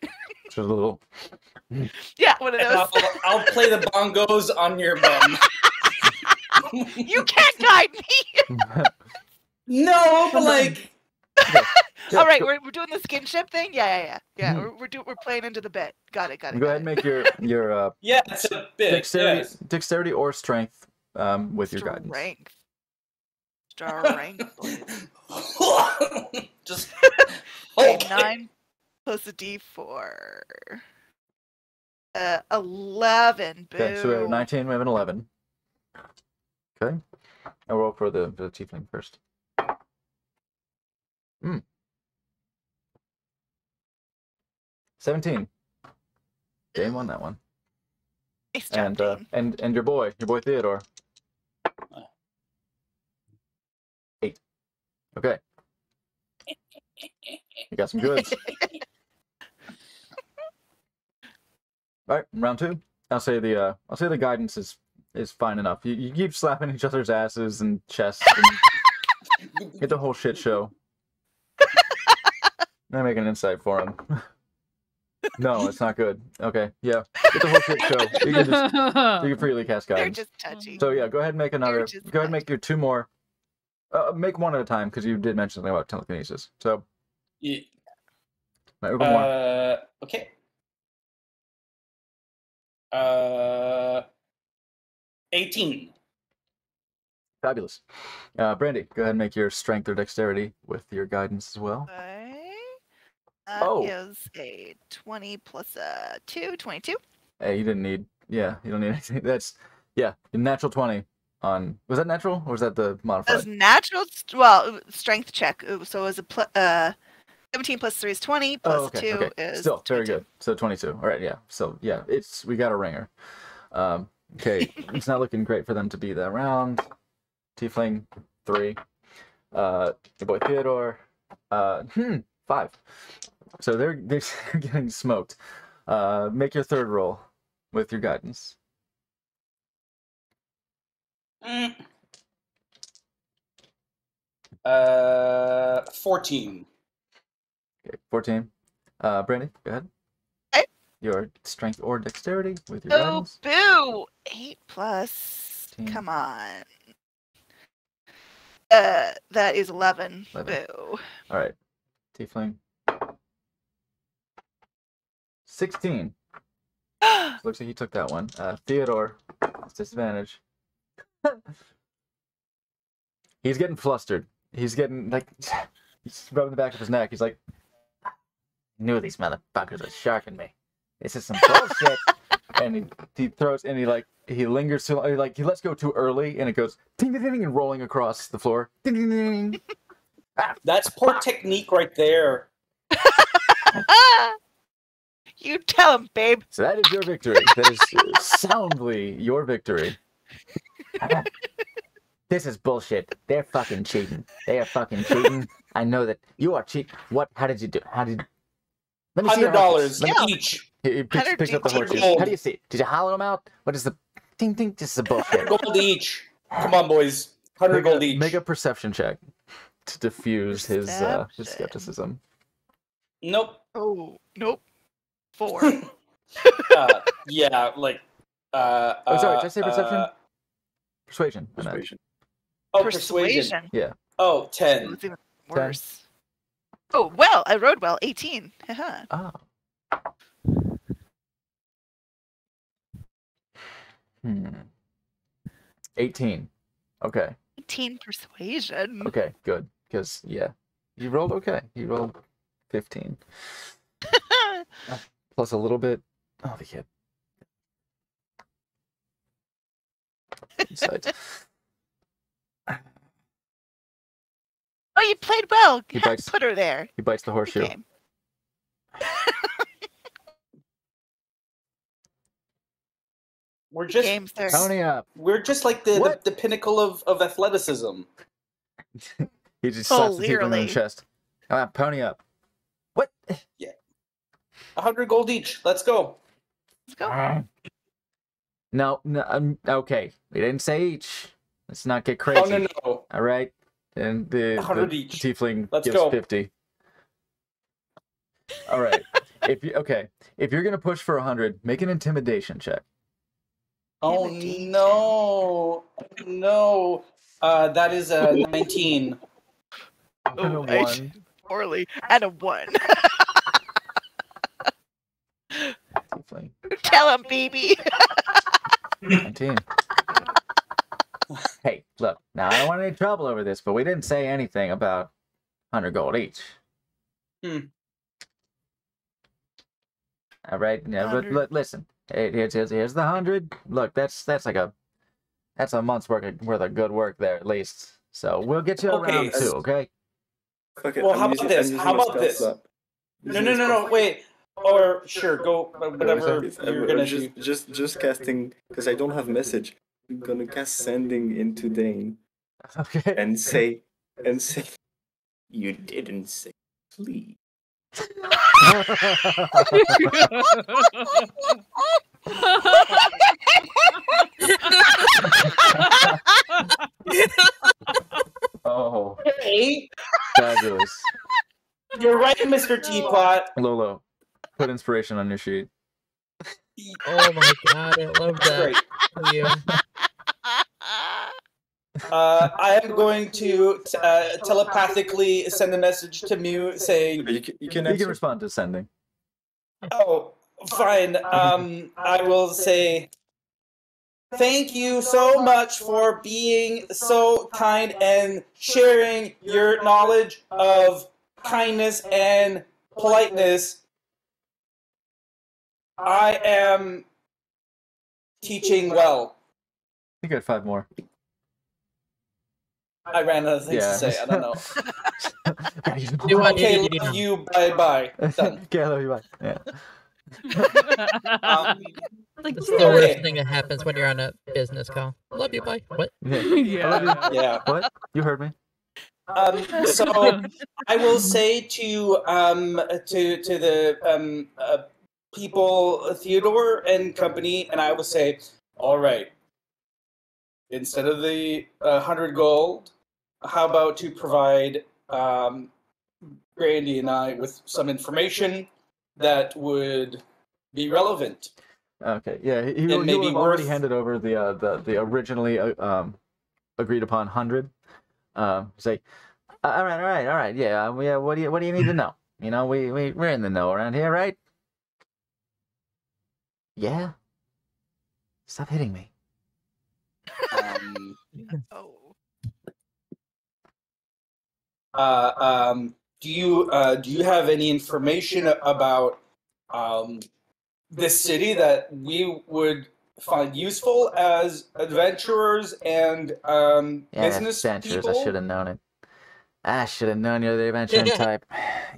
Just a little. Yeah, one of And those. I'll play the bongos on your bum. You can't guide me. No, but like. All right, we're doing the skinship thing. Yeah. Mhm. We're playing into the bit. Got it. Go ahead and make your Yeah, it's a bit. dexterity or strength with your guidance. Strength. Just Okay, 9 plus a D4. 11. Boo. Okay, so we have 19. We have an 11. Okay, I'll roll for the tiefling first. 17. Dane won that one. Nice job, Dane. And your boy Theodore. 8. Okay. You got some goods. All right, round 2. I'll say the guidance is fine enough. You keep slapping each other's asses and chests and get the whole shit show. I make an insight for him. No, it's not good. Okay, yeah. Get the whole shit show. You can freely cast guidance. They're just touchy. So yeah, go ahead and make another. Go ahead and make your 2 more. Make one at a time because you did mention something about telekinesis. So. Yeah. Right, one more. Okay. 18. Fabulous. Brandy, go ahead and make your strength or dexterity with your guidance as well. Okay. That is a 20 plus 2, 22. Hey, you didn't need. Yeah, you don't need anything. That's natural 20 on. Was that natural or was that the modified? It was natural. Well, strength check. So it was 17 plus 3 is 20. Plus 2 is still 22. very good. So 22. All right, yeah. So yeah, we got a ringer. Okay, it's not looking great for them to be that round. Tiefling 3. Your boy Theodore 5. So they're getting smoked. Make your 3rd roll with your guidance. 14. Okay, 14. Brandy, go ahead. Okay. Your strength or dexterity with your Oh, guidance. boo! 8 plus. 15. Come on. That is 11. 11. Boo. All right, Tiefling. 16. Looks like he took that one. Theodore, it's disadvantage. He's getting flustered. He's getting he's rubbing the back of his neck. He's like, I knew these motherfuckers are sharking me. This is some bullshit. And he throws and he lingers too long. He lets go too early and it goes ding ding ding and rolling across the floor. Ding ding ding. That's poor technique right there. You tell him, babe. So that is your victory. That is soundly your victory. This is bullshit. They're fucking cheating. They are fucking cheating. I know that you are cheating. What? How did you do? Let me see your horses. $100 each. He picks up the horses. How do you see it? Did you hollow them out? What is the ding ding? This is a bullshit. Gold each. Come on, boys. 100 gold each. Make a perception check to diffuse his skepticism. Nope. Oh, nope. 4. Yeah, like. Oh, sorry. Did I say perception? Persuasion. Persuasion. Oh, persuasion. Yeah. Oh, 10. It was even worse. 10. Oh, well, I rode well. 18. Oh. 18. Okay. 18 persuasion. Okay, good. Because, yeah, you rolled okay. You rolled 15. Plus a little bit. Oh, the kid. Insight. Oh, you played well. He bites, put her there. He bites the horseshoe. We're just Games there. Pony up. We're just like the pinnacle of athleticism. He just Oh, slaps the tiefling in literally. the chest. Come on, pony up. What? 100 gold each. Let's go. Let's go. No, okay. We didn't say each. Let's not get crazy. Oh, no. All right. And the 100 each. tiefling Let's gives go. 50. All right. If you're gonna push for 100, make an intimidation check. Oh no, no. That is a 19. And a Oh, I 1. poorly. And a 1. Tiefling. Tell him, baby. 19. Hey, look. Now I don't want any trouble over this, but we didn't say anything about 100 gold each. All right. Yeah, but 100. listen. Here's the 100. Look, that's a month's worth of good work there at least. So we'll get you Okay, around too. Okay. Okay, Well, I'm how using- about this? I'm using How my about spell this? slot. No, wait. Or sure, go whatever you're gonna do. Just casting because I don't have message. I'm gonna cast sending into Dane Okay. and say you didn't say please. Oh, Hey, fabulous. you're right, Mr. Teapot. Lolo, put inspiration on your sheet. Oh my god, I love that. Great. For you. I am going to telepathically send a message to Mew saying, You can You can answer. respond to sending. "Oh, fine. I will say." Thank you so much for being so kind and sharing your knowledge of kindness and politeness. I am teaching well. You got 5 more. I ran out of things to say. I don't know. Do what Okay, you need. love you. Bye bye. Done. Okay, I love you. Bye. Yeah. Like, That's the worst thing that happens when you're on a business call. Love you, bye. What? yeah. Yeah. What? You heard me. So I will say to the people, Theodore and company, and I will say, all right. Instead of the 100 gold, how about to provide Grandy and I with some information that would be relevant. Okay. Yeah. He And will maybe have already worth- handed over the originally agreed upon 100. Say, all right. Yeah. What do you need to know? You know, we're in the know around here, right? Yeah. Stop hitting me. Do you have any information about this city that we would find useful as adventurers and business adventurers. people? I should have known it. I should have known you're the adventuring type.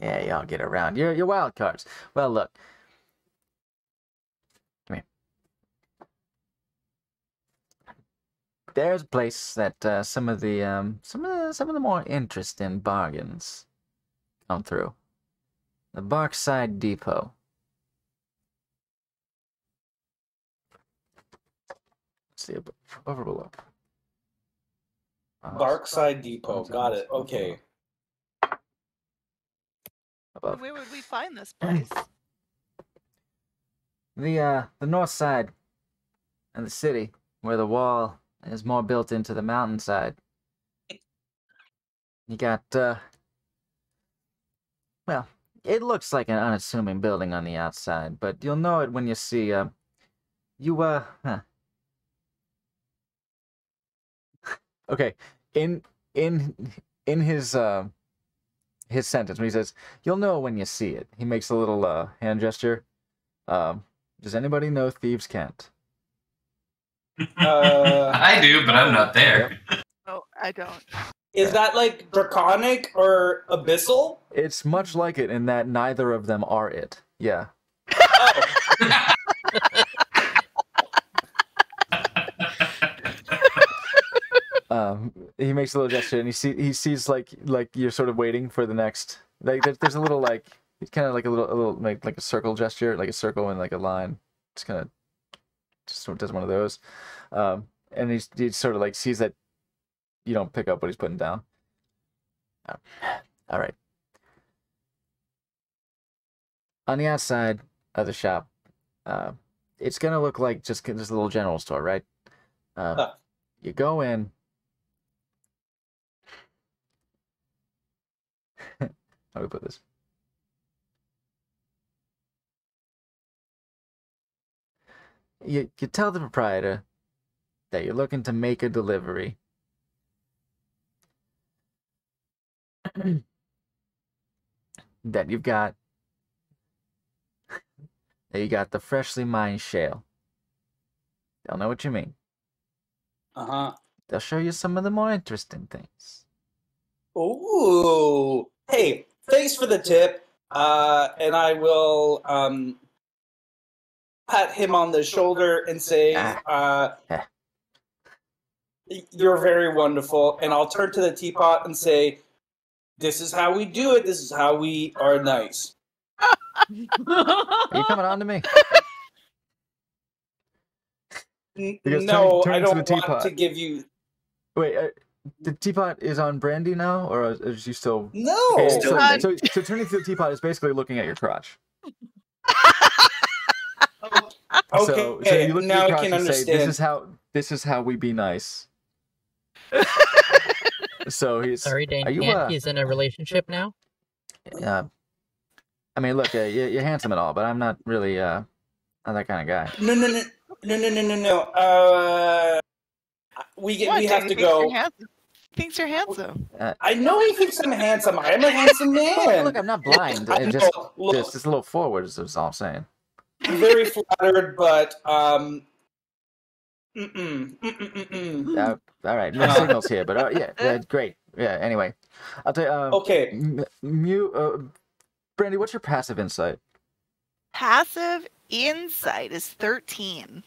Yeah, y'all get around. You're wild cards. Well, look. Come here. There's a place that some of the more interesting bargains come through. The Barkside Depot. Let's see over below. Barkside Depot. Got it. Okay. Above. Where would we find this place? The north side of the city, where the wall is more built into the mountainside. You got well, it looks like an unassuming building on the outside, but you'll know it when you see Okay, in his sentence when he says, "You'll know when you see it," he makes a little hand gesture. Does anybody know Thieves' Cant? I do, but I'm not there. Oh, I don't. Is that like draconic or abyssal? It's much like it in that neither of them are it. Yeah. He makes a little gesture, and he sees like you're sort of waiting for the next. Like there's a little like it's kind of like a little like a circle gesture, like a circle and like a line. Just kind of just sort of does one of those, and he sort of like sees that you don't pick up what he's putting down. All right. On the outside of the shop, it's gonna look like just a little general store, right? You go in. How do we put this? You tell the proprietor that you're looking to make a delivery. that you got the freshly mined shale. They'll know what you mean. They'll show you some of the more interesting things. Ooh. Hey, thanks for the tip. And I will pat him on the shoulder and say, you're very wonderful. And I'll turn to the teapot and say, this is how we do it. This is how we are nice. Are you coming on to me? No, I don't want to give you... Wait, the teapot is on Brandy now, or is you still... No! Okay, so turning to the teapot is basically looking at your crotch. Okay, so you look now at your I crotch can and understand. say, this is how we be nice. So he's... Sorry, Dane. Are you, He's in a relationship now? I mean, look, you're handsome and all, but I'm not really not that kind of guy. No. We have to go. Thinks you're handsome. I know he thinks I'm handsome. I am a handsome man. Look, I'm not blind. I know, just a look, little forward is all I'm saying. I'm very flattered, but all right, no signals here, but yeah, great. Yeah. Anyway, I'll tell you. Okay. Brandy, what's your passive insight? Passive insight is 13.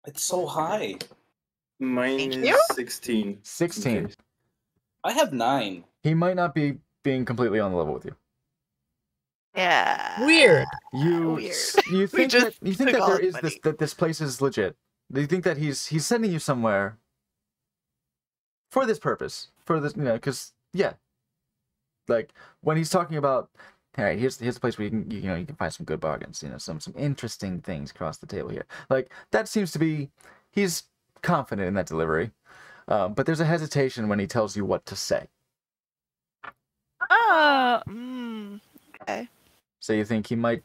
It's so high. Mine is 16. 16. I have 9. He might not be being completely on the level with you. Yeah. Weird. You think that there is money. that this place is legit? Do you think that he's sending you somewhere for this purpose? For this, because like when he's talking about, all right, here's the place where you can find some good bargains, some interesting things across the table here. Like that seems to be, he's confident in that delivery, but there's a hesitation when he tells you what to say. Okay. So you think he might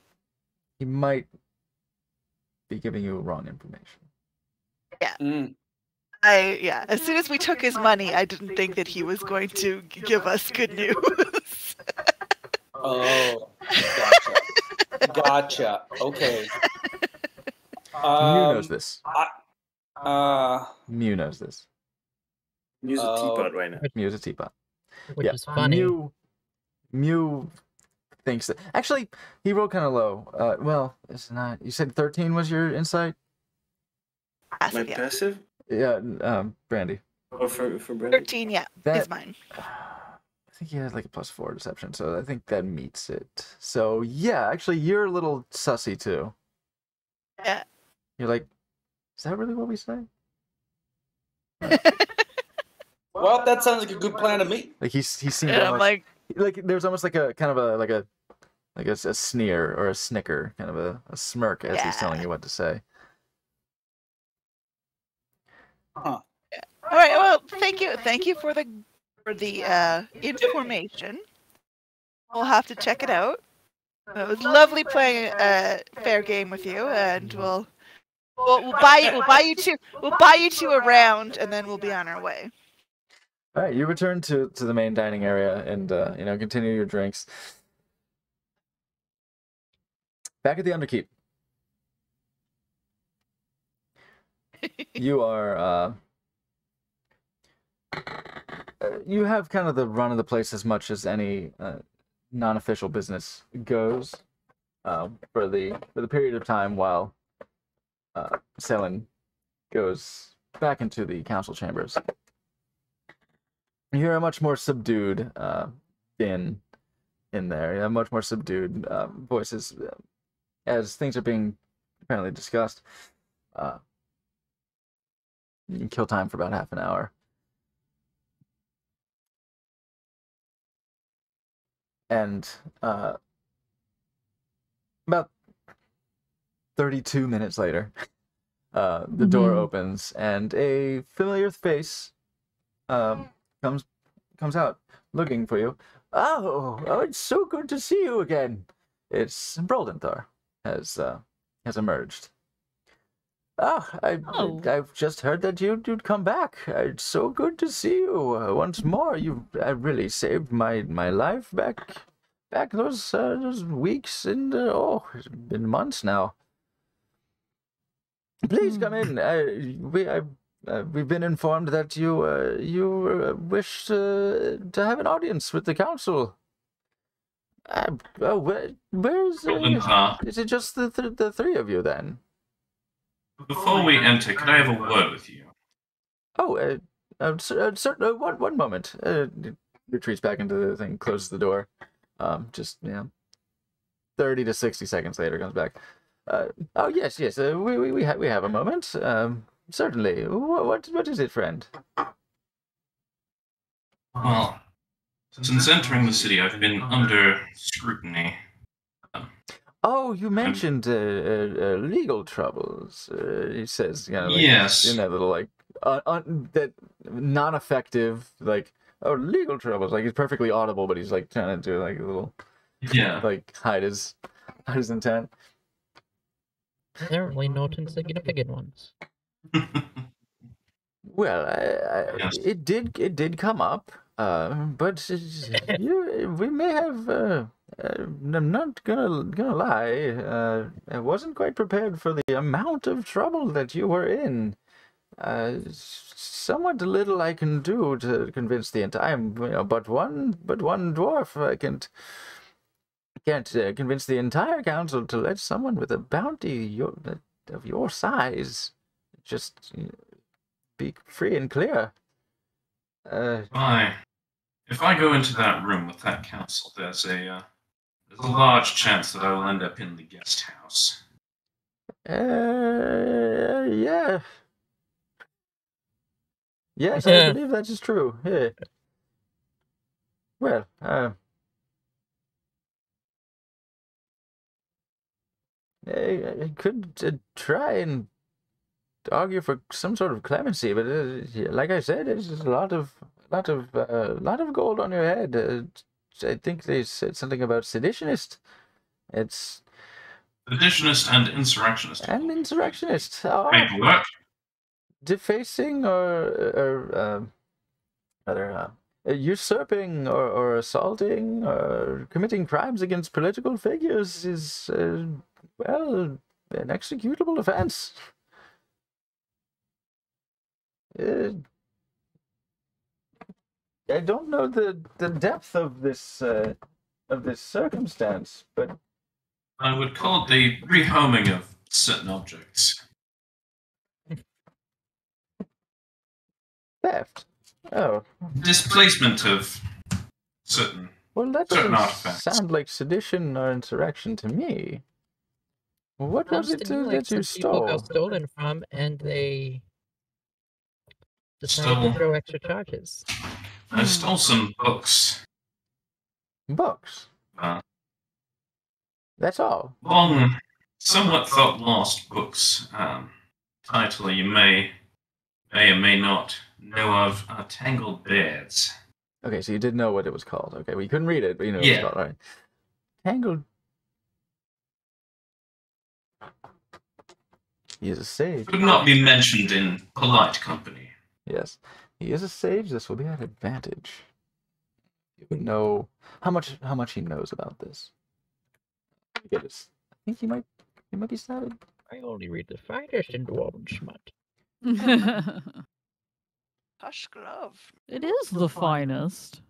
be giving you wrong information. Yeah. As soon as we took his money, I didn't think that he was going to give us good news. Oh, gotcha. Okay. Mew knows this. Mew knows this. Mew's a teapot right now. Mew's a teapot. Which is funny. Mew thinks that... Actually, he rolled kind of low. Well, it's not... You said 13 was your insight? My passive? Yeah, Brandy. Oh, for Brandy? 13, yeah, is mine. I think he has like a +4 deception, so I think that meets it. So, yeah, actually, you're a little sussy, too. Yeah. You're like, is that really what we say? Well, that sounds like a good plan to me. Like he seemed And almost, I'm like there's almost like a kind of a sneer or a snicker, kind of a smirk as he's telling you what to say. Huh. All right. Well, thank you for the information. We'll have to check it out. It was lovely playing a fair game with you, and we'll buy you two a round, and then we'll be on our way. All right, you return to the main dining area and continue your drinks. Back at the Underkeep. You are you have kind of the run of the place as much as any non-official business goes for the period of time while Selin goes back into the council chambers. You hear a much more subdued din in there. You have much more subdued voices as things are being apparently discussed. You can kill time for about half an hour. And about 32 minutes later, the door opens and a familiar face comes out looking for you. Oh, it's so good to see you again. It's Broldenthar has emerged. I've just heard that you'd come back. It's so good to see you once more. You really saved my life back those weeks and it's been months now. Please come in. We've been informed that you wish to have an audience with the council. Where's is it just the three of you then? Before we enter, can I have a word with you? Oh, one moment. Retreats back into the thing, closes the door. 30 to 60 seconds later, comes back. Oh yes. We have a moment. Certainly. What is it, friend? Well, since entering the city, I've been under scrutiny. Oh, you mentioned legal troubles. He says, yes, in that little that non-effective legal troubles. Like he's perfectly audible, but he's trying to do a little hide his intent. Apparently not insignificant ones. Well, it did come up, but we may have. I'm not gonna lie. I wasn't quite prepared for the amount of trouble that you were in. Somewhat little I can do to convince the entire. But one dwarf. I can't convince the entire council to let someone with a bounty of your size just be free and clear. Why? If I go into that room with that council, there's a large chance that I will end up in the guest house. Yeah. Yes, I believe that is true. Yeah. Well, I could try and argue for some sort of clemency, but like I said, it's just a lot of gold on your head. I think they said something about seditionist. It's seditionist and insurrectionist. And insurrectionist. Paperwork. Defacing or usurping or assaulting or committing crimes against political figures is an executable offense. I don't know the depth of this circumstance, but I would call it the rehoming of certain objects. Theft. Oh. Displacement of certain. Well, that certain doesn't artifacts. sound like sedition or insurrection to me. What was it that you People stole? got stolen from, and they decided to throw extra charges. I stole some books. Books? That's all? Long, somewhat thought lost books. Title you may or may not know of Tangled Beards. Okay, so you did know what it was called. Okay, well, you couldn't read it, but you know what it was called. All right. Tangled. He is a sage. Could not be mentioned in polite company. Yes. He is a sage. This will be an advantage. You would know how much he knows about this. I think he might be started. I only read the finest in Dwarven smut. Hush glove. It is the finest.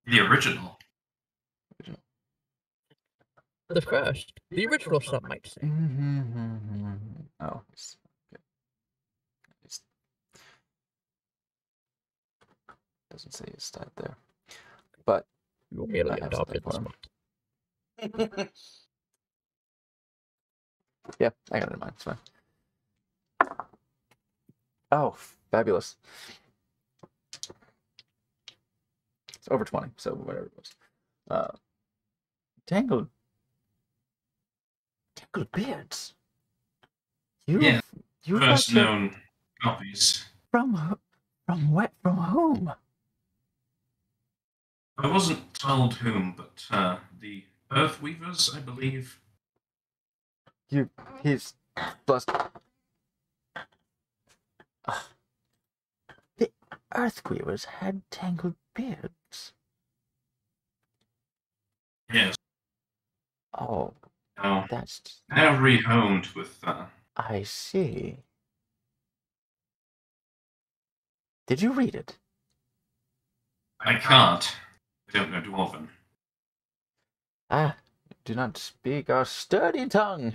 The original. The first. The original, some might say. Oh. doesn't say his stat there. But You're merely I have something adopted for this him. one. Yeah, I got it in mind. It's fine. Oh, fabulous. It's over 20, so whatever it was. Tangled Beards. Yeah, You first got your- known copies. From whom? I wasn't told whom, but the Earthweavers, I believe. He's plus. The Earthweavers had tangled beards. Yes. Oh, Oh, that's. now rehomed with. I see. Did you read it? I can't. I don't know Dwarven. Ah, do not speak our sturdy tongue.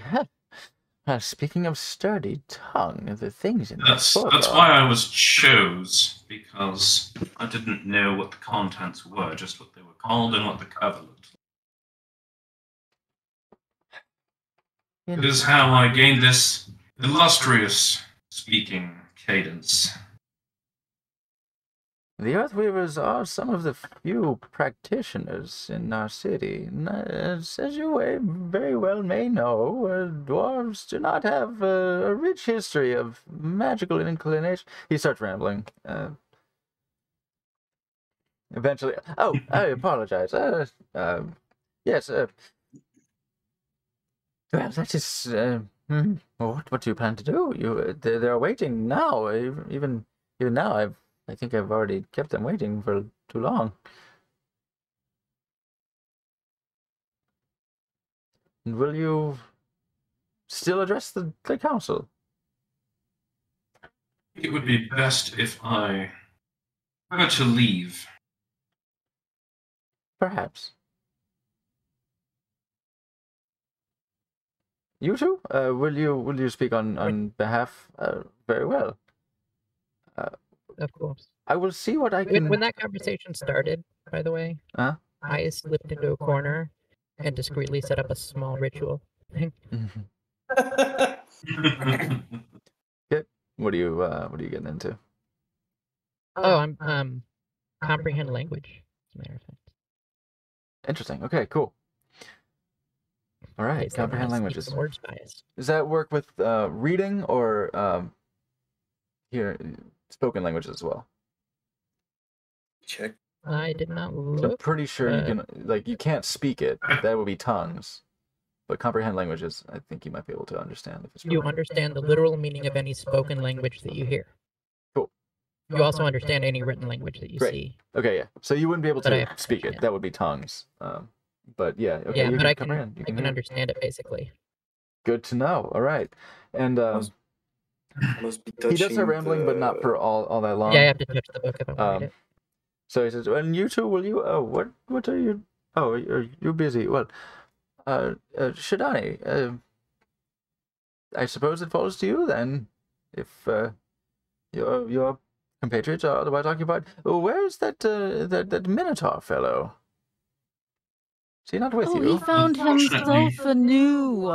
Speaking of sturdy tongue, the things in That's the book why I was chose, because I didn't know what the contents were, just what they were called and what the cover looked like. It is how I gained this illustrious speaking cadence. The Earthweavers are some of the few practitioners in our city. As you very well may know, dwarves do not have a rich history of magical inclination. He starts rambling. Eventually, oh, I apologize. Yes. Well, that is. What do you plan to do? They're waiting now. Even now, I think I've already kept them waiting for too long. And will you still address the council? It would be best if I were to leave. Perhaps. You too? Will you speak on behalf? Very well. Of course. I will see what I can. When that conversation started, by the way, I slipped into a corner and discreetly set up a small ritual thing. Good. What are you getting into? Oh, I'm comprehend language, as a matter of fact. Interesting. Okay, cool. All right, comprehend languages. Words bias. Does that work with reading or here spoken languages as well? Check. I did not I'm look. pretty sure you can, you can't speak it. That would be tongues. But comprehend languages, I think you might be able to understand. If it's You understand the literal meaning of any spoken language that you hear. Cool. You also understand any written language that you Great. see. Okay, yeah. So you wouldn't be able But I to speak it. That would be tongues. But yeah, okay. Yeah, you but I comprehend. can hear. understand it basically. Good to know. All right. And he does start rambling, but not for all that long. Yeah, I have to touch the book if I want to read it. So he says, "And you two, will you? Oh, what are you? Oh, you're busy. Well, Shidani, I suppose it falls to you then, if your compatriots are otherwise occupied. Where's that Minotaur fellow? Is he not with you? He found himself a new,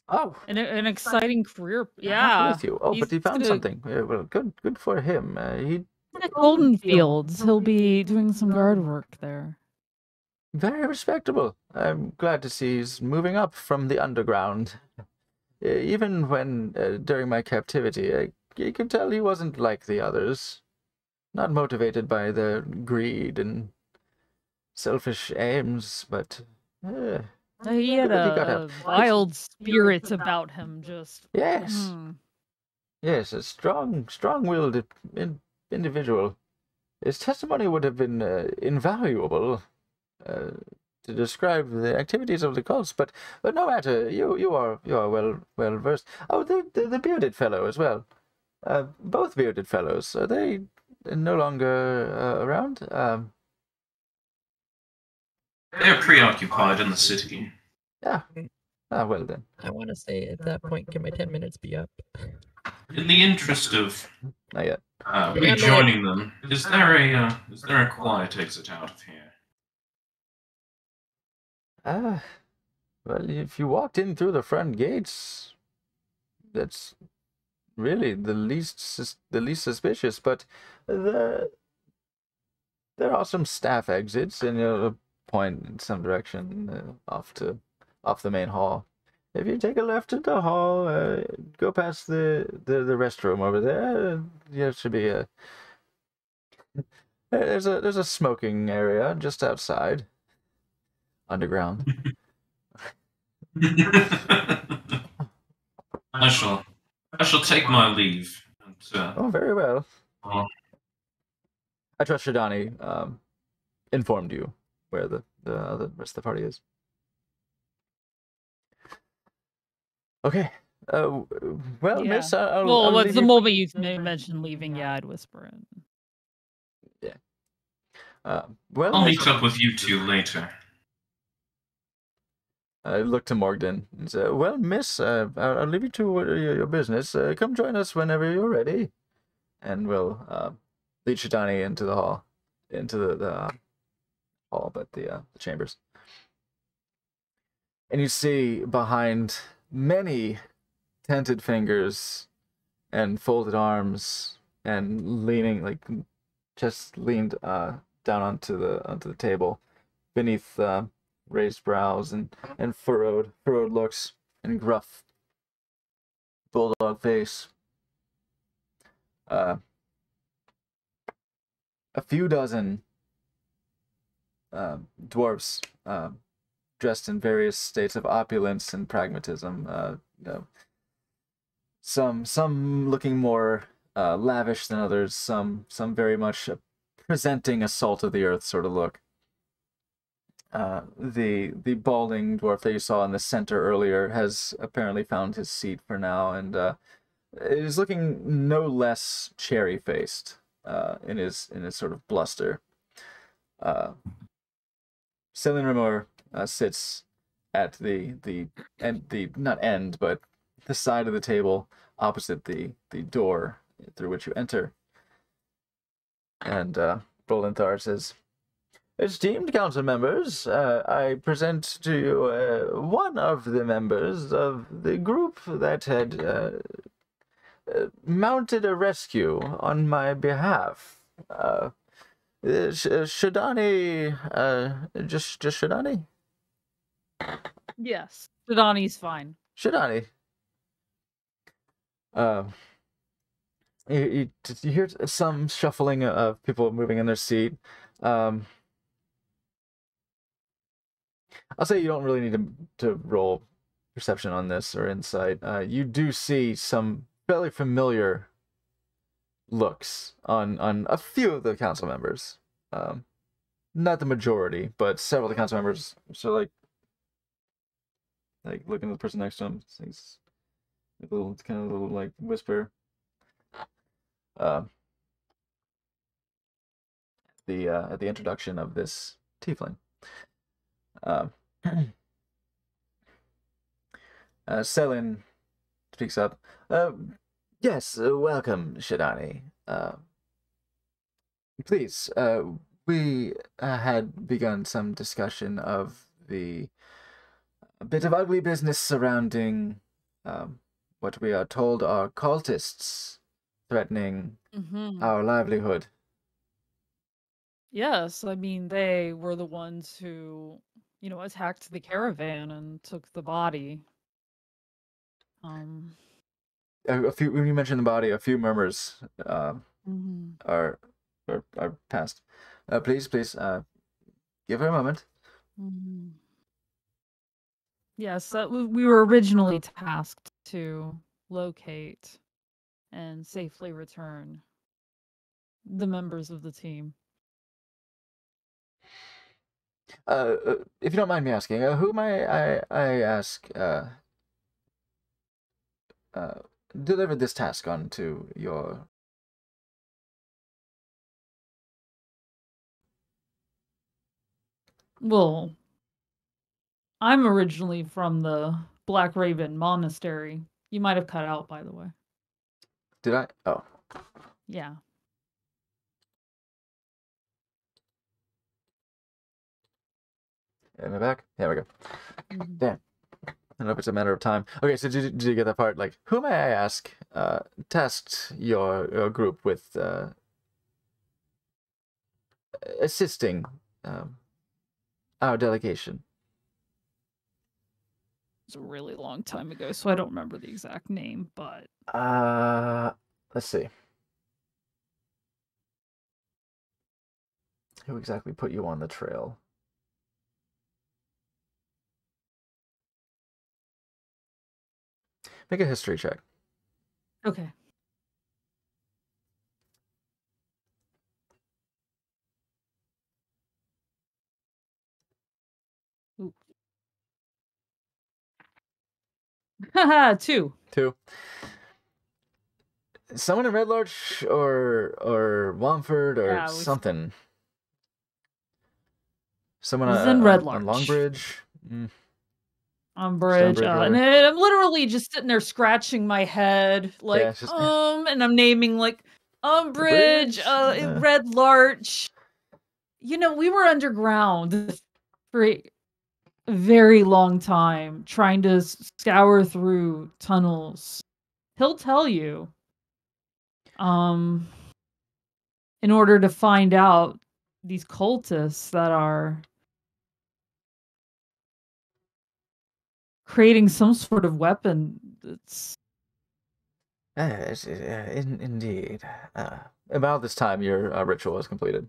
an exciting career. Not Yeah, with you. Oh, but he found something. Well, good for him. He at Golden Fields. He'll be doing some guard work there. very respectable. I'm glad to see he's moving up from the underground. Even when during my captivity, you could tell he wasn't like the others. Not motivated by their greed and selfish aims, but He had a wild spirit about him. Just yes, yes, a strong-willed individual. His testimony would have been invaluable to describe the activities of the cults, but no matter. You are well versed. Oh, the bearded fellow as well. Both bearded fellows. Are they no longer around? They're preoccupied in the city. Yeah. Ah, well then. I want to say at that point, can my 10 minutes be up? In the interest of Not yet. rejoining them. Is there a quiet exit out of here? Well, if you walked in through the front gates, that's really the least suspicious. But there are some staff exits, and you'll point in some direction off the main hall. If you take a left in the hall, go past the restroom over there. There should be there's a smoking area just outside, underground. I shall take my leave. Oh, very well. Oh. I trust Shadani informed you where the rest of the party is. Okay. Well, Yeah. Miss, well, leave the you- moment you mentioned leaving, yeah, I'd whisper it. Well, I'll Miss, meet up with you two later. I look to Morgden and say, well, Miss, I'll leave you to your business. Come join us whenever you're ready. And we'll lead Shadani into the hall. Into the hall, but the chambers. And you see behind many tented fingers and folded arms and leaning, like, just leaned down onto the table beneath raised brows and furrowed looks and gruff bulldog face. A few dozen dwarves dressed in various states of opulence and pragmatism. Some looking more lavish than others. Some very much presenting a salt of the earth sort of look. The balding dwarf that you saw in the center earlier has apparently found his seat for now, and is looking no less cherry-faced in his sort of bluster. Selin Rimor sits at the side of the table opposite the door through which you enter. And Rolanthar says, esteemed council members, I present to you one of the members of the group that had mounted a rescue on my behalf. Shadani, just Shadani? Yes, Shadani's fine. Shadani. You hear some shuffling of people moving in their seat. I'll say you don't really need to roll perception on this or insight. You do see some fairly familiar looks on a few of the council members. Not the majority, but several of the council members. So like looking at the person next to him, things a little like whisper. At the introduction of this tiefling. Selin speaks up. Yes, welcome, Shadani. Please, we had begun some discussion of a bit of ugly business surrounding what we are told are cultists threatening our livelihood. Yes, I mean, they were the ones who, attacked the caravan and took the body. A few, when you mentioned the body, a few murmurs Mhm. are passed. Please, give her a moment. Mhm. Yes, we were originally tasked to locate and safely return the members of the team. If you don't mind me asking, who may I ask delivered this task on to your... Well, I'm originally from the Black Raven Monastery. You might have cut out, by the way. Did I? Oh. Yeah. Am I back? There we go. Damn. I don't know if it's a matter of time. Okay, so did you get that part? Like, who may I ask tasked your group with assisting our delegation? It was a really long time ago, so I don't remember the exact name, but... Let's see. Who exactly put you on the trail? Make a history check. Okay. Ooh. Haha, 2. 2. Someone in Red Larch or Wamford or something. Someone in Red on Larch. Longbridge. On Bridge, and I'm literally just sitting there scratching my head, like, Yeah, just... and I'm naming, like, Bridge, Red Larch. You know, we were underground for a very long time, trying to scour through tunnels. He'll tell you, in order to find out these cultists that are creating some sort of weapon that's... Indeed. About this time, your ritual is completed.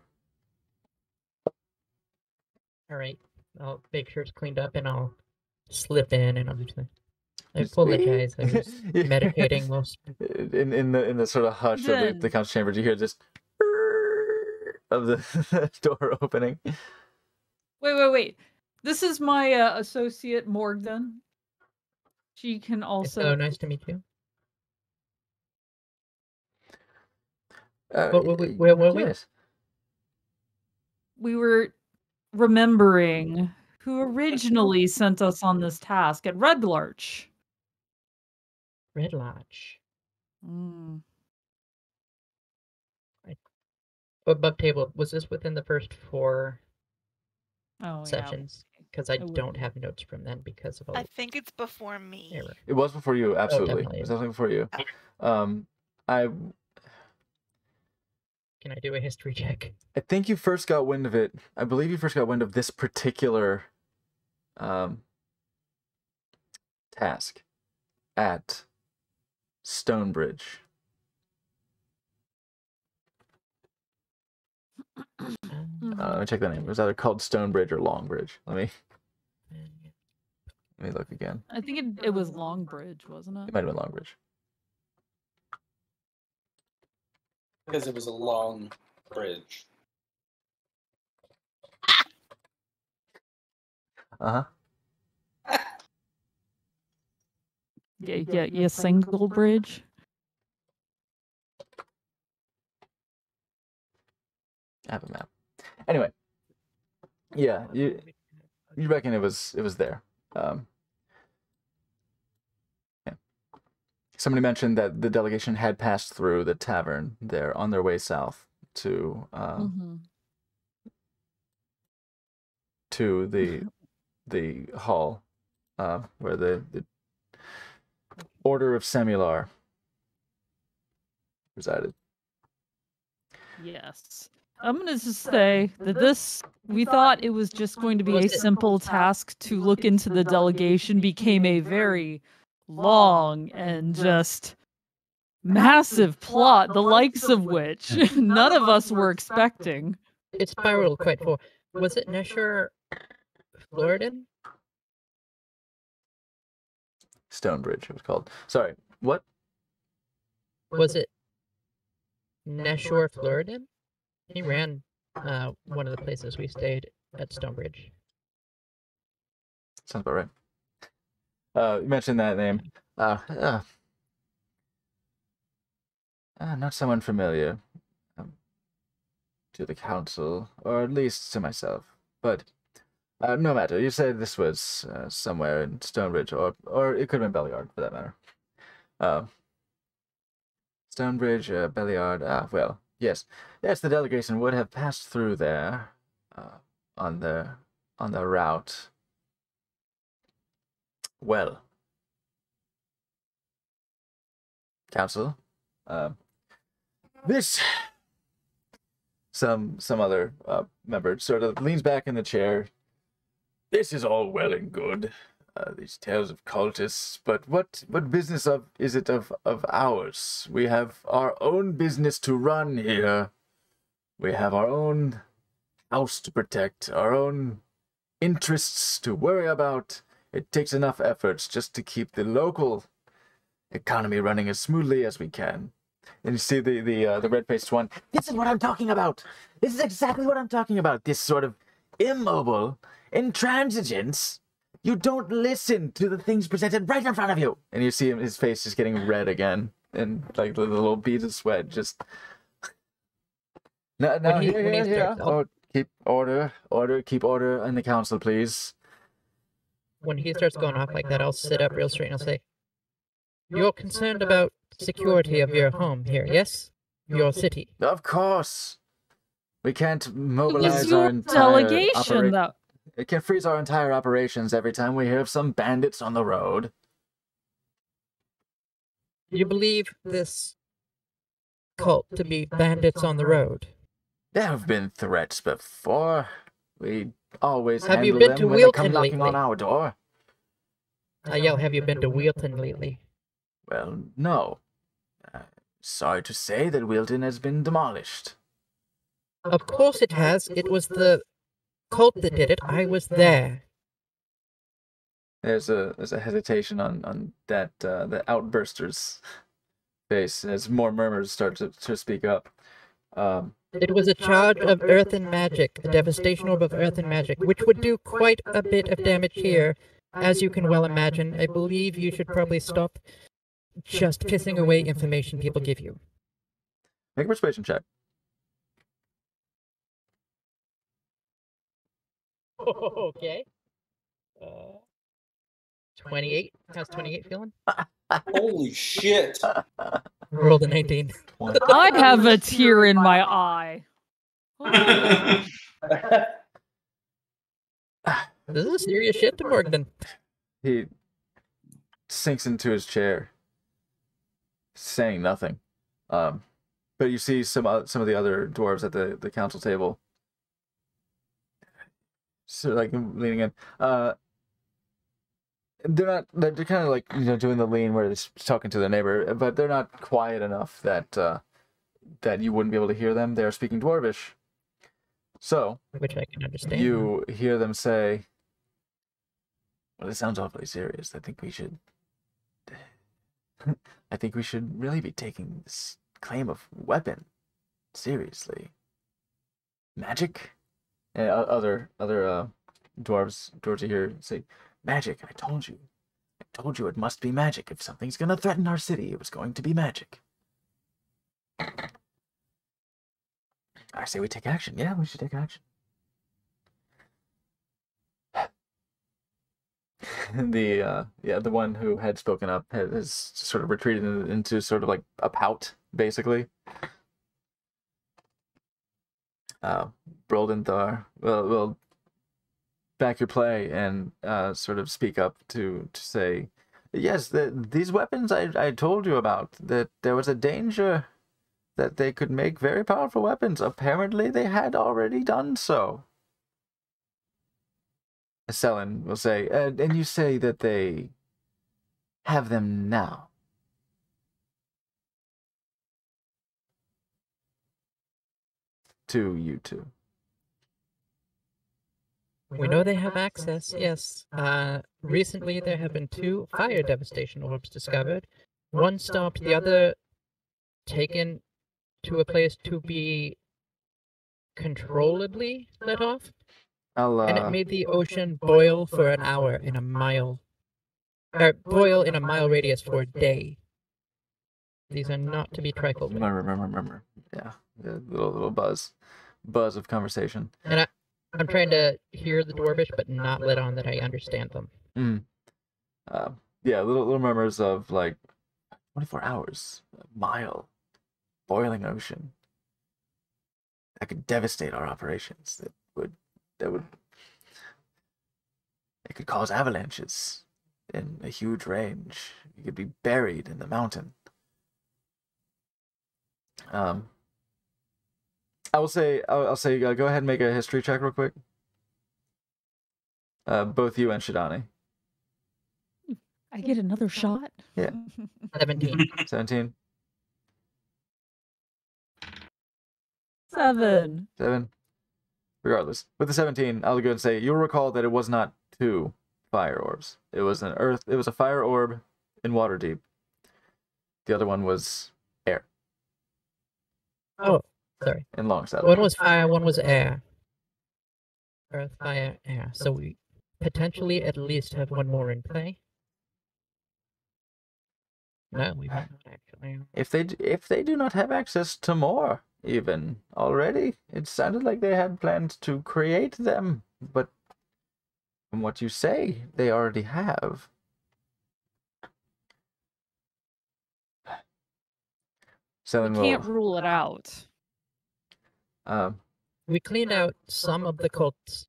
All right. I'll make sure it's cleaned up, and I'll slip in, and I'll just I apologize. I was meditating whilst in the sort of hush of the council chamber. Do you hear just of the door opening? Wait. This is my associate Morgden. She can also... Oh, nice to meet you. Yes. We were remembering who originally sent us on this task at Red Larch. Red Larch. Above table, was this within the first 4 sessions? Because I don't have notes from then because of all... I think it's before me. Error. It was before you, absolutely. Definitely. It was definitely before you. Can I do a history check? I think you first got wind of it. I believe you first got wind of this particular task at Stonebridge. Let me check the name. It was either called Stonebridge or Longbridge. Let me look again. I think it was Longbridge, wasn't it? It might have been Longbridge. Because it was a long bridge. Uh-huh. Yeah, single bridge. I have a map. Anyway, yeah, you reckon it was there. Yeah. Somebody mentioned that the delegation had passed through the tavern there on their way south to to the hall where the Order of Semular resided. Yes. I'm going to just say that we thought it was just going to be a simple task to look into the delegation, became a very long and just massive plot, the likes of which none of us were expecting. It spiraled quite far. Was it Neshur Floridan? Stonebridge, it was called. Sorry, what? Was it Neshur Floridan? He ran one of the places we stayed at Stonebridge. Sounds about right. You mentioned that name. Not someone familiar to the council, or at least to myself. But no matter. You said this was somewhere in Stonebridge, or it could have been Belliard, for that matter. Stonebridge, Belliard. Well, yes, the delegation would have passed through there on their on the route. Well, Council, this some other member sort of leans back in the chair. This is all well and good, these tales of cultists, but what business is it of ours? We have our own business to run here. We have our own house to protect, our own interests to worry about. It takes enough efforts just to keep the local economy running as smoothly as we can. And you see the red-faced one. This is what I'm talking about. This is exactly what I'm talking about. This sort of immobile intransigence. You don't listen to the things presented right in front of you. And you see him, his face just getting red again, and like the little beads of sweat just. No, here. Oh, keep order, keep order in the council, please. When he starts going off like that, I'll sit up real straight and I'll say, "You're concerned about security of your home here, yes? Your city." Of course. We can't mobilize Use your our entire delegation, though. It can freeze our entire operations every time we hear of some bandits on the road. You believe this cult to be bandits on the road? There have been threats before. We always Have you handle been to them when they come Wheelton knocking on lately? our door. I yell, "Have you been to Wheelton lately?" Well, no. Sorry to say that Wheelton has been demolished. Of course it has. It was the cult that did it. I was there. There's a hesitation on that the outburster's face as more murmurs start to speak up. It was a charge of earth and magic, a devastation orb of earth and magic, which would do quite a bit of damage here, as you can well imagine. I believe you should probably stop just pissing away information people give you. Make a persuasion check. Okay. 28. How's 28 feeling? Holy shit. Rolled a 19. I have a tear in my eye. This is serious shit to Morgan. He sinks into his chair, saying nothing. But you see some of the other dwarves at the council table, so like leaning in. They're kind of like, you know, doing the lean where they're talking to the neighbor, but they're not quiet enough that that you wouldn't be able to hear them. They're speaking Dwarvish. So, which I can understand. You hear them say, "Well, this sounds awfully serious. I think we should really be taking this claim of weapon seriously. Magic?" And other dwarves you hear say, "Magic, I told you it must be magic. If something's gonna threaten our city, it was going to be magic." I say we take action. Yeah, we should take action. The one who had spoken up has sort of retreated into sort of like a pout, basically. Broldenthar will back your play and sort of speak up to say, "Yes, these weapons I told you about, that there was a danger that they could make very powerful weapons. Apparently they had already done so." Selin will say, "And you say that they have them now?" To you two. We know they have access, yes. Recently there have been 2 fire devastation orbs discovered. One stopped, the other taken to a place to be controlledly let off. And it made the ocean boil for an hour in a mile. Boil in a mile radius for a day. These are not to be trifled with. Remember. Yeah, the little buzz of conversation. And I'm trying to hear the Dwarvish, but not let on that I understand them. Yeah, little murmurs of like 24 hours, a mile, boiling ocean. That could devastate our operations. That would It could cause avalanches in a huge range. You could be buried in the mountain. I'll say, go ahead and make a history check real quick. Both you and Shidani. I get another shot? Yeah. 17. 17. 7. 7. Regardless, with the 17, I'll go and say you'll recall that it was not 2 fire orbs. It was a fire orb in Waterdeep. The other one was air. Oh, sorry. In Longsaddle. One was fire, one was air. Earth, fire, air. So we potentially at least have one more in play. No, we might not actually. If they do not have access to more, even already, it sounded like they had planned to create them, but from what you say, they already have. We can't rule it out. We cleaned out some of the cult's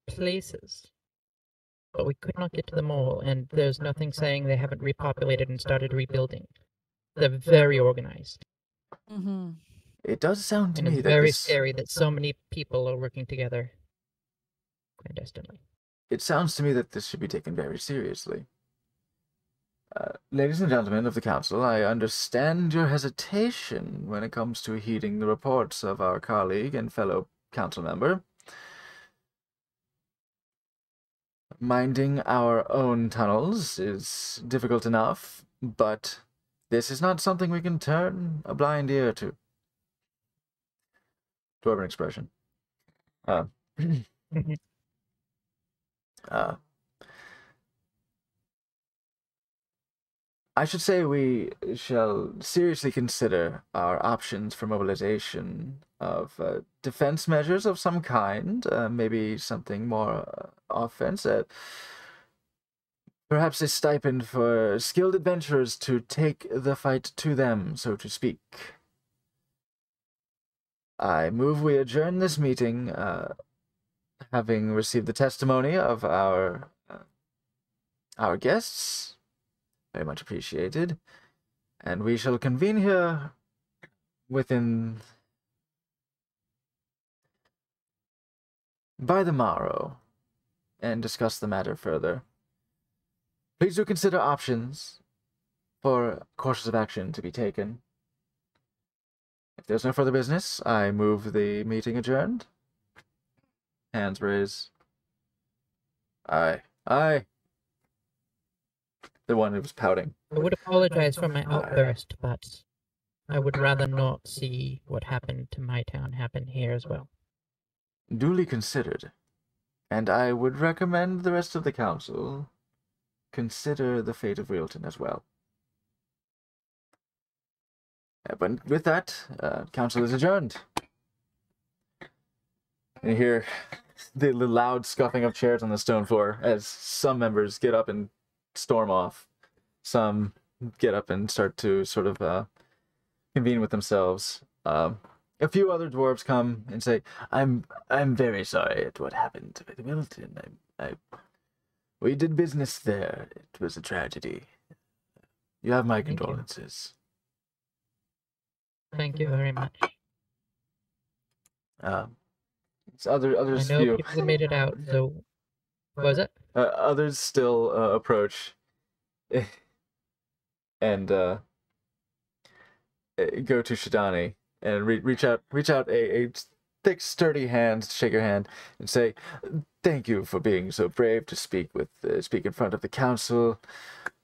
places, but we could not get to them all, and there's nothing saying they haven't repopulated and started rebuilding. They're very organized. Mm-hmm. It does sound to And me it's that very this... scary that so many people are working together clandestinely. It sounds to me that this should be taken very seriously. Ladies and gentlemen of the council, I understand your hesitation when it comes to heeding the reports of our colleague and fellow council member. Minding our own tunnels is difficult enough, but this is not something we can turn a blind ear to. Dwarven expression. I should say we shall seriously consider our options for mobilization of defense measures of some kind, maybe something more offensive. Perhaps a stipend for skilled adventurers to take the fight to them, so to speak. I move we adjourn this meeting, having received the testimony of our guests. Very much appreciated. And we shall convene here by the morrow and discuss the matter further. Please do consider options for courses of action to be taken. If there's no further business, I move the meeting adjourned. Hands raised. Aye. Aye. The one who was pouting. I would apologize for my outburst, but I would rather not see what happened to my town happen here as well. Duly considered. And I would recommend the rest of the council consider the fate of Realton as well. But with that, council is adjourned. And you hear the loud scuffing of chairs on the stone floor as some members get up and storm off. Some get up and start to sort of convene with themselves. A few other dwarves come and say, I'm very sorry at what happened with Milton. We did business there. It was a tragedy. You have my condolences. Thank you very much. Others I know few. people made it out, so... What was it? Others still approach and go to Shidani and reach out a thick, sturdy hand, shake her hand, and say, "Thank you for being so brave to speak in front of the council.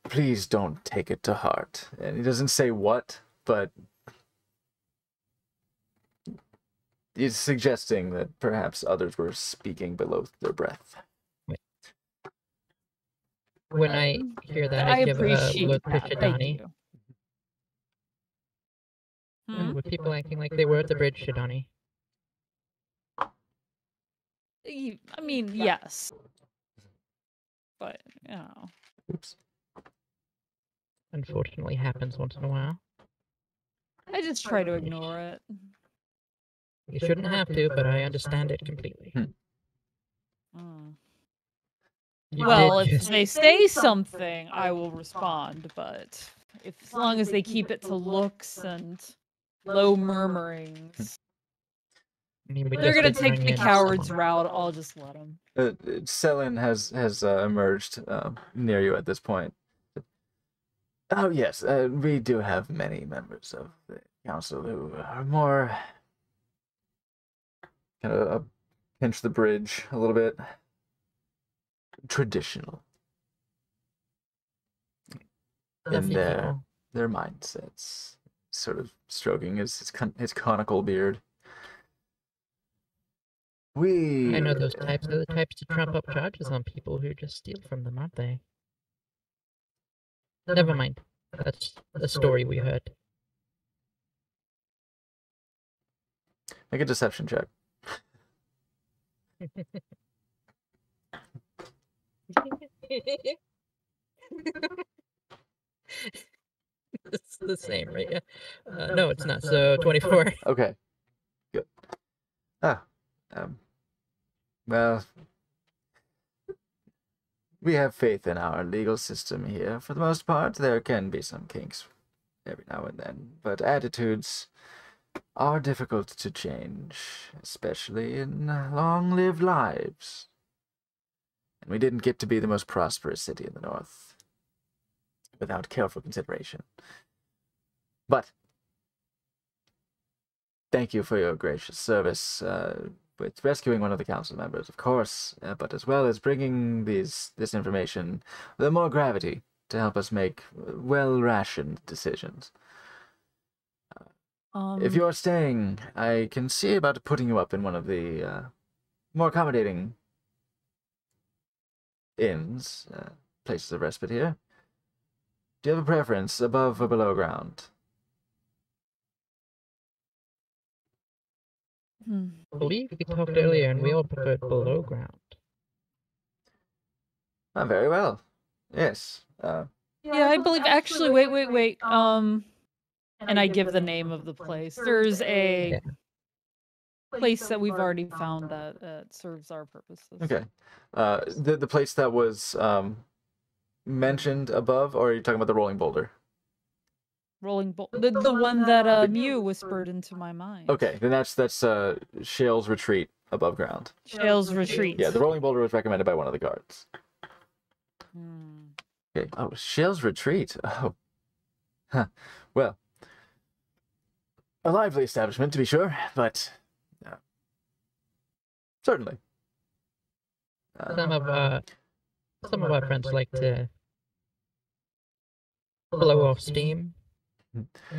Please don't take it to heart." And he doesn't say what, but he's suggesting that perhaps others were speaking below their breath. When I hear that, I give a look to Shidani. Were people acting like they were at the bridge, Shidani? I mean, yes. But, you know. Oops. Unfortunately happens once in a while. I just try to ignore it. You shouldn't have to, but I understand it completely. Well, if they say something, I will respond, but as long as they keep it to looks and low murmurings. I mean, They're gonna take the coward's route. I'll just let them. Selin has emerged near you at this point. Oh yes, we do have many members of the council who are more kind of pinch the bridge a little bit. Traditional in their mindsets, sort of stroking his conical beard. I know those types. They're the types to trump up charges on people who just steal from them, aren't they? Never mind. That's a story we heard. Make a deception check. It's the same, right? Yeah. No, it's not. So 24. Okay. Good. Well, we have faith in our legal system here. For the most part, there can be some kinks every now and then, but attitudes are difficult to change, especially in long-lived lives. And we didn't get to be the most prosperous city in the north without careful consideration. But thank you for your gracious service with rescuing one of the council members, of course, but as well as bringing this information with more gravity to help us make well-rationed decisions. If you're staying, I can see about putting you up in one of the more accommodating inns, places of respite here. Do you have a preference, above or below ground? I believe we talked earlier, and we all preferred below ground. Very well. Yes. Yeah, I believe. Actually, wait. And I give the name of the place. There's a place that we've already found that serves our purposes. Okay. The place that was mentioned above, or are you talking about the Rolling Boulder? Rolling Boulder, the one that Mew whispered into my mind. Okay, then that's Shale's Retreat above ground. Shale's Retreat. Yeah, the Rolling Boulder was recommended by one of the guards. Okay. Oh, Shale's Retreat. Oh. Huh. Well, a lively establishment to be sure, but certainly. Some of our friends like to blow off steam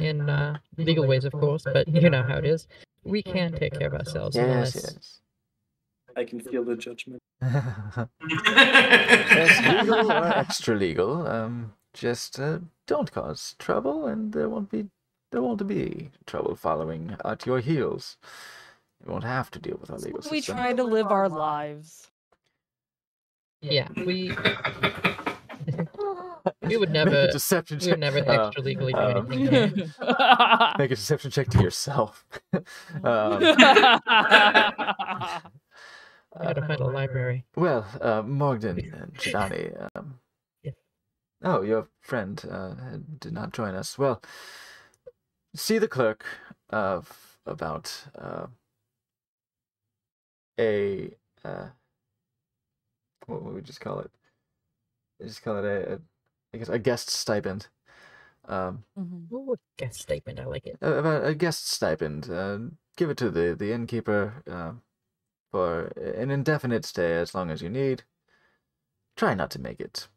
in legal ways, of course, but you know how it is. We can take care of ourselves. Yes. I can feel the judgment. Yes, legal or extra legal. Just don't cause trouble, and there won't be trouble following at your heels. You won't have to deal with our legal system. We try to live our lives. Yeah, we would never. Deception check. We would never extra legally do anything. Make a deception check to yourself. I gotta find a library. Well, Morgan and Chidani. Oh, your friend did not join us. Well, see the clerk about what would we just call it? Just call it a guest stipend. Ooh, guest stipend, I like it. About a guest stipend. Give it to the innkeeper for an indefinite stay as long as you need. Try not to make it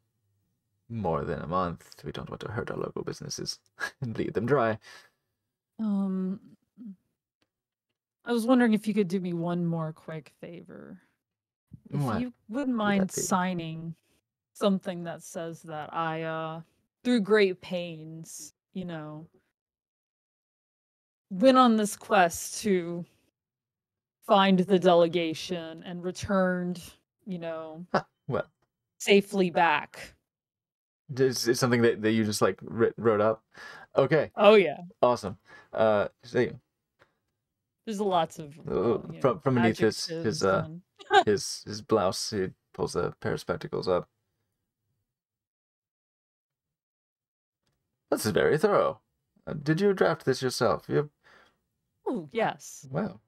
more than a month. We don't want to hurt our local businesses and bleed them dry. I was wondering if you could do me one more quick favor. If you wouldn't mind signing something that says that I, through great pains, went on this quest to find the delegation and returned, safely back. Is it something that you just wrote up? Okay. Oh yeah. Awesome. See. There's lots of from beneath his blouse, he Pulls a pair of spectacles up. This is very thorough. Did you draft this yourself? Oh, yes. Well,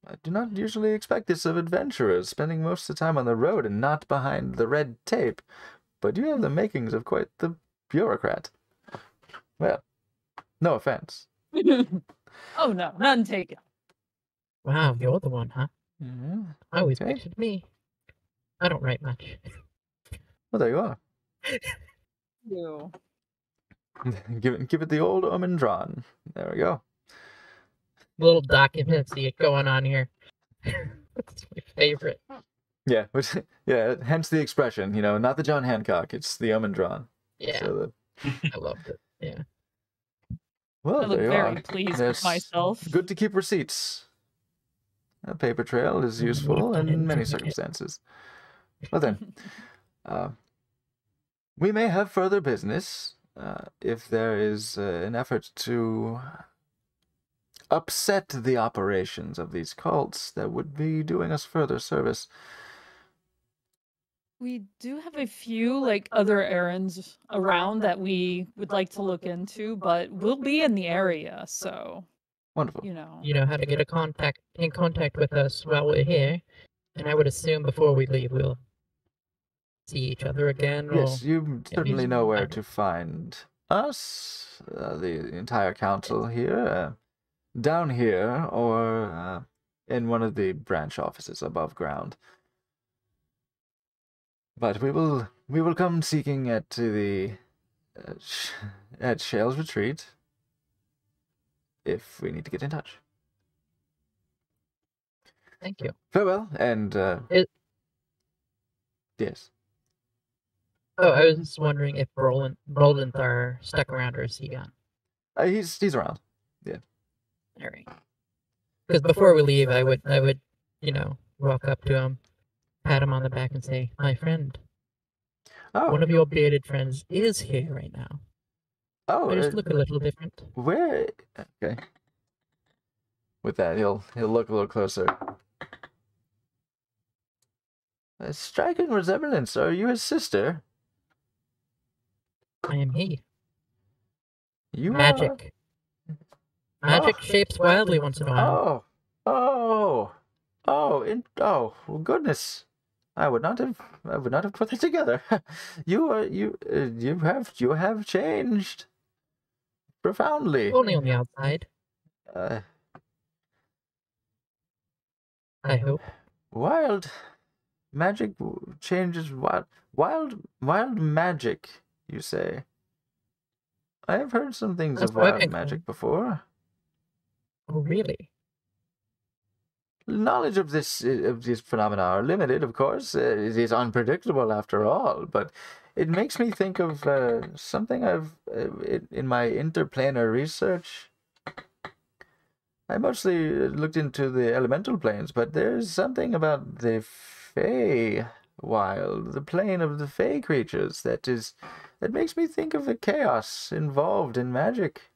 I do not usually expect this of adventurers, spending most of the time on the road and not behind the red tape. But you have the makings of quite the bureaucrat. Well, no offense. Oh, no, none taken. Wow, you're the one, huh? Mm-hmm. I always pictured me. I don't write much. Well, there you are. You. Give it the old Omendron. There we go. Little documents you going on here. That's my favorite. Yeah, yeah. Hence the expression. You know, not the John Hancock. It's the Omendron. Yeah, So I loved it. Yeah. Well, I look there you very are. pleased There's with myself. Good to keep receipts. A paper trail is useful in many circumstances. Well then, we may have further business if there is an effort to upset the operations of these cults that would be doing us further service. We do have a few like other errands around that we would like to look into, but we'll be in the area, so Wonderful. you know. You know how to get in contact with us while we're here, and I would assume before we leave we'll see each other again. Yes, or you at certainly least know where find- to find us, the entire council here, down here, or in one of the branch offices above ground. But we will come seeking at the at Shale's Retreat if we need to get in touch. Thank you. Farewell, and yes. Oh, I was just wondering if Roland stuck around or is he gone? He's around. Yeah. All right. Because before we leave, I would, walk up to him, pat him on the back, and say, "My friend, one of your bearded friends is here right now. Oh, I just look a little different." Where? Okay. With that, he'll look a little closer. A striking resemblance. Are you his sister? I am he. You Magic. Magic shapes wildly once in a while. Oh, well, goodness! I would not have put that together. You have changed profoundly. Only on the outside, I hope. Wild magic changes. Wild magic. You say? I have heard some things That's of what I've wild been magic before. Oh, really? Knowledge of these phenomena are limited, of course. It is unpredictable after all, but it makes me think of something I've in my interplanar research. I mostly looked into the elemental planes, but there's something about the Fey wild, the plane of the Fey creatures that makes me think of the chaos involved in magic.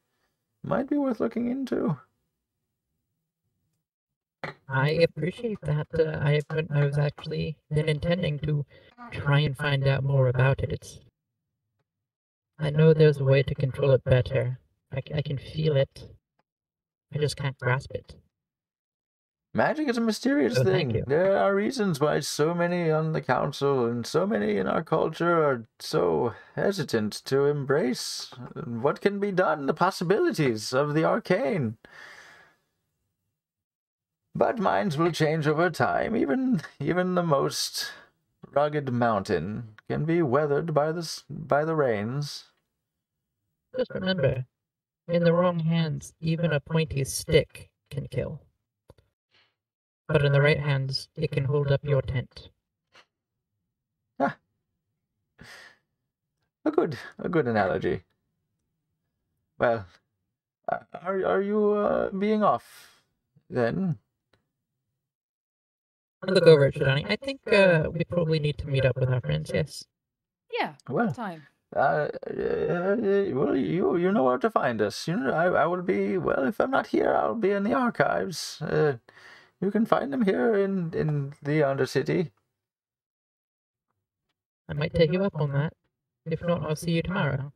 Might be worth looking into. I appreciate that. I was actually been intending to try and find out more about it. I know there's a way to control it better. I can feel it. I just can't grasp it. Magic is a mysterious Oh, thank thing. you. There are reasons why so many on the council and so many in our culture are so hesitant to embrace what can be done, the possibilities of the arcane. But minds will change over time. Even the most rugged mountain can be weathered by the rains. Just remember, in the wrong hands, even a pointy stick can kill. But in the right hands, it can hold up your tent. Ah. A good analogy. Well, are you being off then? I'll look over at Shidani. I think we probably need to meet up with our friends, yes. Yeah. Well, Time. well, you know where to find us. You know, I will be, well, if I'm not here, I'll be in the archives. You can find them here in the Undercity. I might take you up on that. If not, I'll see you tomorrow.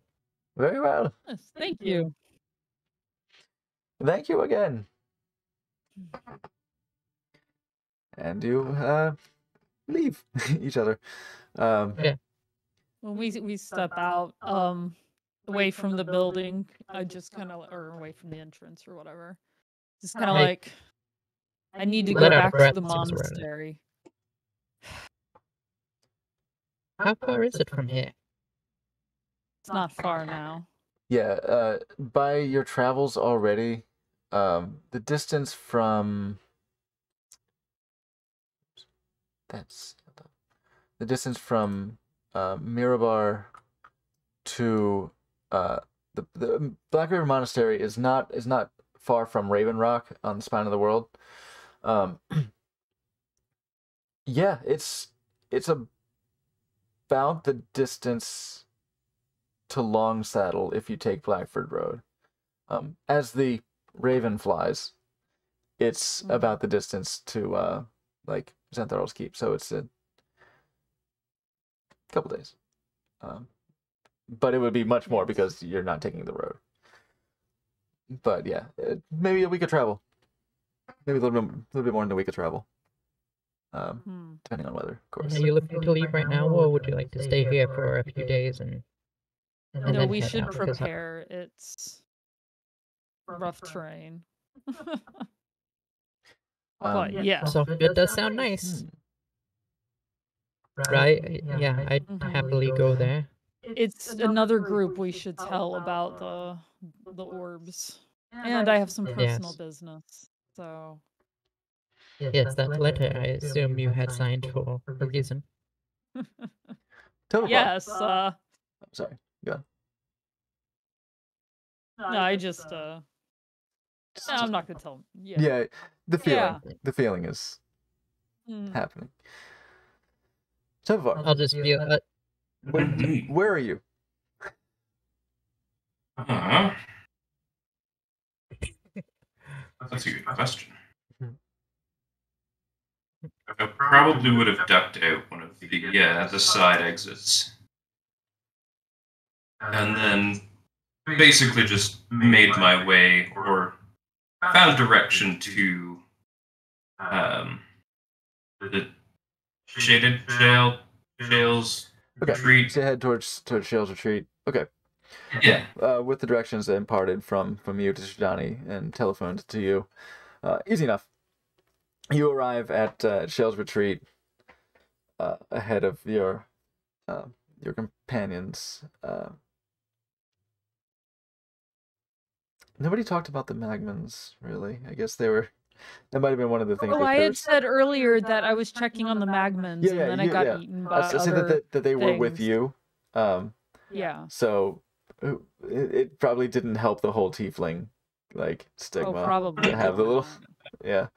Very well. Yes, thank you. Thank you again. And you leave each other. Yeah. When we step out, away from the building, I just kind of, or away from the entrance or whatever, just kind of Hey. like, I need to go Let out a back to breath the seems right. monastery. How far is it from here? It's not far now. Yeah, by your travels already, the distance from Mirabar to the Black River Monastery is not far from Raven Rock on the spine of the world. Yeah, it's about the distance to Long Saddle if you take Blackford Road. As the Raven flies, it's about the distance to like Xantharl's Keep, so it's a couple days. But it would be much more because you're not taking the road. But yeah, maybe a week of travel. Maybe a little bit more than a week of travel. Depending on weather, of course. Are you looking to leave right now, or would you like to stay here for a few days and No, then we head should out? Because prepare. It's rough terrain. But yeah. So it does sound nice. Right? Yeah, I'd happily go there. It's another group we should tell about the orbs. And I have some personal Yes. business. So Yes, that letter I assume you had signed for a reason. Total yes, sorry, go on. no, I just no, I'm not gonna tell him. Yeah. Yeah, the feeling. Yeah. The feeling is Mm. happening. So far. I'll just be Where are you? That's a good question. I probably would have ducked out one of the side exits. And then basically just made my way, or found direction to the Shaded Shales Retreat. So head towards Shales Retreat. Okay. Yeah. With the directions imparted from you to Shidani and telephoned to you. Easy enough. You arrive at Shales Retreat ahead of your companions. Nobody talked about the Magmans, really. I guess that might have been one of the things. Oh, I had said earlier that I was checking on the Magmans, and then I got eaten by I said other that they were with things. you. Yeah. So it probably didn't help the whole tiefling stigma probably to have the little yeah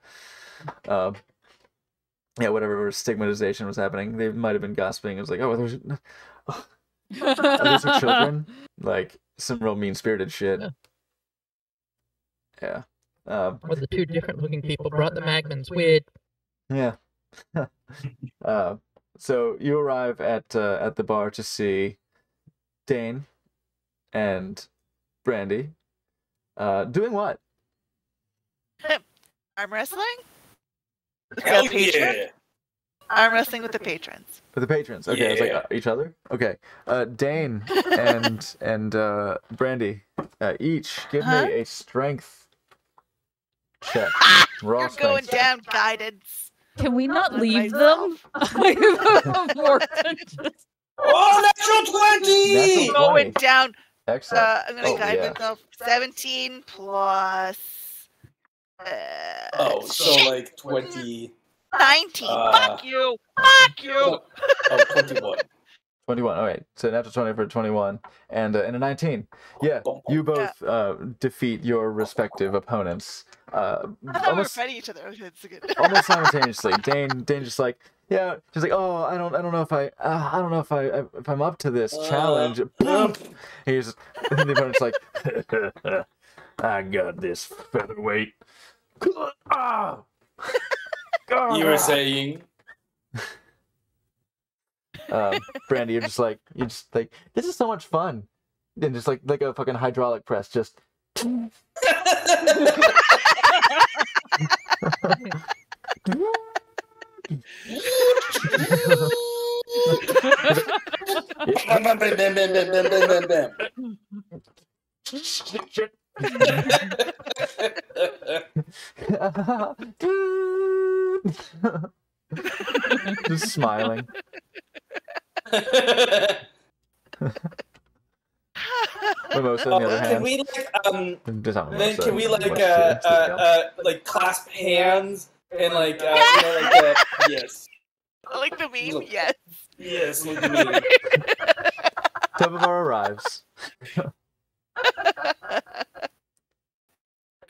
whatever stigmatization was happening. They might have been gossiping. It was like, oh, these are children, some real mean spirited shit. Yeah. Well, the two different looking people brought the Magmans. Weird. Yeah. So you arrive at the bar to see Dane and Brandy. Doing what? Arm wrestling? With Hell the patron? yeah. Arm wrestling with the patrons. For the patrons. Okay, I was like, Yeah. each other? Okay. Dane and Brandy, each give me a strength check. Raw You're going strength. down guidance. Can we not By leave myself. them? More than just... Oh, natural 20! Natural 20. Going down. Excellent. I'm gonna guide myself. 17 plus. So shit, 20. 19. Uh, Fuck you. Fuck you. Oh, 21. 21. All right. So natural 20 for 21 and a 19. Yeah, you both defeat your respective opponents. I thought we were Almost fighting each other. Okay, it's good. almost simultaneously. Dane just like, yeah, she's like, oh, I don't know if I'm up to this challenge. Boom. He's and the opponent's like, I got this featherweight. Ah. You were saying. Brandy, you're just like this is so much fun, and just like a fucking hydraulic press, just. Bam, bam, bam, bam, bam, bam, bam, bam, bam. Just smiling. Mimosa, on the other hand. Can we Just then Mimosa, can we like clasp hands and yes. Like the meme, yes. Yes, like the meme. Tobovar arrives.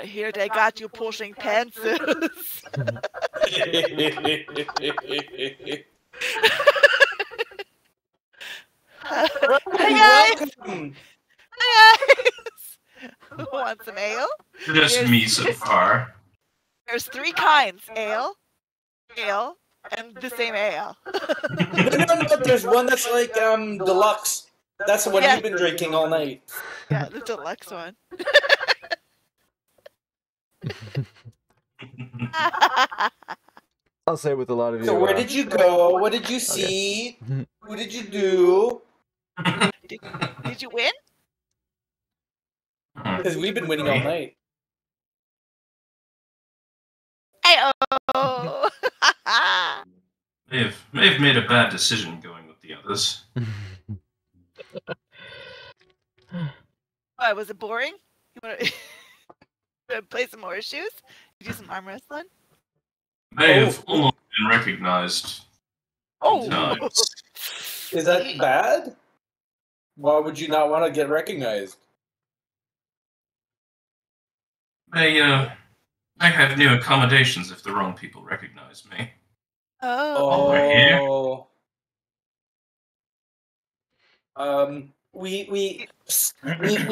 Here they got you pushing pencils. Hey guys! Hey guys! Who wants some ale? Just me so far. There's 3 kinds: ale, and the same ale. No, there's one that's like deluxe. That's the one you've been drinking all night. Yeah, the deluxe one. I'll say with a lot of you. So where did you go? What did you see? Okay. Who did you do? Did you win? Because we've been winning all night. Hey-oh! They've made a bad decision going with the others. Why, was it boring? You want to play some horseshoes? Do some arm wrestling? They have almost been recognized. Times. Is that bad? Why would you not want to get recognized? They have new accommodations if the wrong people recognize me. Oh. We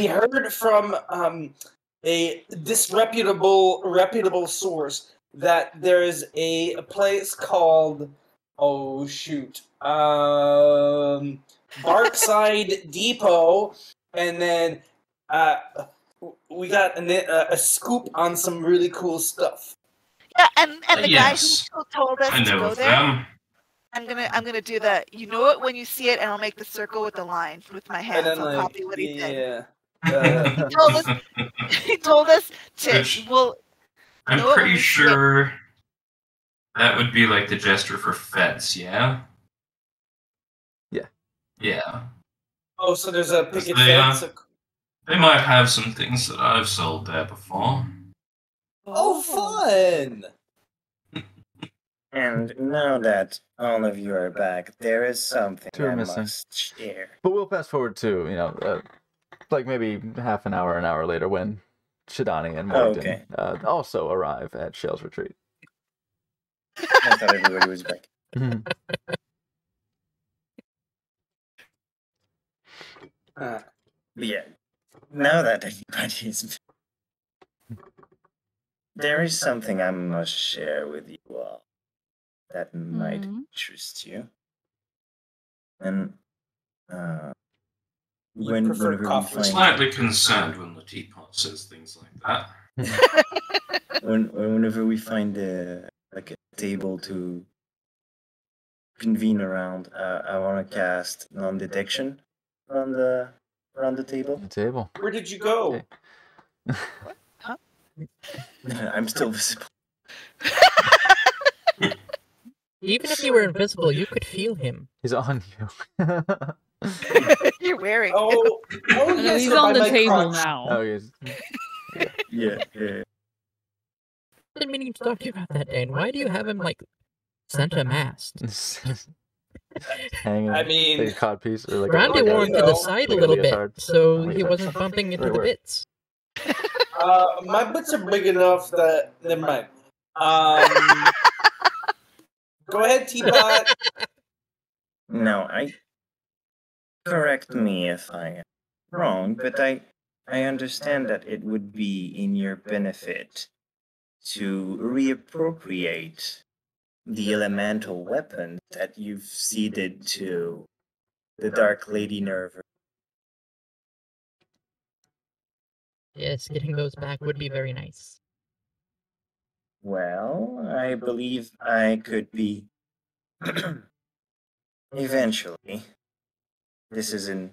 heard from a reputable source that there is a place called Barkside Depot, and then we got a scoop on some really cool stuff. Yeah, and the Yes. guy who told us I to know go of there. them. I'm gonna do that. You know it when you see it, and I'll make the circle with the line with my hands. And then I'll copy what he said. yeah. He told us to. Which- Well, I'm know it when pretty you see it. sure that would be like the gesture for feds, yeah? Yeah. Yeah. Oh, so there's a picket They, fence. They might have some things that I've sold there before. Oh, fun! And now that all of you are back, there is something Two are I missing. must share. But we'll fast forward to, like maybe half an hour later when Shidani and Morgan also arrive at Shell's retreat. I thought everybody was back. But yeah, now that everybody is back, there is something I must share with you all that might interest you. And whenever we I'm find slightly concerned when the teapot says things like that. whenever we find a table to convene around, I want to cast non-detection around the table. The table. Where did you go? Huh? I'm still visible. Even if you were invisible, you could feel him. He's on you. You're wearing. Oh, No, yes, he's you're on by the my table crotch. now. Oh, yes. Yeah. I didn't mean to talk to you about that, Dane. Why do you have him, like, center mast? Hanging. I mean, like a cod piece or like Randy wore him to the side a like little leotard. bit, so he Leotard. wasn't bumping into Right the word. bits. My bits are big enough that never mind. Go ahead, Teapot. No, correct me if I am wrong, but I understand that it would be in your benefit to reappropriate the elemental weapons that you've ceded to the Dark Lady Nerva. Yes, getting those back would be very nice. Well, I believe I could be eventually. This isn't.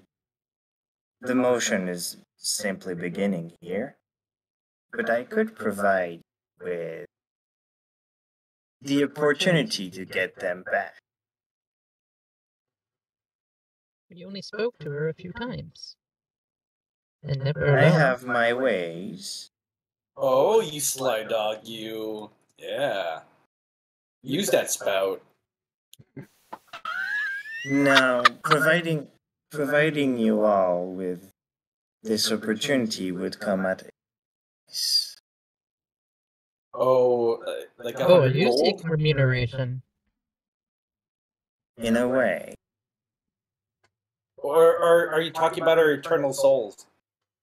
The motion is simply beginning here. But I could provide with the opportunity to get them back. You only spoke to her a few times. And never I alone. have my ways. Oh, you sly dog, you. Yeah. Use that spout. Now, providing you all with this opportunity would come at a price. Oh, like a Oh, 100 you seek gold? remuneration. In a way. Or are you talking about our eternal souls?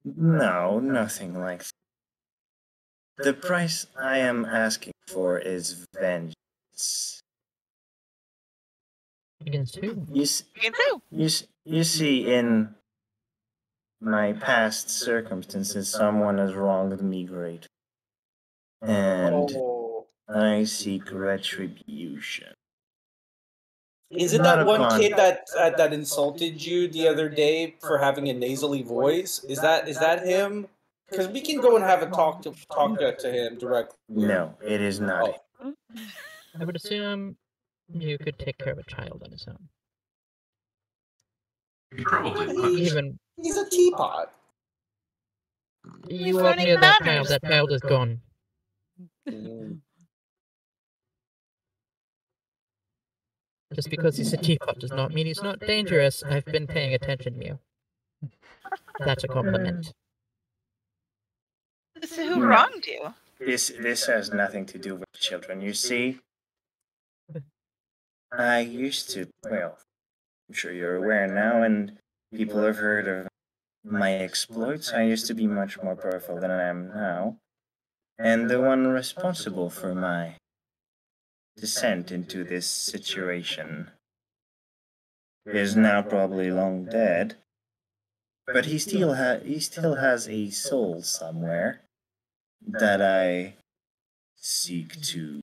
No, nothing like that. The price I am asking for is vengeance. Against who? You see, in my past circumstances, someone has wronged me greatly. And I seek retribution. Is it that one kid that insulted you the other day for having a nasally voice? Is that him? Because we can go and have a talk to him directly. No, it is not. I would assume you could take care of a child on his own. You probably would. Even He's a teapot. you walk near that child is gone. Just because he's a teapot does not mean he's not dangerous. I've been paying attention to you. That's a compliment. So who wronged you? This has nothing to do with children. You see, I used to, well, I'm sure you're aware now, and people have heard of my exploits. I used to be much more powerful than I am now. And the one responsible for my descent into this situation is now probably long dead. But he still has a soul somewhere that I seek to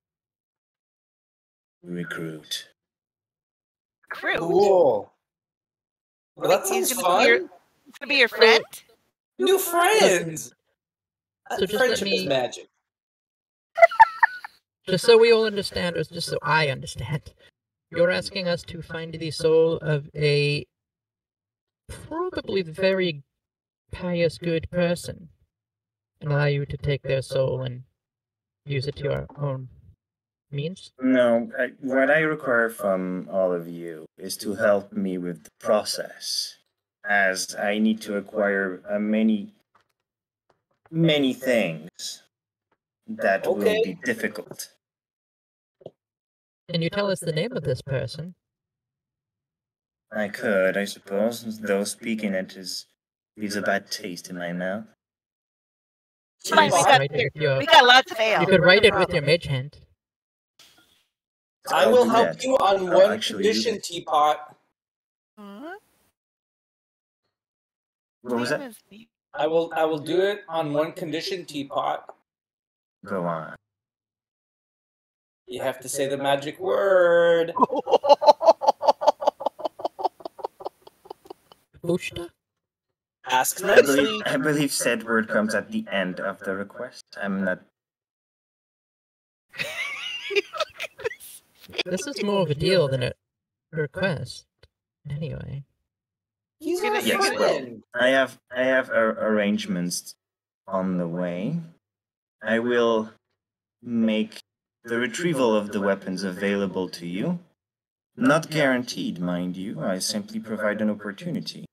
recruit. Cool. Well, that sounds fun. He's gonna be your friend? New friends! So just let Friendship is me- magic. Just so we all understand, or just so I understand, you're asking us to find the soul of a probably very pious, good person, and allow you to take their soul and use it to your own means? No, what I require from all of you is to help me with the process, as I need to acquire many things that will be difficult. Can you tell us the name of this person? I could, I suppose, though speaking it leaves a bad taste in my mouth. Fine, we got lots of ale. You could write it with your mage hand. I will help that. you on I'll one actually condition, do Teapot. What was that? I will do it on one condition, Teapot. Go on. You have to say the magic word. Bushta? Ask nicely. I believe said word comes at the end of the request. I'm not. This is more of a deal than a request. Anyway. He's gonna- Yes, you're well, I have arrangements on the way. I will make the retrieval of the weapons available to you. Not guaranteed, mind you. I simply provide an opportunity.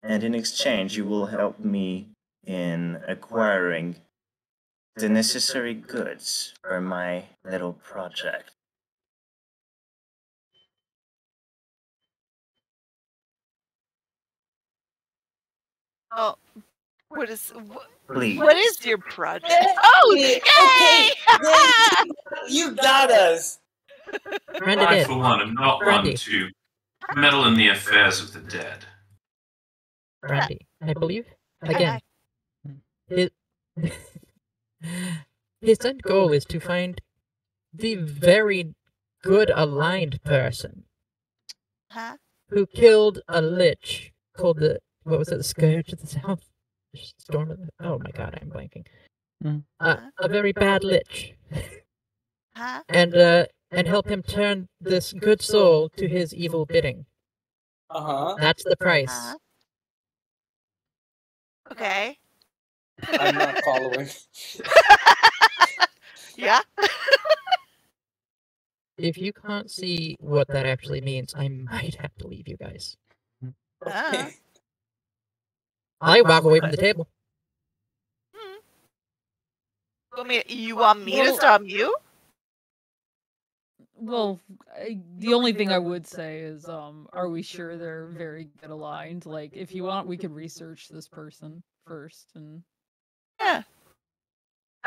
And in exchange, you will help me in acquiring the necessary goods for my little project. Oh, what Please. What is your project? Oh, yay! Okay, you got us. Brenda I, did. for one, am not Brandy. one to meddle in the affairs of the dead. Brandy, I believe. Hi, Again, his, his end goal is to find the very good aligned person Huh? who killed a lich called the, what was it, the Scourge of the South? Storm of the, oh my god, I'm blanking. A very bad lich. Huh? And help him turn this good soul to his evil bidding. Uh-huh. That's the price. Huh? Okay. I'm not following. Yeah. If you can't see what that actually means, I might have to leave you guys. Uh, I walk away from the table. you want me to stop you? Well, the only thing I would say is, are we sure they're very good aligned? Like, if you want, we could research this person first, and Yeah.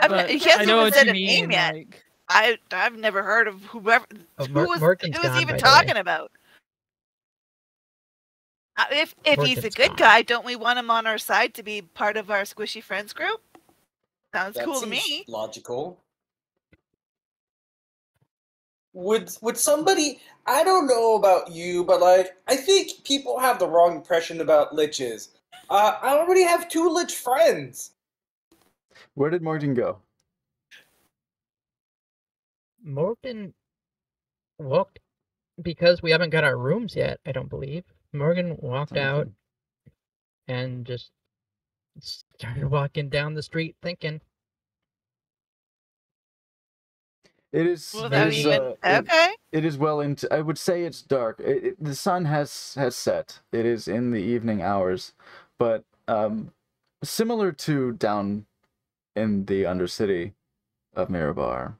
But He hasn't I know even what said you a name mean. yet. Like, I've never heard of whoever. Oh, Who was Morgan's who was gone, even by the talking way. about? If he's a Morgan's good gone. guy, don't we want him on our side to be part of our squishy friends group? Sounds That cool to seems me. logical. Would somebody? I don't know about you, but like I think people have the wrong impression about liches. I already have 2 lich friends. Where did Morgan go? Morgan walked, because we haven't got our rooms yet, I don't believe. Morgan walked out and just started walking down the street thinking. It is. Without it is, even okay. It is well into. I would say it's dark. The sun has set. It is in the evening hours, but similar to down in the Undercity of Mirabar,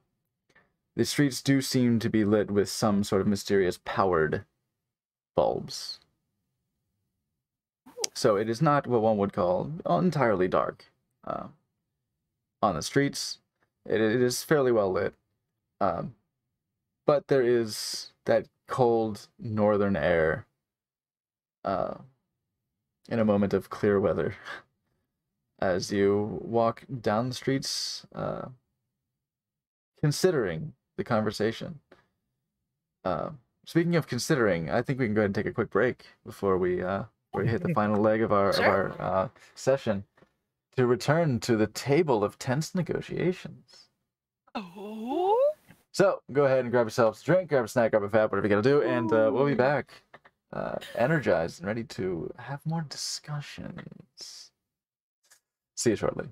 the streets do seem to be lit with some sort of mysterious powered bulbs. So it is not what one would call entirely dark. On the streets, it is fairly well lit. But there is that cold northern air in a moment of clear weather as you walk down the streets considering the conversation. Speaking of considering, I think we can go ahead and take a quick break before we hit the final leg of our session to return to the table of tense negotiations. Oh. So, go ahead and grab yourselves a drink, grab a snack, grab a fat, whatever you gotta do, and we'll be back, energized and ready to have more discussions. See you shortly.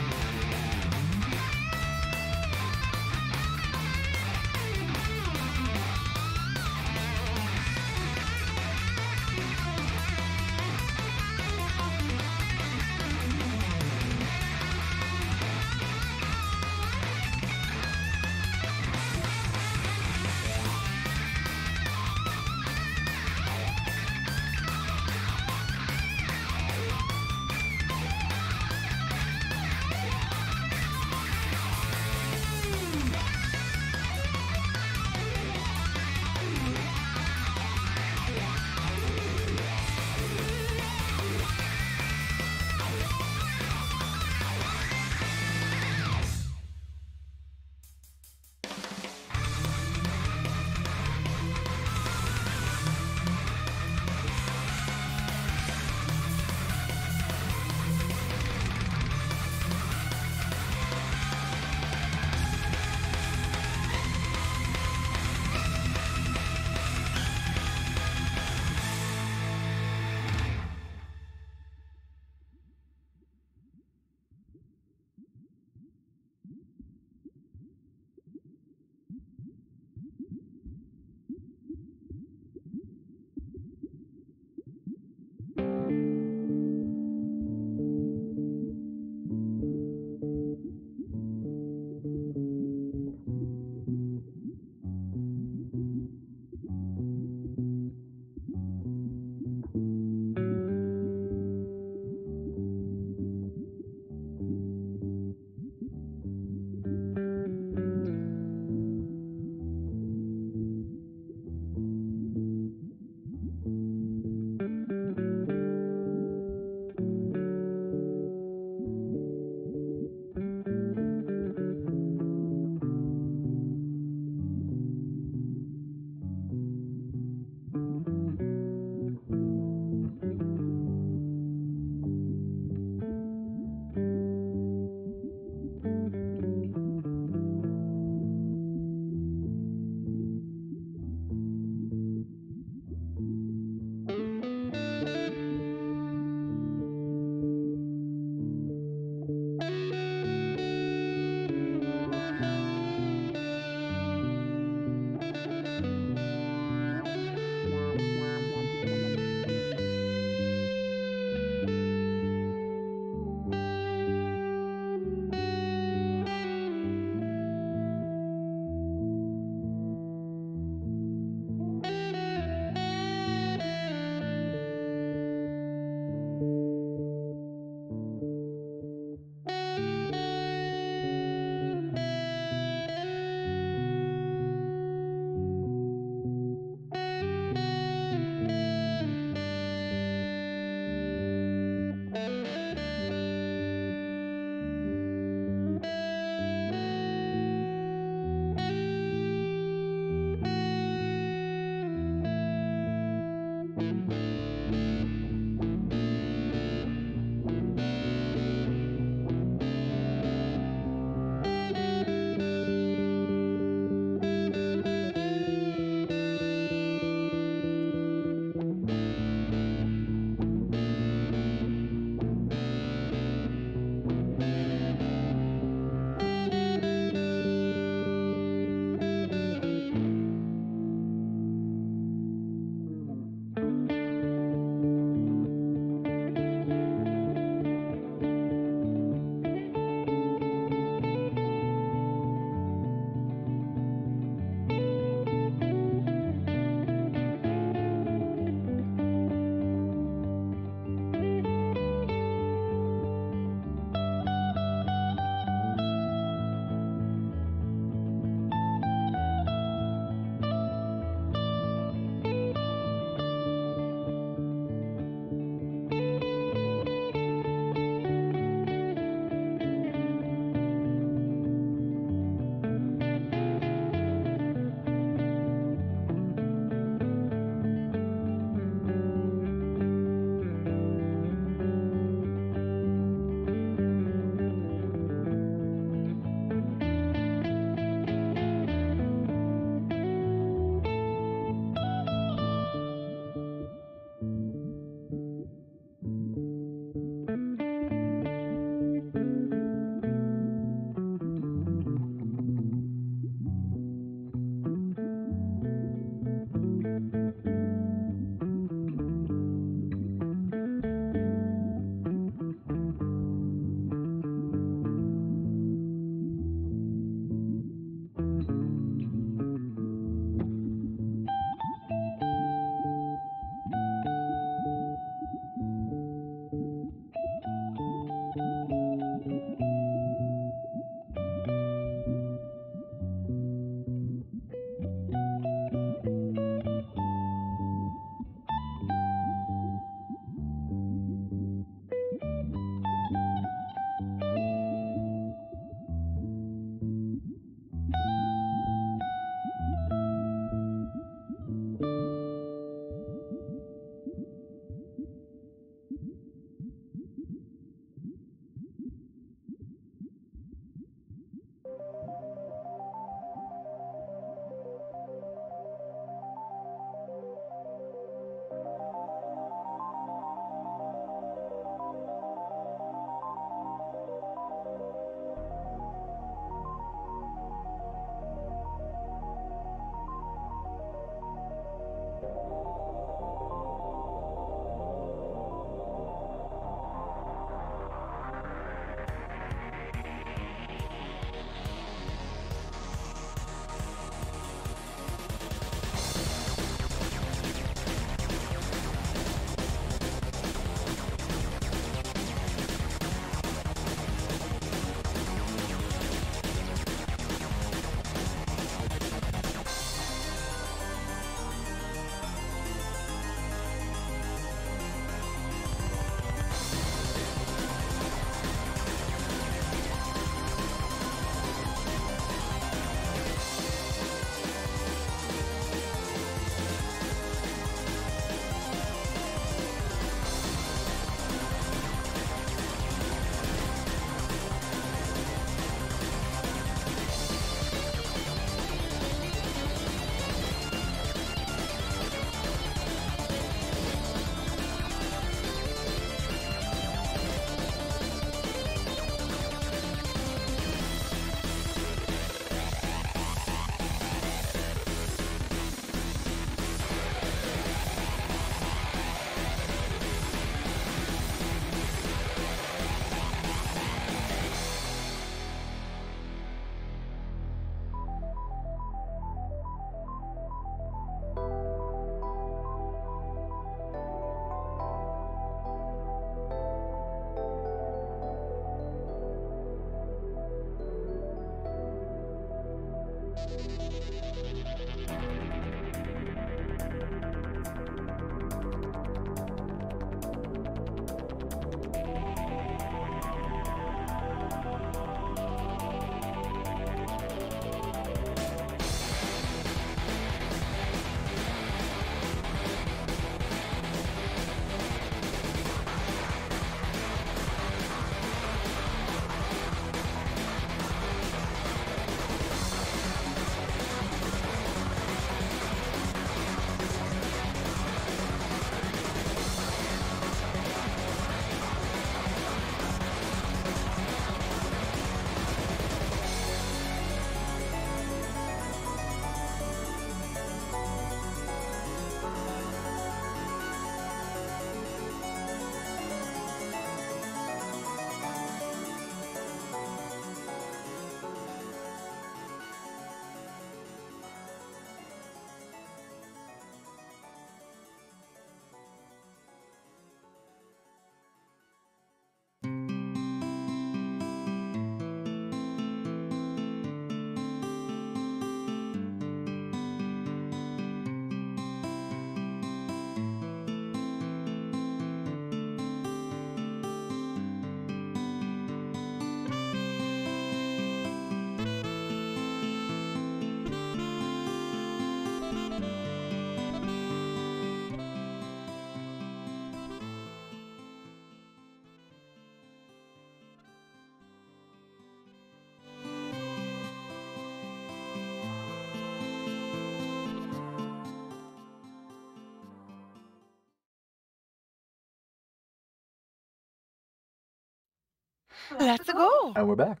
Let's go. And we're back.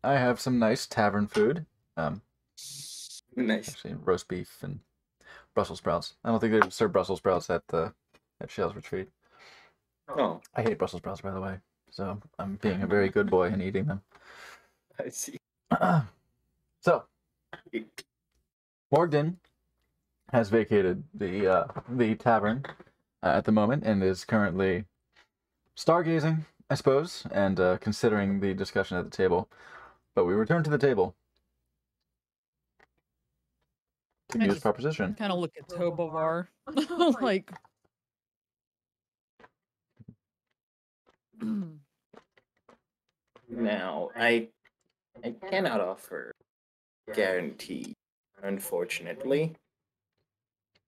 I have some nice tavern food. Nice. Actually, roast beef and Brussels sprouts. I don't think they serve Brussels sprouts at Shell's Retreat. Oh, I hate Brussels sprouts, by the way. So I'm being a very good boy and eating them. I see. So, Morgden has vacated the tavern at the moment and is currently stargazing, I suppose, and considering the discussion at the table. But we return to the table to I Mew's just proposition. kind of look at Tobovar, like. Now, I cannot offer guarantee, unfortunately.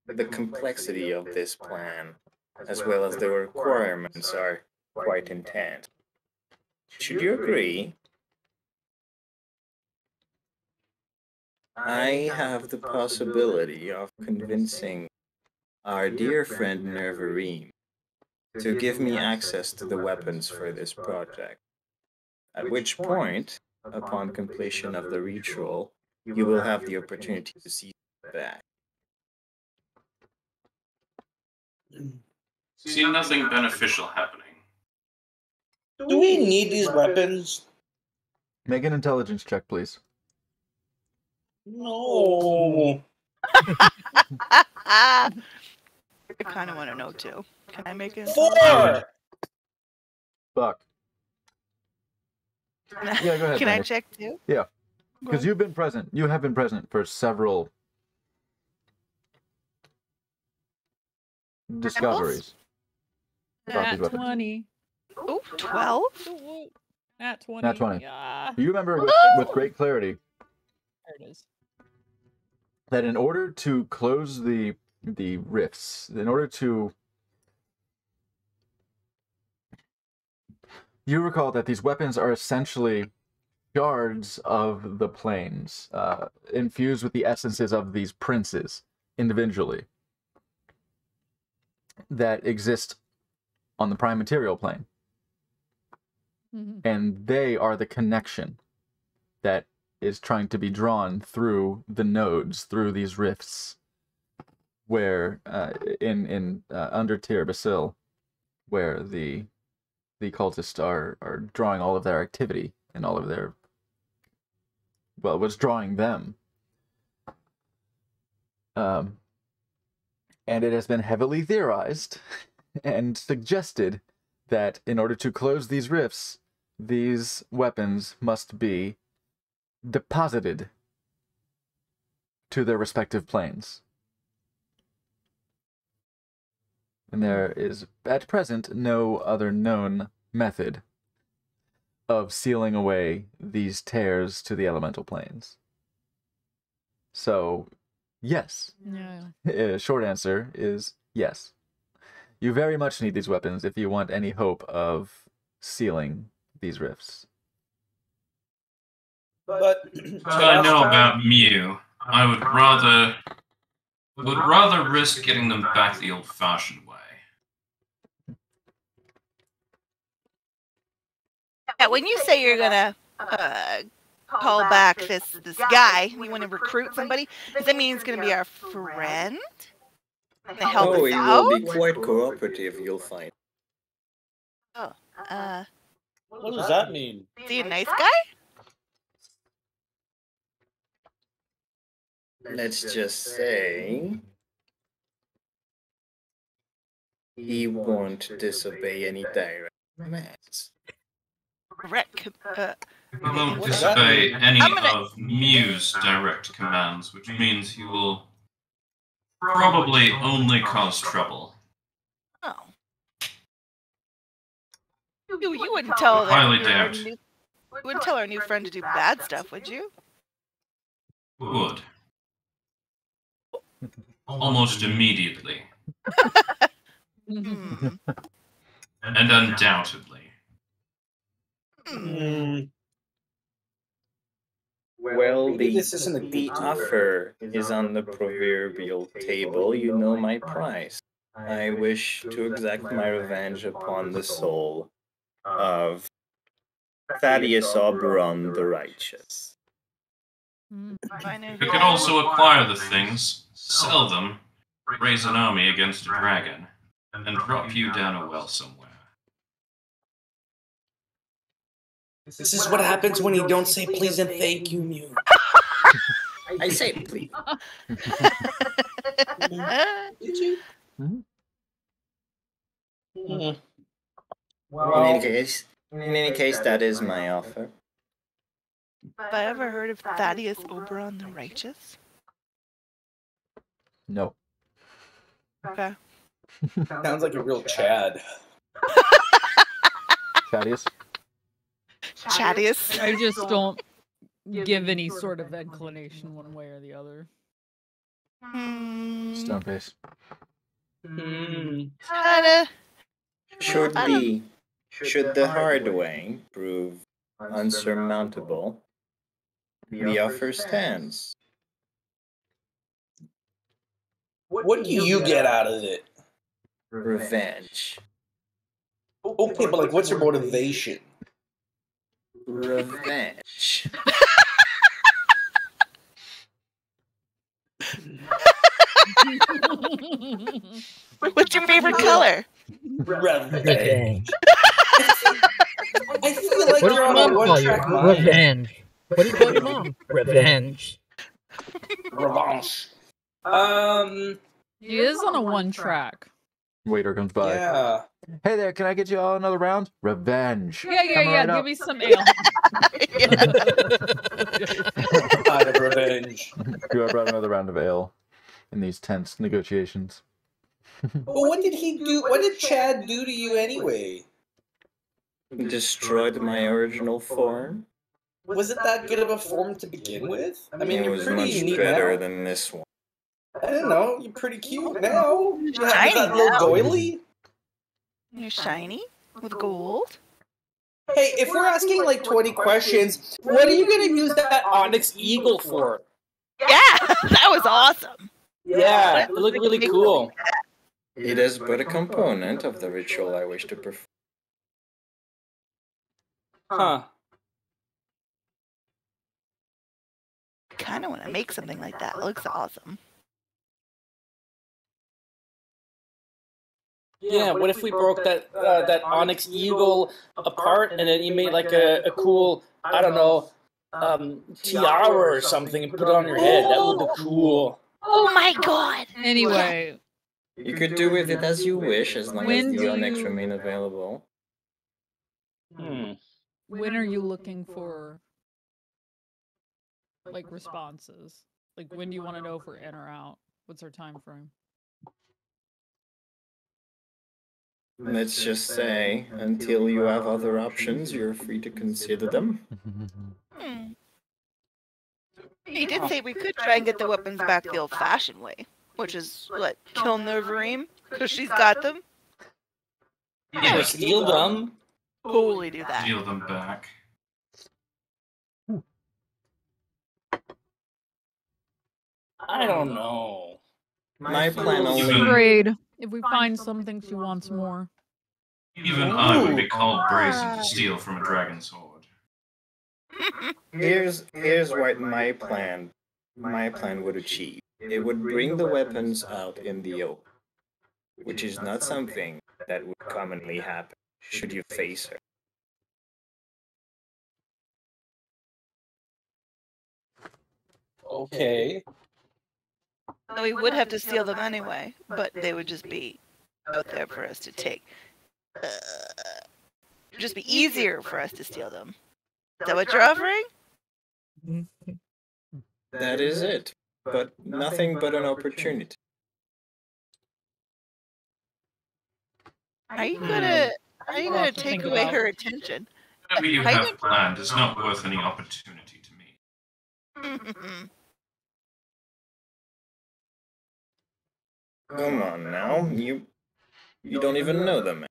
The complexity of this plan, as well as the requirements, are quite intense. Should you agree, I have the possibility of convincing our dear friend Nervarine to give me access to the weapons for this project. At which point, upon completion of the ritual, you will have the opportunity to see it back. See nothing beneficial happening. Do we need these weapons? Make an intelligence check, please. No. I kind of want to know too. Can I make it? 4! Fuck. Yeah, go ahead. Can I Dennis. check too? Yeah. Because you've been present. You have been present for several discoveries. about these At weapons. 20. Oh, 12? At 20. Nat 20. Yeah. You remember with great clarity There it is. that in order to close the rifts, in order to... You recall that these weapons are essentially shards of the planes, infused with the essences of these princes individually that exist on the prime material plane. Mm-hmm. And they are the connection that is trying to be drawn through the nodes, through these rifts, where in under Tir Basil, where the cultists are drawing all of their activity and all of their, well, what's drawing them. And it has been heavily theorized and suggested that in order to close these rifts, these weapons must be deposited to their respective planes. And there is, at present, no other known method of sealing away these tears to the elemental planes. So, yes. Yeah. Short answer is yes. You very much need these weapons if you want any hope of sealing these rifts. But What I know about Mew, I would rather risk getting them back the old-fashioned way. Yeah, when you say you're gonna call back this guy, you want to recruit somebody, does that mean he's gonna be our friend? To help Oh, us he out? will be quite cooperative, you'll find. Oh, what does that mean? is he a nice guy? Let's just say he won't disobey any direct commands. Correct. He won't What does that disobey mean? any I'm gonna- of Mew's direct commands, which means he will probably only cause trouble. Oh. You wouldn't tell Highly our doubt. new, you wouldn't tell our new friend to do bad stuff, would you? Would. Almost immediately. Hmm. And undoubtedly. Well, Maybe this isn't a the detour. offer is on the proverbial table. You know my price. I wish to exact my revenge upon the soul of Thaddeus Oberon the Righteous. I know We who could that also is. acquire the things, sell them, raise an army against a dragon, and drop you down a well somewhere. This is what happens when you don't say please and thank you, Mew. I say please. Did you? In Well, any case, that is my offer. Have I ever heard of Thaddeus Oberon the Righteous? No. Okay. sounds like a real Chad. Thaddeus? Chattius. I just don't give any sort of inclination one way or the other. Stoneface. Kinda. Should the hard way prove unsurmountable, the offer stands. What do you get out of it? Revenge. Okay, but like, what's your motivation? Revenge. What's your favorite color? Revenge. I feel like What does you're your on a mom call you? one-track mind. Revenge. What do you call your mom? Revenge. Revanche. He is on a one track. Waiter comes by. Yeah. Hey there, can I get you all another round? Revenge. Yeah, Coming right Give up. me some ale. Kind of revenge. You brought another round of ale in these tense negotiations. But what did he do? What did Chad do to you anyway? Destroyed my original form. Was it that good of a form to begin with? I mean, It you're was pretty much neat better now. than this one. I don't know. You're pretty cute now. You have Shiny that little now. doily. You're shiny with gold. Hey, if we're asking like 20 questions, what are you gonna use that onyx eagle for? Yeah, that was awesome. Yeah, it looked really cool. It is but a component of the ritual I wish to perform. Huh. Kind of want to make something like that. It looks awesome. Yeah, what if we broke that onyx eagle apart and then you made like a cool, I don't know, tiara or something and put it on your head? That would look cool. Oh my god! Anyway, You could do with it as you wish, as long as When the do onyx you- remain available. when are you looking for like responses? Like when do you want to know if we're in or out? What's our time frame? Let's just say, until you have other options, you're free to consider them. He did say we could try and get the weapons back the old-fashioned way, which is what, kill Novareem because she's got them. Yeah, Or steal them. Totally do that. steal them back. I don't know. My plan only... Trade. If we find something she wants more. Even I would be called brazen to steal from a dragon's hoard. Here's what my plan would achieve. It would bring the weapons out in the open, which is not something that would commonly happen should you face her. Okay. No, we would have to steal them anyway, but they would just be out there for us to take. It'd just be easier for us to steal them. Is that what you're offering? That is it, but nothing but an opportunity. Are you gonna We'll have to take think away about her it. attention? Whatever you Are you have planned is not worth any opportunity to me. Come on now, you don't even know them.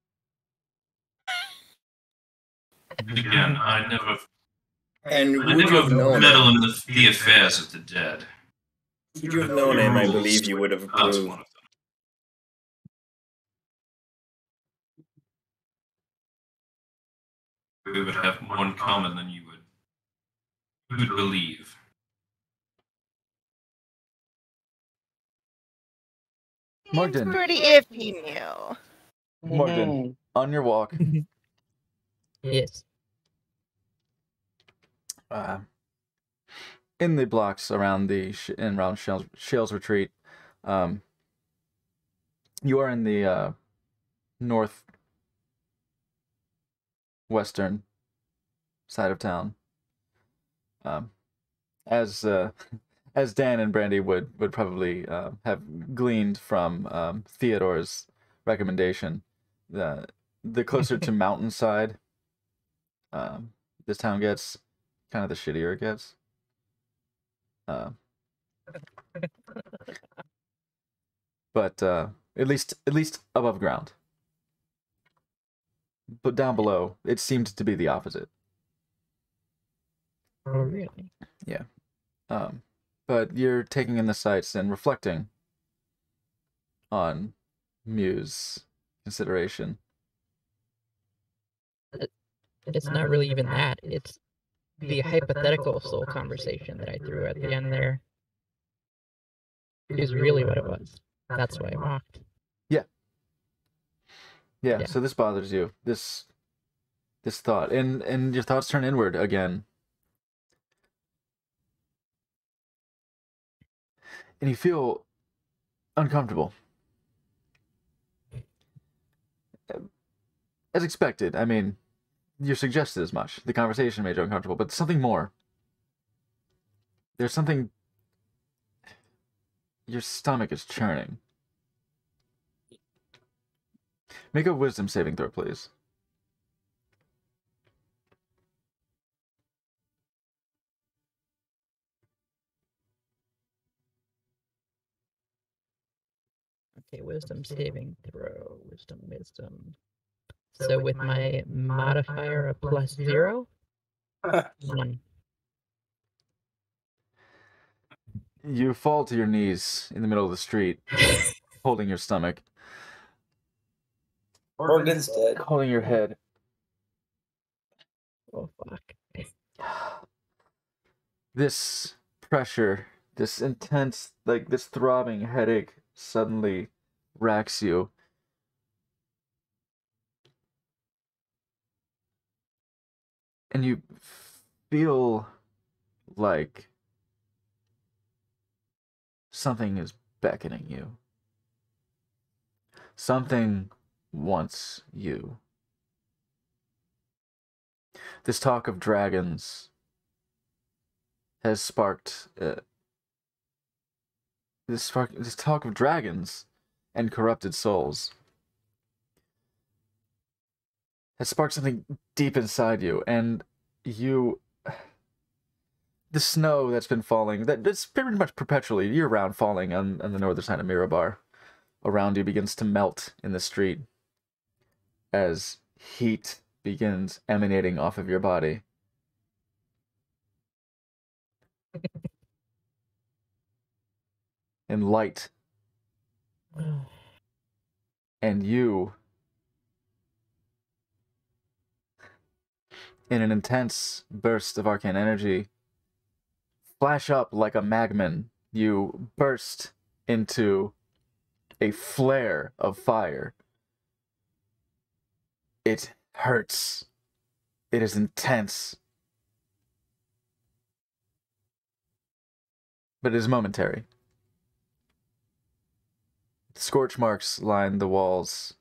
Again, I never And would you have known meddle him? in the affairs of the dead. Would you have known him, I believe you would have That's approved. one of them. we would have more in common than you would believe. Morgan. Pretty if he knew. Morgan, on your walk, Yes. in the blocks around around Shale's Retreat, you are in the northwestern side of town. As Dan and Brandy would probably have gleaned from Theodore's recommendation, the closer to mountainside this town gets, kind of the shittier it gets. But at least above ground. But down below, it seemed to be the opposite. Oh, really? Yeah. But you're taking in the sights and reflecting on Mew's consideration. It's not really even that. It's the hypothetical soul conversation that I threw at the end there. Is really what it was. That's why I mocked. Yeah, so this bothers you. This thought. And your thoughts turn inward again. And you feel uncomfortable. As expected. I mean, you suggested as much. The conversation made you uncomfortable, but something more. There's something... Your stomach is churning. Make a wisdom saving throw, please. Okay, wisdom saving throw. Wisdom. So with my modifier of +0, 1. You fall to your knees in the middle of the street, holding your stomach. Morgan's dead. Holding your head. Oh, fuck. This pressure, this intense, like this throbbing headache suddenly racks you. And you feel like something is beckoning you. Something wants you. This talk of dragons has sparked this talk of dragons and corrupted souls has sparked something deep inside you, and the snow that's been falling, that's pretty much perpetually year-round falling on the northern side of Mirabar around you, begins to melt in the street as heat begins emanating off of your body. And light. And you, in an intense burst of arcane energy, flash up like a magman. You burst into a flare of fire. It hurts. It is intense. But it is momentary. Scorch marks line the walls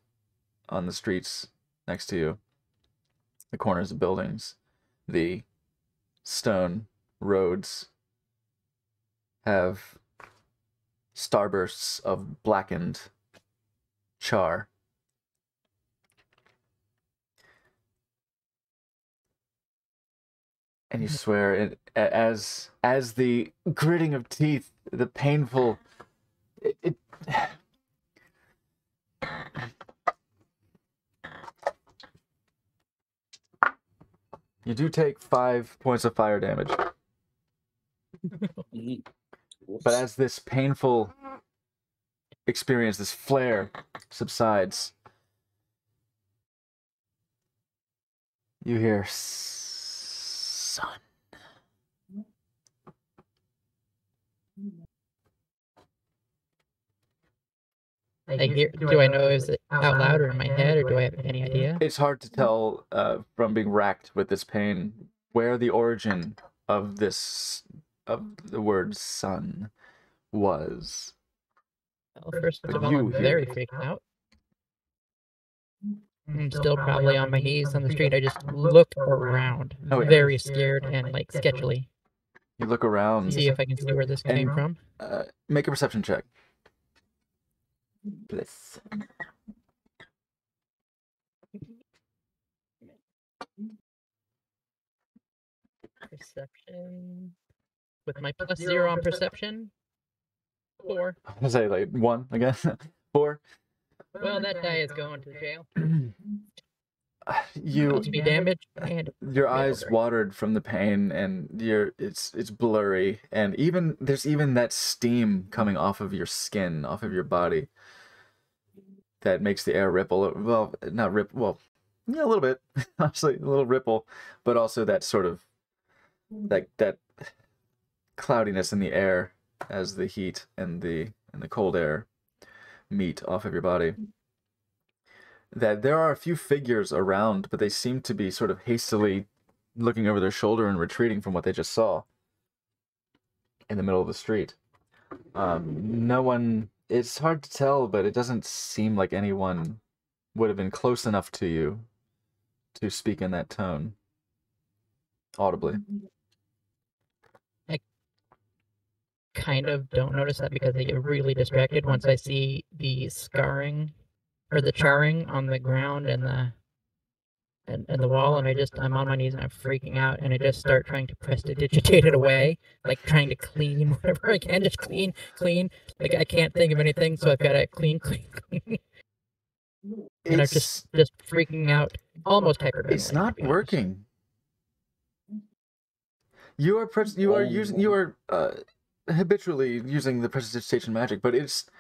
on the streets next to you, the corners of buildings, the stone roads have starbursts of blackened char. And you swear, as the gritting of teeth, the painful, it you do take 5 points of fire damage. But as this painful experience, this flare subsides, You hear son. Do I know is it out loud or in my head, or do I have any idea? It's hard to tell from being racked with this pain where the origin of the word son was. Well, first of all, I'm very freaked out. I'm still probably on my knees on the street. I just look around, very scared and like sketchily. You look around. See if I can see where this came from. Make a perception check. Please. Perception. With my +0 on perception. 4. I'm gonna say like 1 again. 4. Well, that die is going to jail. You to be damaged and your eyes watered from the pain, and it's blurry, and there's even that steam coming off of your skin, off of your body, that makes the air ripple. Well, not rip. Well, yeah, a little bit, honestly, a little ripple, but also that sort of that cloudiness in the air as the heat and the cold air meet off of your body. That there are a few figures around, but they seem to be sort of hastily looking over their shoulder and retreating from what they just saw in the middle of the street. No one, it's hard to tell, but it doesn't seem like anyone would have been close enough to you to speak in that tone audibly. I kind of don't notice that because I get really distracted once I see the scarring or the charring on the ground and the wall, and I'm on my knees and I'm freaking out, and I just start trying to prestidigitate it away, like trying to clean whatever I can, just clean. Like I can't think of anything, so I've got to clean. And I'm just freaking out, almost hyperventilating. It's not working. You are habitually using the prestidigitation magic, but it's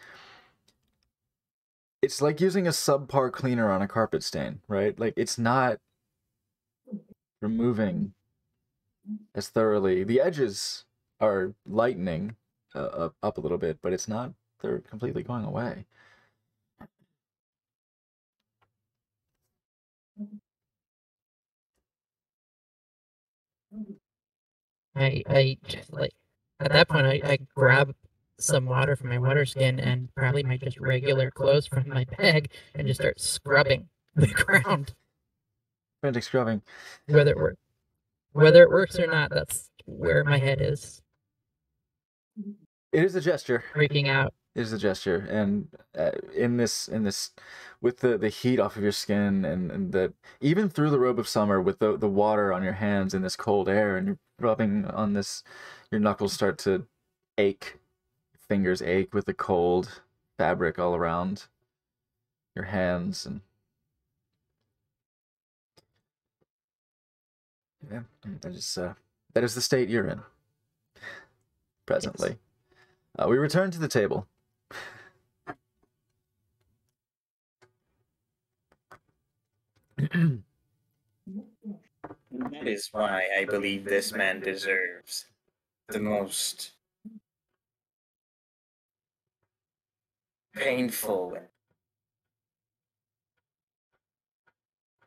like using a subpar cleaner on a carpet stain, right? Like, it's not removing as thoroughly. The edges are lightening up a little bit, but they're completely going away. I just, like, at that point, I grab some water from my water skin and probably my just regular clothes from my bag and just start scrubbing the ground. Frantic scrubbing. Whether it works or not, that's where my head is. It is a gesture. Freaking out. It is a gesture, and in this, with the heat off of your skin, and the even through the robe of summer, with the water on your hands in this cold air, and you're rubbing on this, your knuckles start to ache. Fingers ache with the cold fabric all around your hands, and yeah, that is the state you're in presently. Yes. We return to the table. That is why I believe this man deserves the most painful and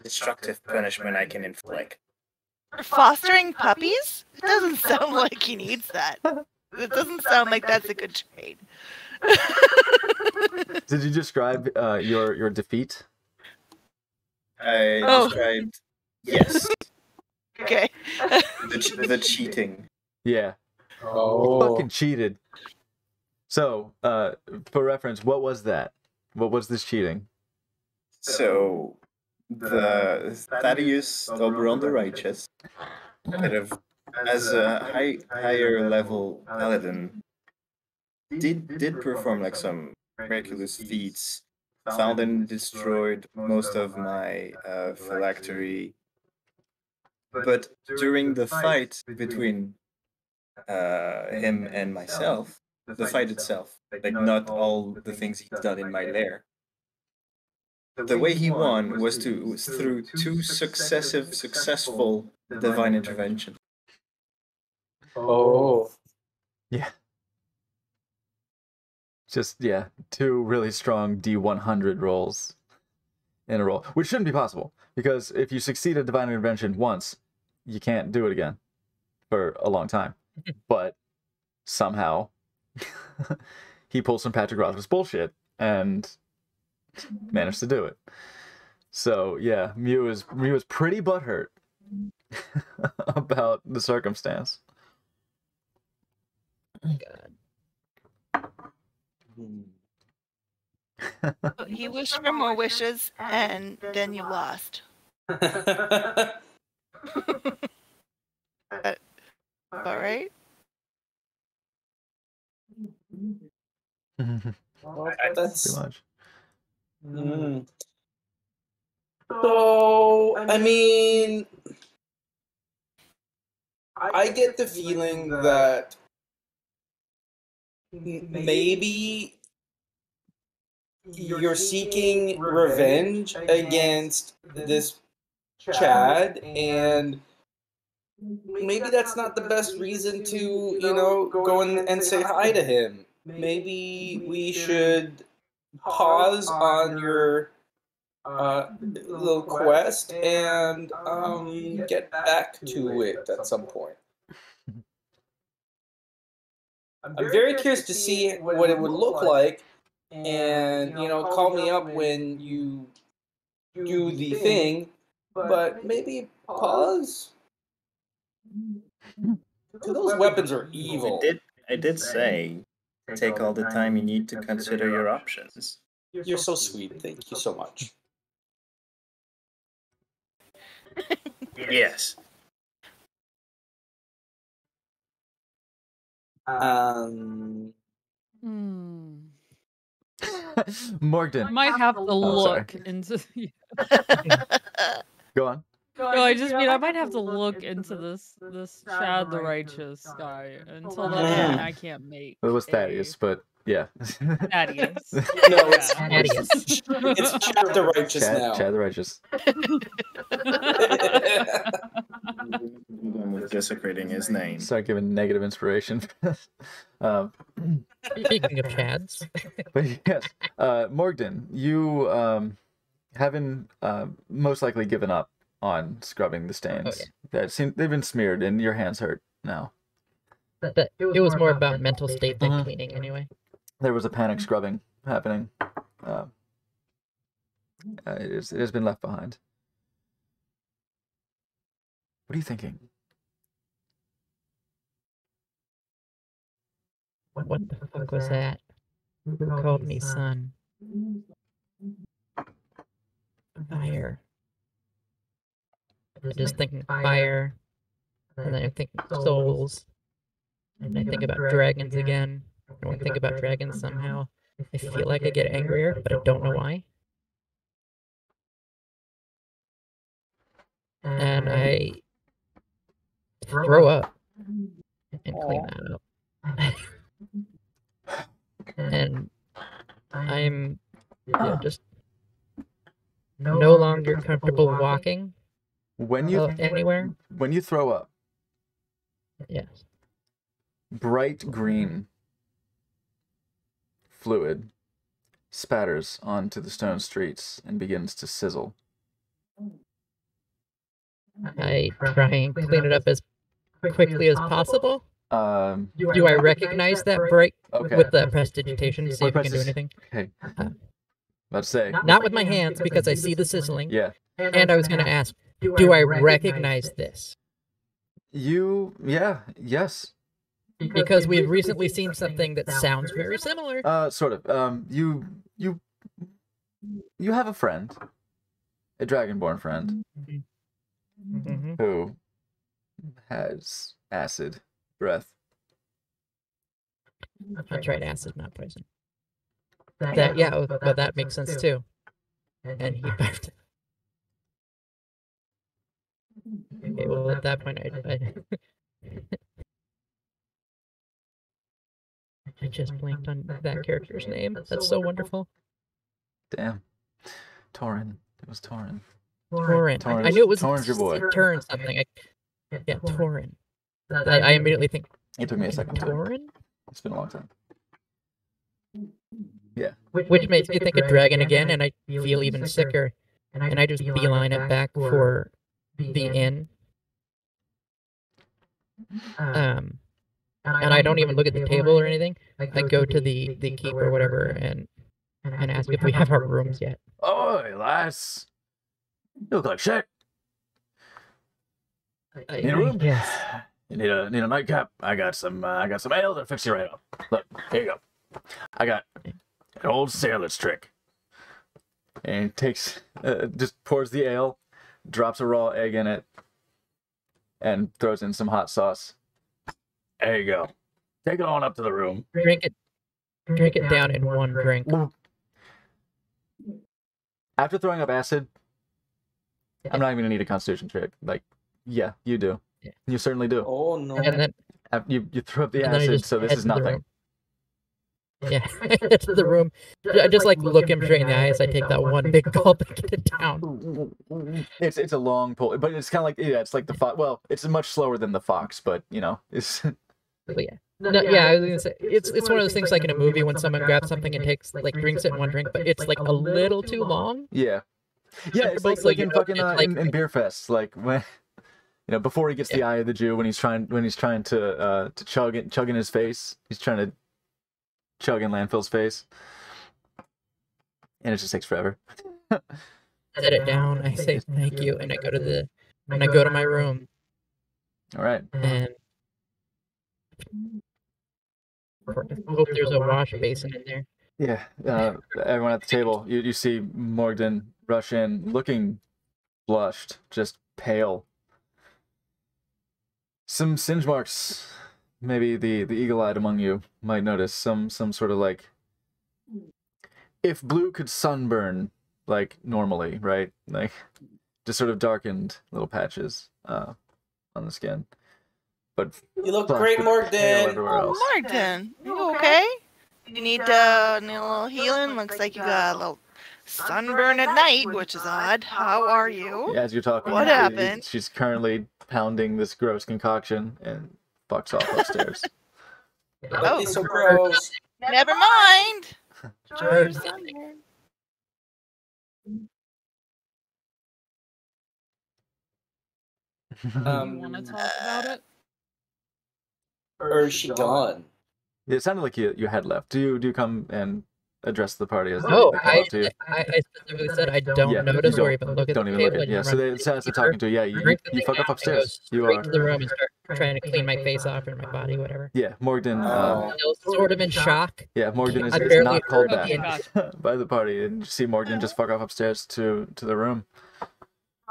destructive punishment I can inflict. For fostering puppies? It doesn't sound like he needs that. It doesn't sound like that's a good trade. Did you describe your defeat? I described, yes. Okay. the cheating. Yeah. Oh. You fucking cheated. So, for reference, what was that? What was this cheating? So, the Thaddeus Oberon the Righteous, kind of, as a higher level paladin, did perform like some miraculous feats, found and destroyed most of my phylactery. But during the fight between him and myself, the fight itself, like not all the things he's done in my lair, the way he won was through two successful divine intervention. Oh. Yeah. Just, yeah, 2 really strong D100 rolls in a row, which shouldn't be possible, because if you succeed at divine intervention once, you can't do it again for a long time. But somehow he pulls some Patrick Rothfuss bullshit and managed to do it. So yeah, Mew is pretty butthurt about the circumstance. Oh, God. He wished for more wishes, and then you lost. All right. That's too much. So, I mean, I get the feeling that maybe you're seeking revenge against this Chad, and maybe that's not the best reason to, go and say hi to him. Maybe we should pause on your little quest and get back to it at some point. I'm very curious to see what it would look like, and call me up when you do the thing, but maybe pause. Those weapons are evil. I did say, take all the time you need to consider your options. You're so sweet. Thank you so much. Yes. Morgan. I might have to look into. Go on. No, I just mean I might have to look into this Chad the Righteous guy. Until then, I can't make. It was Thaddeus, but yeah. Thaddeus. No, it's Thaddeus. It's Chad the Righteous now. Chad the Righteous. I'm desecrating his name. Start giving negative inspiration. Speaking of Chads. But yes, Morgan, you haven't most likely given up on scrubbing the stains. They've been smeared, and your hands hurt now. But it was more about mental state than cleaning, anyway. There was a panic scrubbing happening. It has been left behind. What are you thinking? What the fuck was that? Who called me son? Fire. I'm just thinking fire, and then I'm thinking souls, and I think about dragons again. And when I think about dragons somehow, I feel like I get angrier, but I don't know why. And I throw up and clean that up. And I'm just no longer comfortable walking anywhere. When you throw up, yes, bright green fluid spatters onto the stone streets and begins to sizzle. I try and clean it up as quickly as possible. Do I recognize that break with the prestidigitation to see if I can do anything? Okay. Let's say. Not with my hands, because I see the sizzling. Yeah. And I was going to ask, do I recognize this? Yes. Because we've recently seen something that sounds very similar. Sort of. You have a friend, a dragonborn friend, who has acid breath. That's right, acid, not poison. That makes sense too. And he barfed. Okay, well at that point I just blanked on that character's name. That's so wonderful. Damn. Torin. It was Torin. Torin. I knew it was Turn something. Yeah, Torin. I immediately think. It took me a second. Torin? It's been a long time. Yeah. Which makes me think of Dragon again, and I feel even sicker. And I just beeline it back for the inn. And I don't even look at the table or anything. I go to the keep or whatever and ask if we have our rooms yet. Oi, lass! You look like shit. Need a room? Yes. You need a nightcap? I got some ale to fix you right up. Look, here you go. I got an old sailor's trick. And he takes, just pours the ale, drops a raw egg in it, and throws in some hot sauce. There you go. Take it on up to the room. Drink it down in one drink. After throwing up acid, I'm not even gonna need a constitution check. Like, yeah, you do. Yeah. You certainly do. Oh no! And then You threw up the acid, so this is nothing. Yeah, it's the room. I just like look him straight in the eyes. I take that one big gulp and get it down. It's a long pull, but it's kind of like it's like the fox. Well, it's much slower than the fox, but it's. But yeah. No, yeah, I was gonna say it's one of those things like in a movie when someone grabs something and takes drinks it in one drink, but it's like a little too long. Yeah, it's like in fucking in Beer Fest, like when before he gets the eye of the Jew when he's trying to chug in his face, he's trying to chug in Landfill's face, and it just takes forever. Set it down. I say thank you, and I go to my room. All right. And hope there's a wash basin in there. Yeah. Everyone at the table, you see Morgden rush in, looking blushed, just pale. Some singe marks. Maybe the eagle-eyed among you might notice some sort of like, if blue could sunburn like normally, right? Like just sort of darkened little patches on the skin. But you look great, Morgden. Oh, Morgden, you okay? You need a little healing. Looks like you got a little sunburn at night, which is odd. How are you? As you're talking, what happened? She's currently pounding this gross concoction and fucks off upstairs. Oh, so gross. Never mind. You want to talk about it? Or is she gone? It sounded like you had left. Do you come and address the party as they I come to you? I specifically said I don't notice or even look at the table. Yeah, so they sound like talking to you. Yeah, you fuck up upstairs. You are to the room and start trying to clean my face off and my body, whatever. Yeah, Morgden. Still sort of in shock. Yeah, Morgden is not called back by the party, and you see Morgden just fuck off upstairs to the room.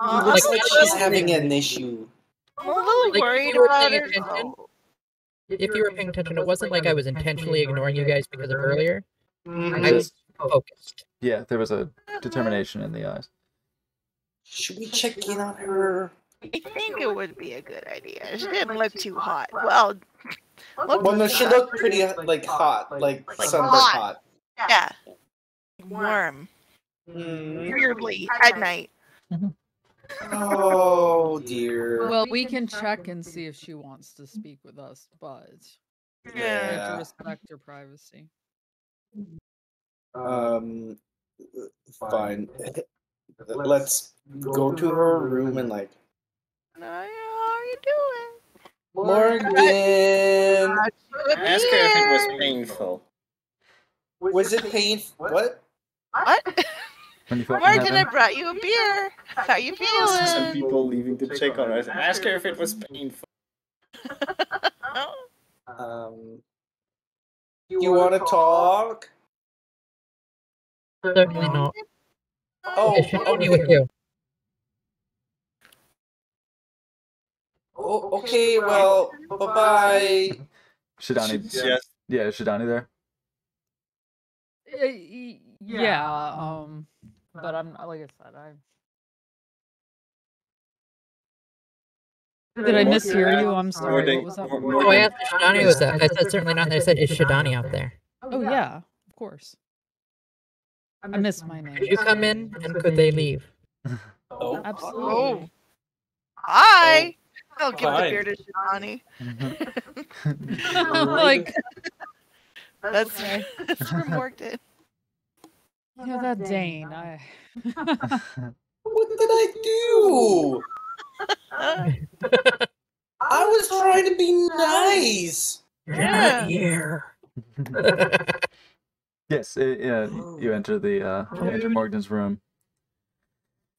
Looks like she's having an issue. I'm a little worried about her. If you were paying attention, it wasn't like I was intentionally ignoring you guys because of earlier. I was focused. Yeah, there was a determination in the eyes. Should we check in on her? I think it would be a good idea. She didn't look too hot. Well, no, she looked pretty hot, like sunburn hot. Yeah, warm. Weirdly at night. Oh dear. Well, we can check and see if she wants to speak with us, but we have to respect her privacy. Fine. Let's go to her room and how are you doing? Morgden! Ask her if it was painful. Was it painful? What? What? Morgden, I brought you a beer. How you feeling? Some people leaving to check on us. Ask her if it was painful. You want to talk? Certainly not. Oh, I should be with you. Oh, okay, well, bye-bye. Shidani, yeah, is Shidani there? Yeah, but I'm like I said, Did I mishear you? I'm sorry. What was that? Oh, I asked if Shidani was that. I said certainly not. And I said, is Shidani out there? Oh yeah, of course. I miss my name. Could you come in and could they leave? Oh, Absolutely. Hi. I'll give the fine. bearded Johnny. Like, That's that's from Morgan. yeah, that Dane. What did I do? I was trying to be nice. You're not here. Yes, you enter Morgan's room.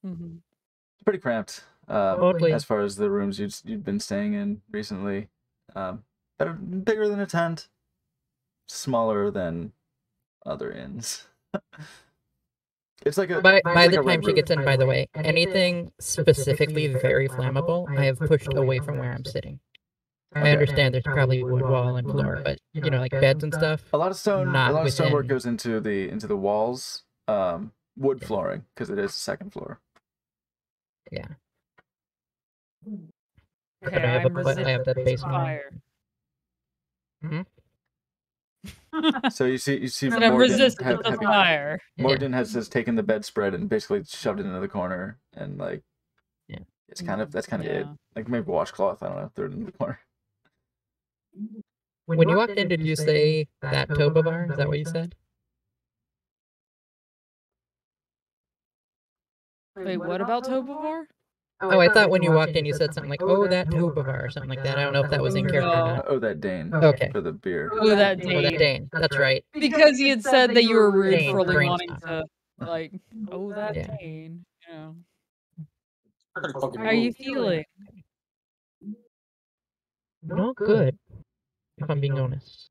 Mhm. It's pretty cramped. Totally. As far as the rooms you'd been staying in recently, better, bigger than a tent, smaller than other inns. It's like a. By it's like the a time red she room. gets in, by the way, anything specifically very flammable, I have pushed away from where I'm sitting. I understand there's probably wood wall and floor, but like beds and stuff. A lot of not stonework within- goes into the walls. Wood flooring because it is the second floor. Yeah. Okay, But I have I'm I have that resistant to basement. fire. So you see And I'm Morgan. resistant to fire. Morgan has taken the bedspread and basically shoved it into the corner, and like, yeah, that's kind of it. Yeah. Like maybe washcloth. I don't know. Throw it in the corner. When you walked in, did you say that Toba bar? Is that what you said? Wait, what about Tobavar? Oh, I thought when you walked in, you said something like, "Oh, that Toba bar" or something like that. I don't know if that was in character or not. Oh, that Dane. Okay. For the beer. Oh, that Oh, that Dane. Dane. That's right. Because you had said that you were rude Dane, for only brain wanting stop. to, like, oh, that Yeah. Dane. You know. Pretty fucking How are you rude. feeling? Not good, if I'm being honest.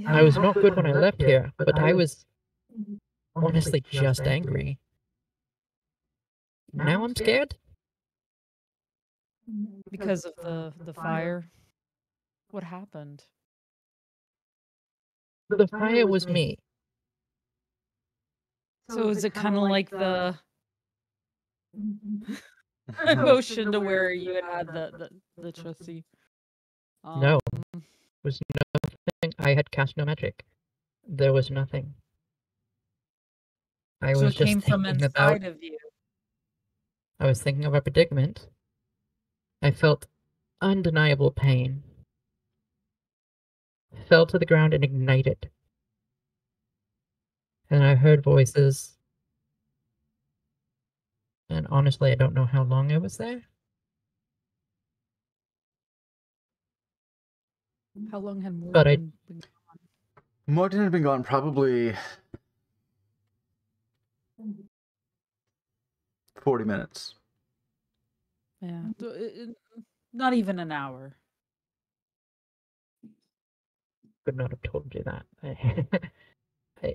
I was not good when I left here, but I was honestly just angry. Now I'm scared. Because of the fire. What happened? The fire was me. So is it kind of like the emotion to where you had the trustee? No. There was nothing. I had cast no magic. There was nothing. I So was it just came from thinking about. inside of you. I was thinking of our predicament. I felt undeniable pain. Fell to the ground and ignited. And I heard voices. And honestly, I don't know how long I was there. How long had Morgan But I- been gone? Morgan had been gone probably 40 minutes. Yeah. Not even an hour. Could not have told you that.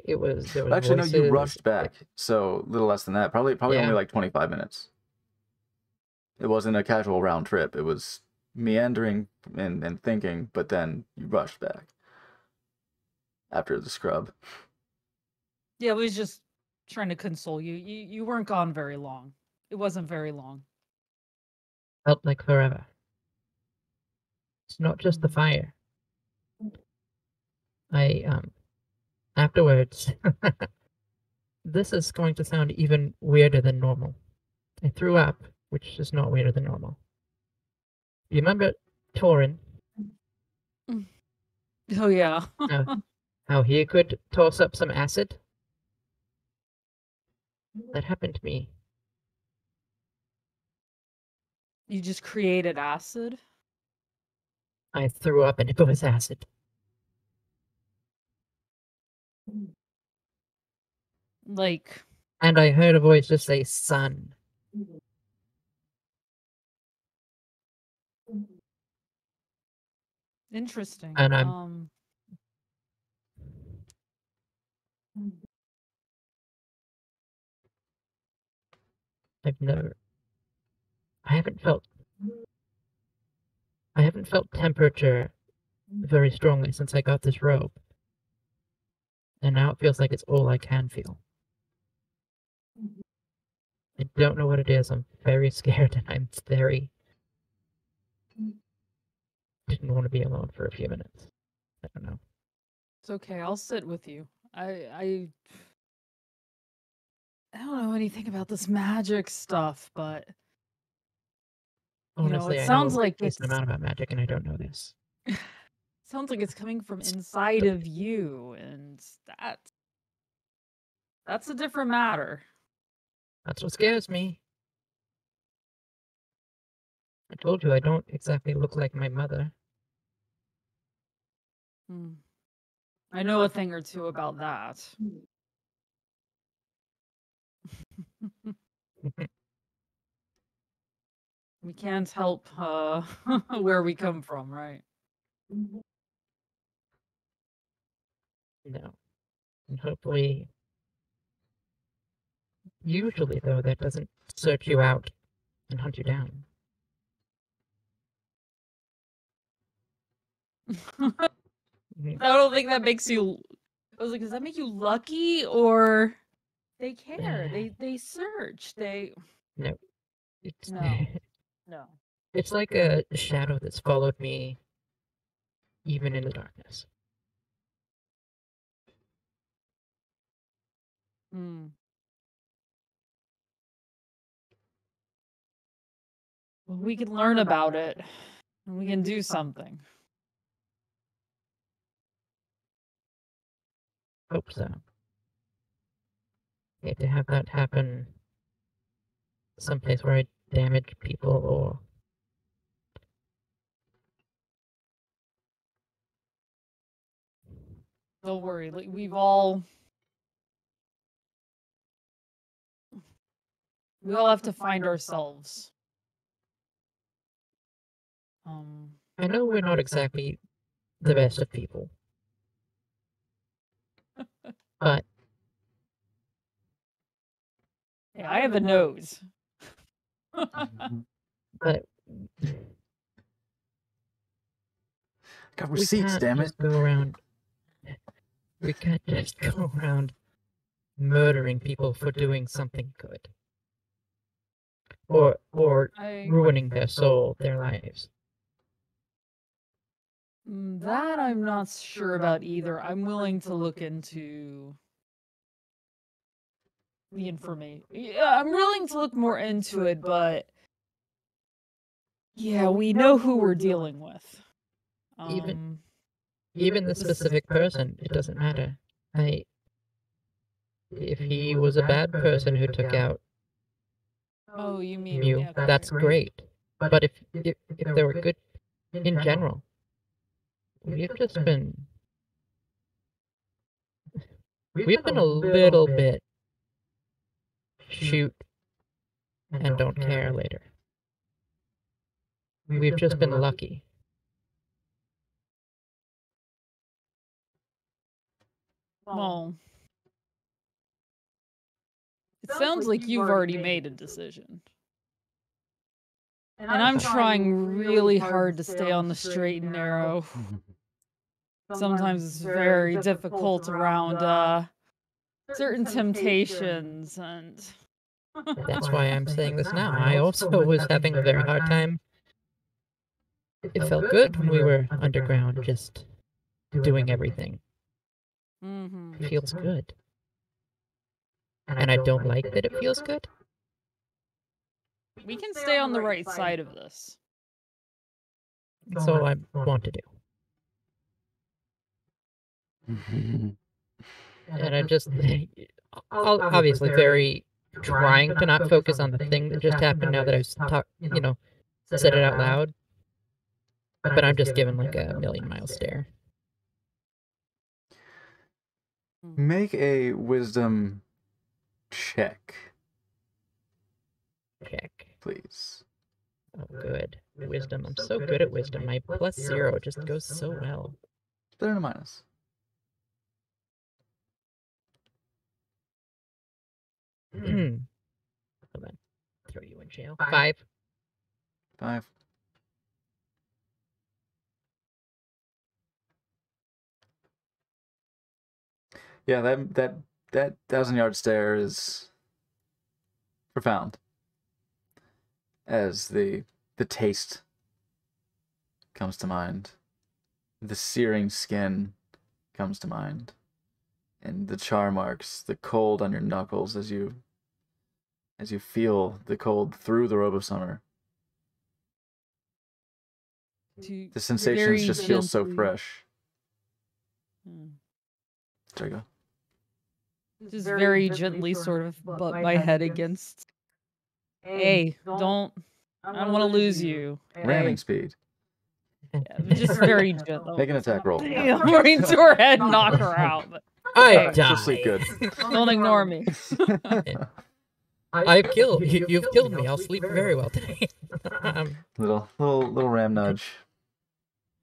It was. There was Actually, no, you voices. rushed back, so a little less than that. Probably Yeah. only like 25 minutes. It wasn't a casual round trip. It was meandering and thinking, but then you rushed back after the scrub. Yeah, I was just trying to console you. You weren't gone very long. It wasn't very long. Felt like forever. It's not just the fire. Afterwards, this is going to sound even weirder than normal. I threw up, which is not weirder than normal. You remember Torin? Oh yeah. How he could toss up some acid? That happened to me. You just created acid? I threw up and it was acid. Like, And I heard a voice just say, "Son." interesting. And I'm- I haven't felt temperature very strongly since I got this robe. And now it feels like it's all I can feel. I don't know what it is. I'm very scared and I'm very... Didn't want to be alone for a few minutes. I don't know. It's okay. I'll sit with you. I don't know anything about this magic stuff, but Honestly, it I sounds know like a it's decent amount about magic, and I don't know this. sounds like it's coming from inside of you, and that's a different matter. That's what scares me. I told you I don't exactly look like my mother. I know a thing or two about that. We can't help where we come from, right? No. And hopefully... Usually, though, that doesn't search you out and hunt you down. I don't think that makes you... I was like, does that make you lucky, or... They care. They search. They... No. It's... No. No. It's like a shadow that's followed me even in the darkness. Well, we can learn about it, and we can do something. Hope so. Hate to have that happen someplace where I damage people or... Don't worry, like, we all have to find ourselves. I know we're not exactly the best of people. But... Yeah, I have a nose. But... Got receipts, damn it. We can't just go around murdering people for doing something good. Or ruining their soul, their lives. That I'm not sure about either. I'm willing to look into the information. Yeah, I'm willing to look more into it, but yeah, we know who we're dealing with. Even the specific person, it doesn't matter. If he was a bad person who took out you mean you, that's great. But if they were good in general, we've been a little bit shoot and don't care later. We've just been lucky. Well, it sounds like you've already made a decision. And I'm trying really hard to stay on the straight and narrow. Sometimes it's very difficult around certain temptations, and... That's why I'm saying this now. I also was having a very hard time. It felt good when we were underground, just doing everything. It feels good. And I don't like that it feels good. We can stay on the right side of this. That's all I want to do. And I'm just obviously very trying to not focus on the thing that just happened now that I've said it out loud. But I'm just given like a million-mile stare. Make a wisdom check. Please. Oh, good. Wisdom. I'm so good at wisdom. My +0 just goes so well. It's better than a minus. Hold on. Throw you in jail. 5. 5. Yeah, that 1,000-yard stare is profound. As the taste comes to mind, the searing skin comes to mind, and the char marks, the cold on your knuckles as you as you feel the cold through the robe of summer. The sensations just feel so fresh. There you go. Just very gently sort of butt my head against. Hey, I don't want to lose you. Ramming speed. Yeah, just very gentle. Make an attack roll. Right into her head, knock her out. But I She'll sleep good. don't ignore me. I've killed you. You've killed me. I'll sleep very well today. little ram nudge.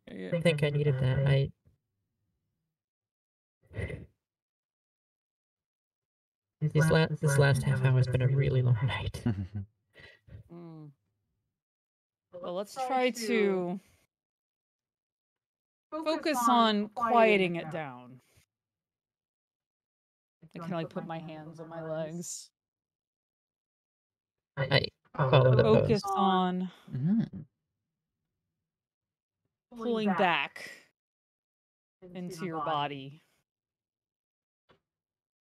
I think I needed that. This last half hour has been a really long night. Well, let's try to focus on quieting it down. I can like put my hands on my legs. I follow the Focus pose. on pulling back into your body,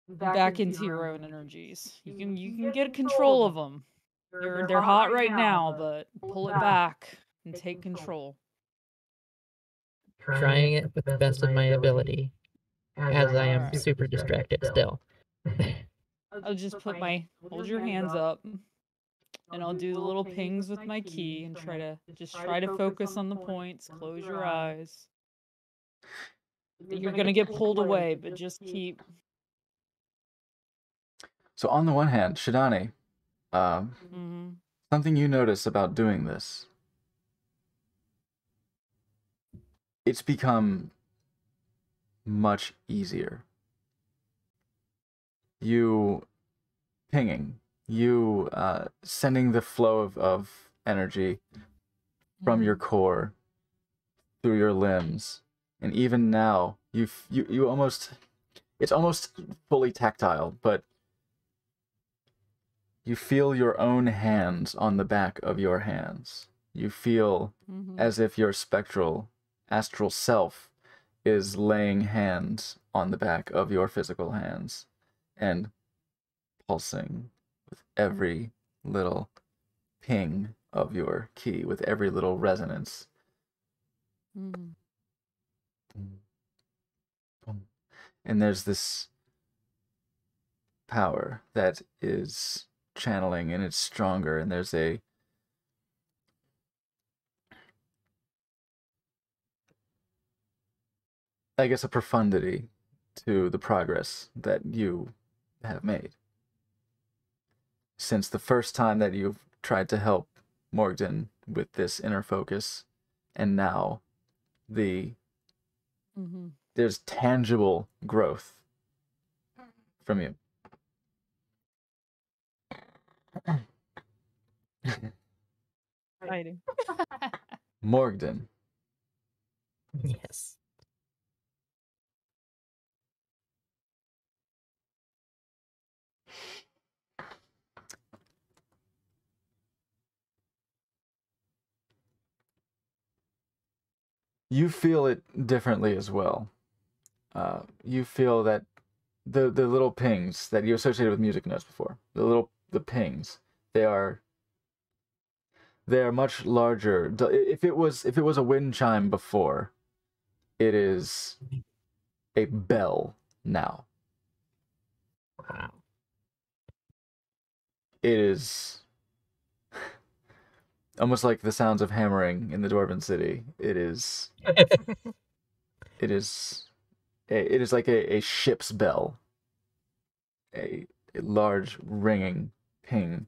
back into your own energies. You can get control of them. They're hot right now, but pull it back and take control. Trying it with the best of my ability, as I am super distracted still. I'll just hold your hands up, and I'll do the little pings with my key and try to focus on the points. Close your eyes. You're gonna get pulled away, but just keep. So on the one hand, Shidani, something you notice about doing this, it's become much easier. You pinging, you sending the flow of energy from your core through your limbs, and even now you almost, it's almost fully tactile, but you feel your own hands on the back of your hands. You feel as if your astral self is laying hands on the back of your physical hands and pulsing with every little ping of your key, with every little resonance. And there's this power that is channeling, and it's stronger, and there's a profundity to the progress that you have made since the first time that you've tried to help Morgden with this inner focus, and now there's tangible growth from you. Exciting. Morgden. Yes. You feel it differently as well. You feel that the little pings that you associated with music notes before, the pings, they are much larger. If it was a wind chime before, it is a bell now. Wow. It is almost like the sounds of hammering in the Dwarven city. It is like a ship's bell. A large ringing ping,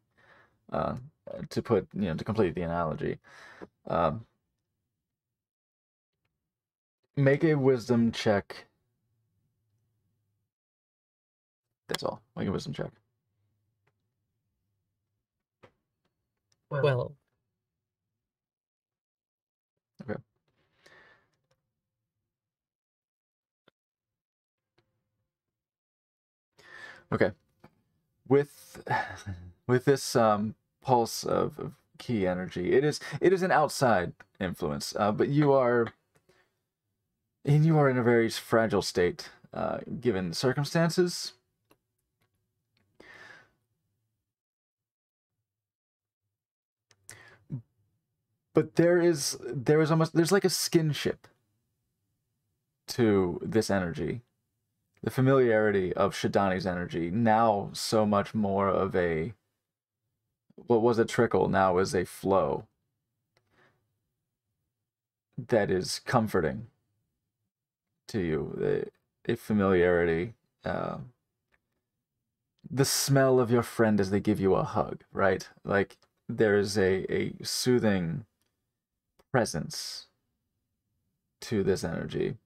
to complete the analogy. Make a wisdom check. That's all. Make a wisdom check. Well. Okay. Okay. With this pulse of key energy, it is an outside influence, but you are in a very fragile state, given the circumstances. But there is almost, there's like a skinship to this energy. The familiarity of Shadani's energy, now so much more of a, what was a trickle now is a flow that is comforting to you, a familiarity, the smell of your friend as they give you a hug, right? Like there is a soothing presence to this energy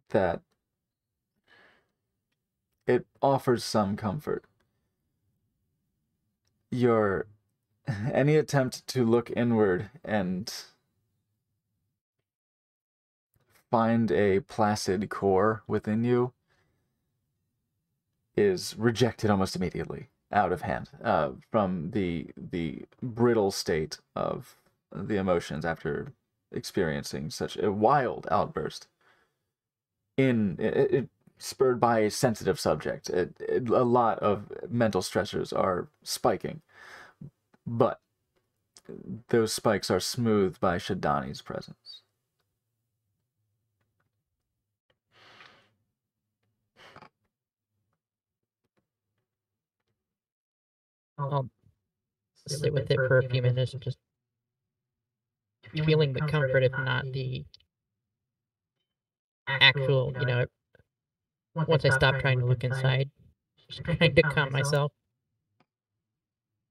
that it offers some comfort. Any attempt to look inward and find a placid core within you is rejected almost immediately, out of hand, from the brittle state of the emotions after experiencing such a wild outburst. It spurred by a sensitive subject. A lot of mental stressors are spiking, but those spikes are smoothed by Shadani's presence. I'll sit with it for a few minutes, just feeling the comfort, if not the actual, once I stop trying to look inside, just trying to calm myself.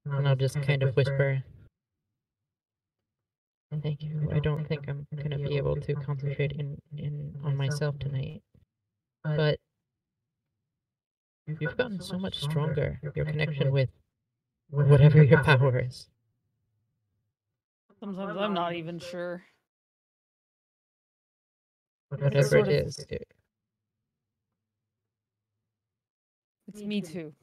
And I'll just kind of whisper, "Thank you. I don't think I'm going to be able to concentrate on myself tonight. But you've gotten so much stronger. Your connection with whatever your power is." Sometimes I'm not even sure. Whatever it is. It's me too.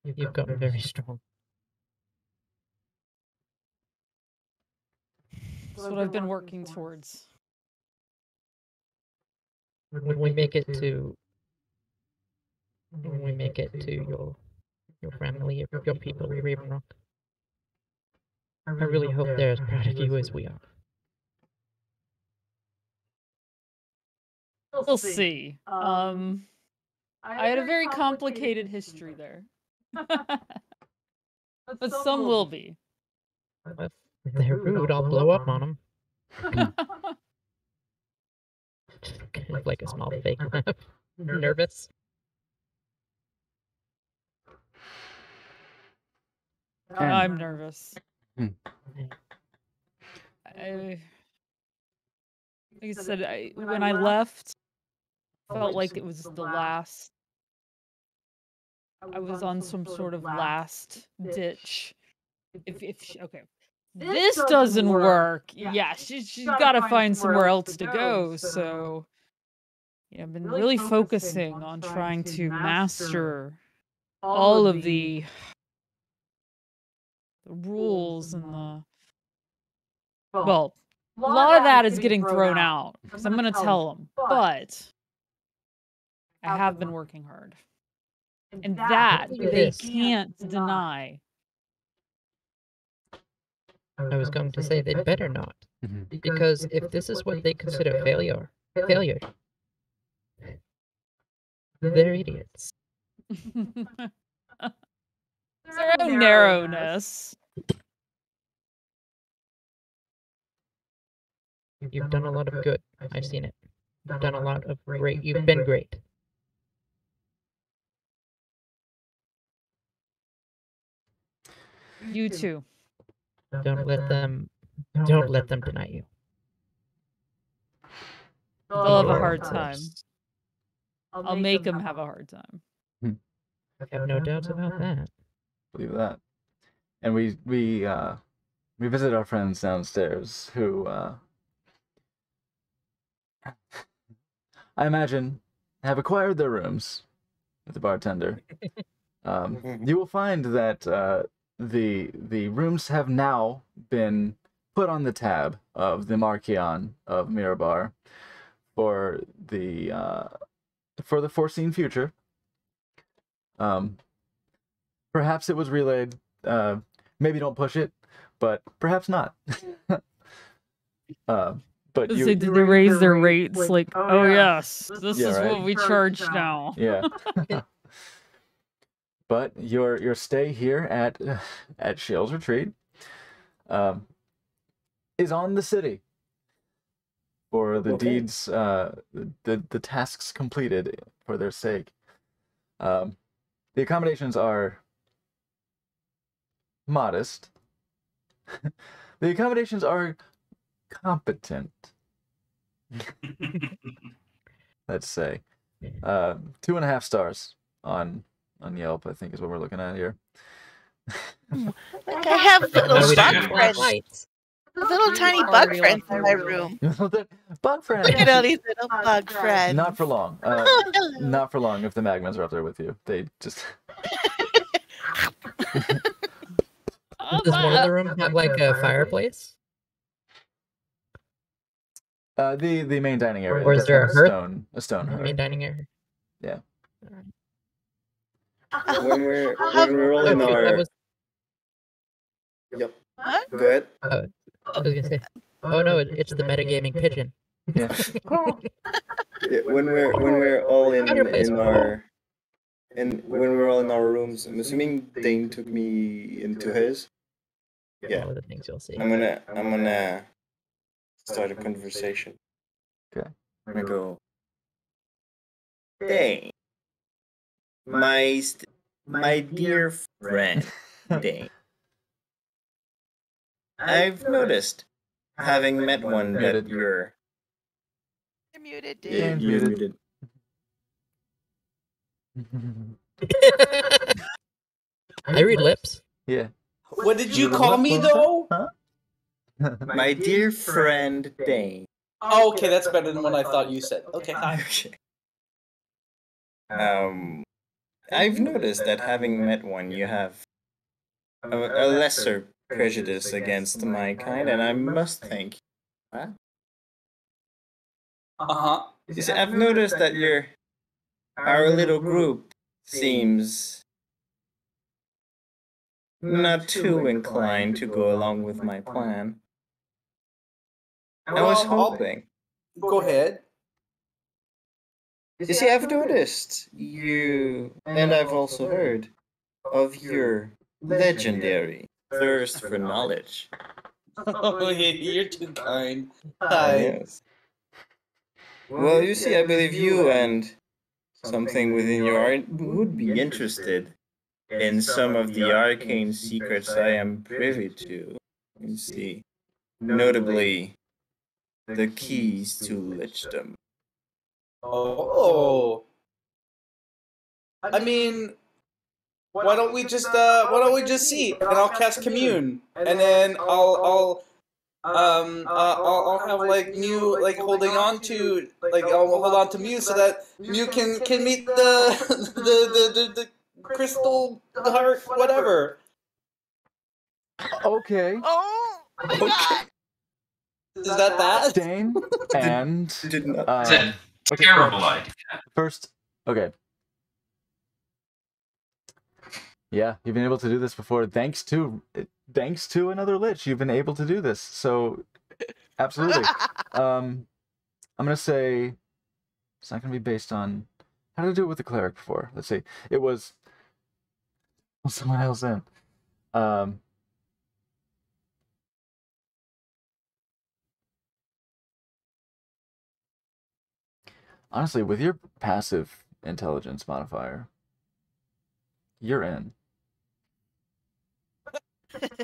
You've gotten very strong. That's what I've been working towards. When we make it to your family, your people, Raven Rock, I really hope they're as proud of you as we are. We'll see. I had a very complicated history there. But some will be. If they're rude, I'll blow up on them. Just kind of like a small fake laugh. Nervous. I'm nervous. Like I said, when I left, felt like it was the last. I was on some sort of last ditch. Okay, this doesn't work. Yeah, she's got to find somewhere else to go. So, I've been really focusing on trying to master all of the rules and a lot of that is getting thrown out because I'm going to tell them, but I have been working hard, and that they can't deny. I was going to say they'd better not, because if this is what they consider failure, they're idiots. Their own narrowness. You've done a lot of good. I've seen it. You've done a lot of great. You've been great. You too. Don't let them deny you. They'll have a hard time. I'll make them have a hard time. I have no doubts about that. Believe that. And we visit our friends downstairs who I imagine have acquired their rooms with the bartender. You will find that the rooms have now been put on the tab of the Marquion of Mirabar for the foreseen future. Perhaps it was relayed. Maybe don't push it, but perhaps not. But you did they raise their rates? Like, oh yes, this Yeah, is right. what we charge now. Yeah. But your stay here at Shale's Retreat is on the city for the deeds, the tasks completed for their sake. The accommodations are modest. The accommodations are competent. Let's say 2.5 stars on Yelp, I think is what we're looking at here. Like I have little bug friends. Little tiny bug friends in my room. Bug friends. Look at all these little bug friends. Not for long. Not for long if the Magmans are up there with you. They just... Does one of the rooms have like a fireplace? The main dining area. Or is there a hearth? A stone hearth. Main dining area. Yeah. When we're rolling our. Yep. What? Go ahead. I was gonna say. Oh no, it's the metagaming pigeon. Yeah. Yeah, when we're all in our. And when we're all in our rooms, I'm assuming Dane took me into his. Yeah. All the things you'll see. I'm gonna start a conversation. Okay. I'm gonna go. Dane, my dear friend, Dane. I've noticed, having met one, that you're. You're muted, Yeah, dude. you're muted. I read lips. Yeah. What did you call me though? My dear friend Dane. Oh, okay, that's better than what I thought you said. Okay, hi. Okay. I've noticed that having met one, you have a lesser prejudice against my kind, and I must thank you. Huh? Uh-huh. You see, I've noticed that our little group seems not too inclined to go along with my plan. I was hoping. Go ahead. You see, I've noticed you, and I've also heard of your legendary thirst for knowledge. Oh, you're too kind. Hi. Yes. Well, you see, I believe you and something within your heart would be interested in some of the arcane secrets I am privy to. You see, notably the keys to lichdom. Oh. I mean, why don't we just see, and I'll cast commune, and then I'll have like Mew like holding on to I'll hold on to Mew so that Mew can meet the crystal heart whatever. Okay. Oh my god. Is that bad? Dane and It's a terrible idea. First, okay. Yeah, you've been able to do this before. Thanks to another lich, you've been able to do this. So, absolutely. I'm gonna say it's not gonna be based on how did I do it with the cleric before. Let's see. It was someone else in. Honestly, with your passive intelligence modifier, you're in.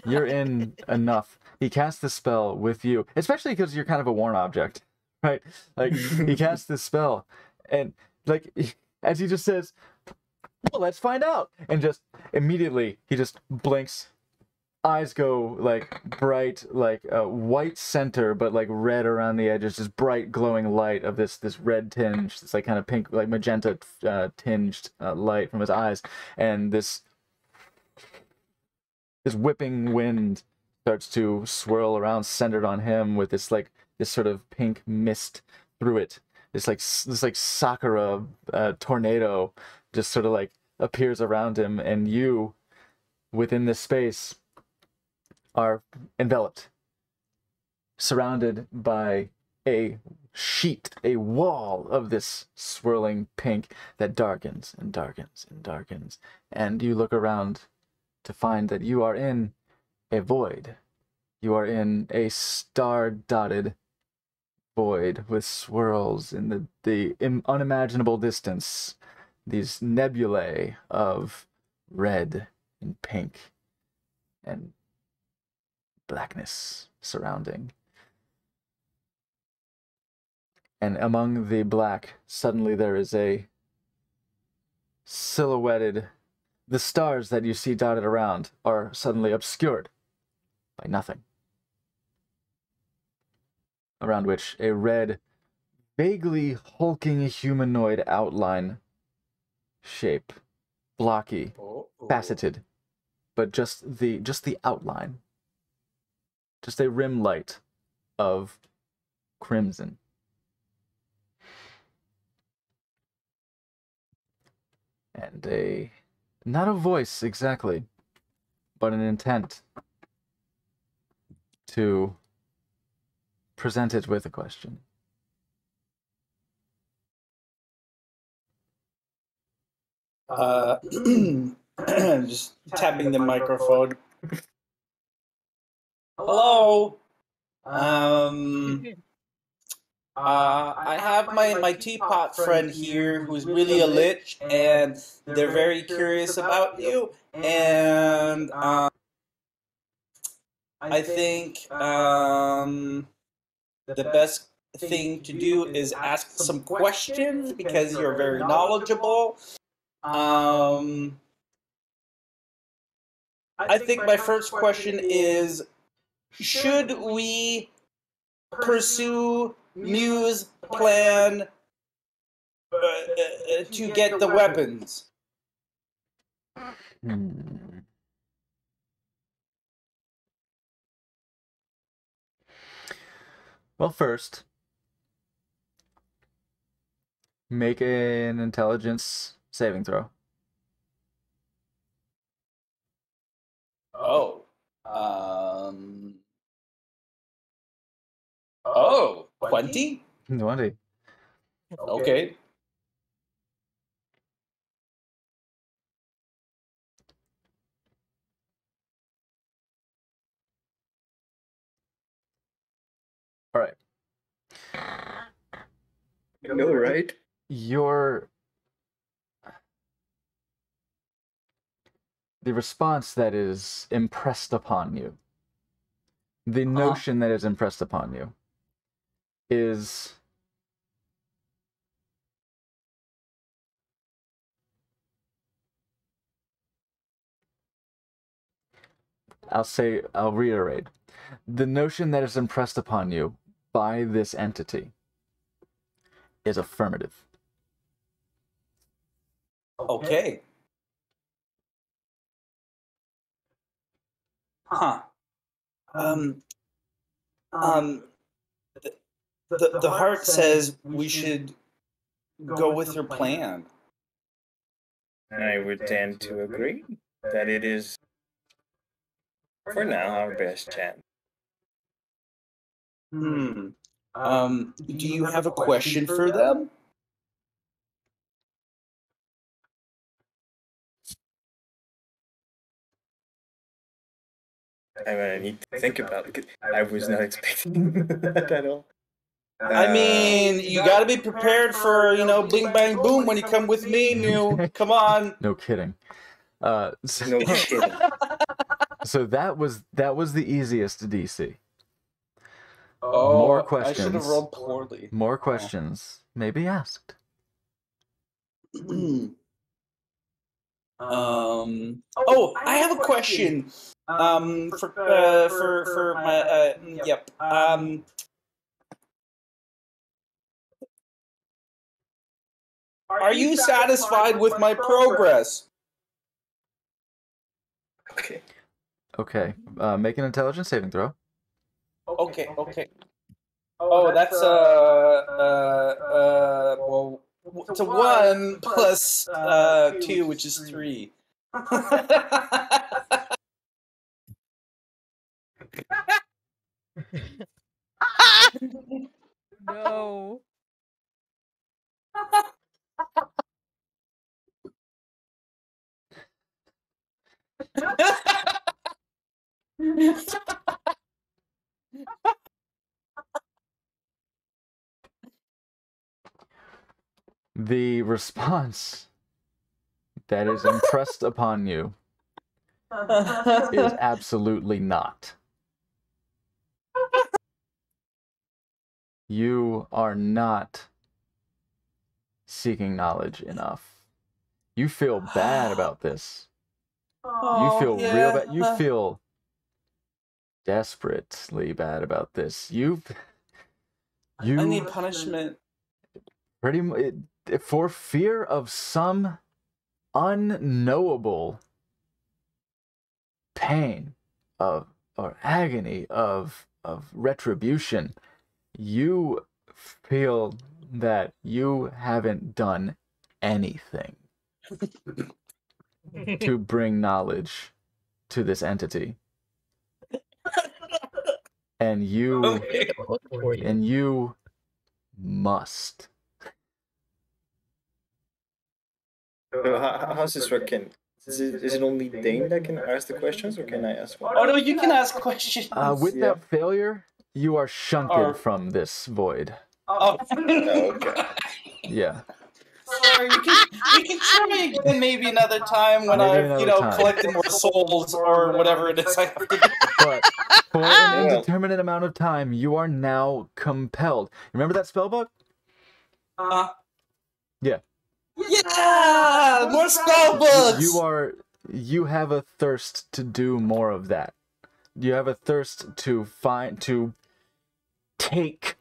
You're in enough. He casts the spell with you, especially because you're kind of a worn object, right? Like, he casts this spell, and, like, as he just says, well, let's find out. And just immediately, he just blinks. Eyes go, like, bright, like, white center, but, like, red around the edges. Just bright, glowing light of this red tinge. This, like, kind of pink, like, magenta tinged light from his eyes. And this whipping wind starts to swirl around, centered on him, with this sort of pink mist through it. This sakura tornado just sort of like appears around him, and you, within this space, are enveloped, surrounded by a sheet, a wall of this swirling pink that darkens and darkens and darkens. And you look around to find that you are in a void. You are in a star-dotted void with swirls in the unimaginable distance. These nebulae of red and pink and blackness surrounding. And among the black, suddenly there is a silhouetted... The stars that you see dotted around are suddenly obscured by nothing. Around which a red, vaguely hulking humanoid outline shape, blocky, faceted, but just the outline. Just a rim light of crimson. And not a voice exactly, but an intent to present it with a question. Just tapping the microphone. Hello. I have my teapot friend here who's really a lich, and they're very curious about you. And I think the best thing to do is ask some questions because you're very knowledgeable. I think my first question is, should we pursue Mew's plan to get the weapons? Well, first, make an intelligence saving throw. Oh. 20? 20. Okay. All right. You know, right? The response that is impressed upon you, the notion that is impressed upon you, is I'll reiterate. The notion that is impressed upon you by this entity is affirmative. Okay. Huh. The heart says we should go with your plan. I would tend to agree that it is, for now, our best chance. Do you have a question for them? I need to think about it. I was not expecting that at all. I mean, you gotta be prepared for, bing bang boom when you come with me, Mew. Come on. No kidding. No kidding. So that was the easiest DC. Oh, More questions. I should have rolled poorly. More questions may be asked. Oh, I have a question. For my yep. Are you satisfied with my progress? Okay. Okay. Make an intelligence saving throw. Okay. Oh, that's well, to 1 plus 2, which is 3. No. The response that is impressed upon you is absolutely not. You are not seeking knowledge enough. You feel bad about this. You feel real bad. You feel desperately bad about this. You I need punishment. Pretty much for fear of some unknowable pain or agony of retribution. You feel that you haven't done anything to bring knowledge to this entity. And you must. So how's this working? Is it only Dane that can ask the questions, or can I ask one? Oh no, you can ask questions. With that failure, you are shunted from this void. Oh, okay. Yeah. Sorry, we can try again maybe another time when I've collected more souls or whatever it is I have to do. But for an indeterminate amount of time, you are now compelled. Remember that spell book? Yeah. Yeah, more spell books. You have a thirst to do more of that. You have a thirst to take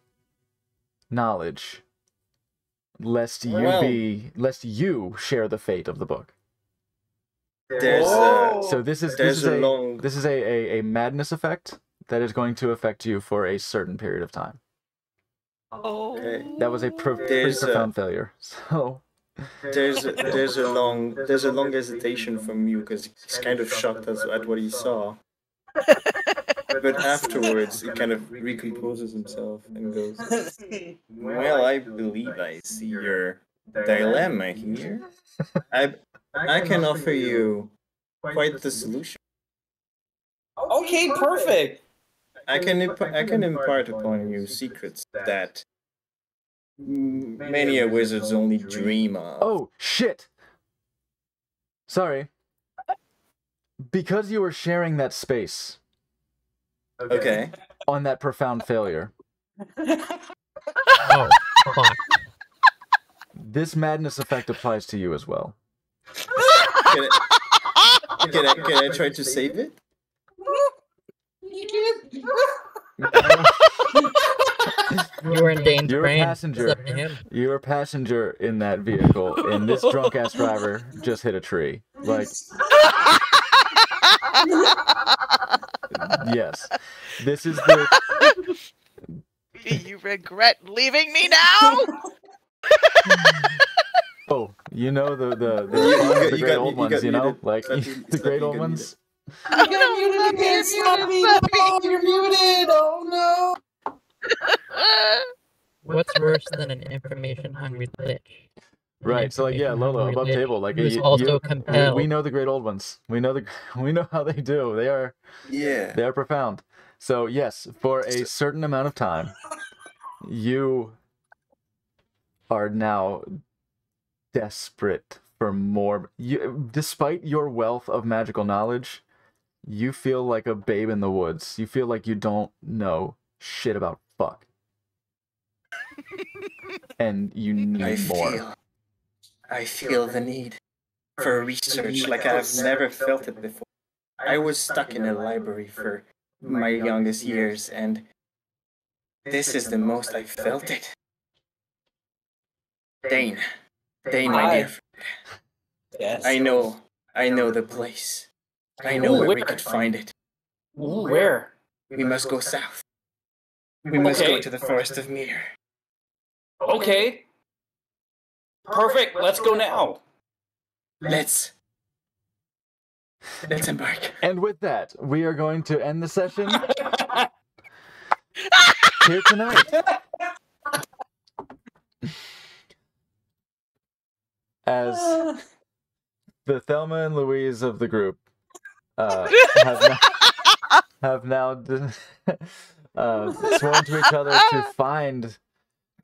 knowledge, lest you share the fate of the book. So this is a madness effect that is going to affect you for a certain period of time. Okay. That was a pretty profound failure. So there's a long hesitation from you because he's kind of shocked at what he saw. But afterwards, he kind of recomposes himself and goes, "Well, I believe I see your dilemma here. I can offer you quite the solution. Okay, perfect. I can impart upon you secrets that many a wizards only dream of." Oh, shit! Sorry. Because you were sharing that space. Okay. On that profound failure. Oh, fuck. This madness effect applies to you as well. Can I try to save it? You were in Dane's You're brain. a passenger. It's up to him. You're a passenger in that vehicle, and this drunk ass driver just hit a tree. Like, yes, this is the. You regret leaving me now? Oh, you know the You great got- old you ones, got you know, muted. like Slappy, the great Slappy, old you got ones. You got muted again, Slappy. No, you're muted. Oh no. What's worse than an information-hungry lich? Right, so like, yeah, Lolo, above table, like who's also compelled. we know the great old ones. We know how they do. They are profound. So yes, for a certain amount of time, you are now desperate for more. Despite your wealth of magical knowledge, you feel like a babe in the woods. You feel like you don't know shit about fuck. And you need more. I feel the need for research like I've never felt it before. I was stuck in a library for my youngest years, and this is the most I felt it. Dane, my dear friend. Yes. I know the place. I know where we could find it. Ooh, where? We must go south. We must Okay. go to the Forest of Mir. Okay. Perfect. Let's go now. Let's embark. And with that, we are going to end the session here tonight. As the Thelma and Louise of the group have now sworn to each other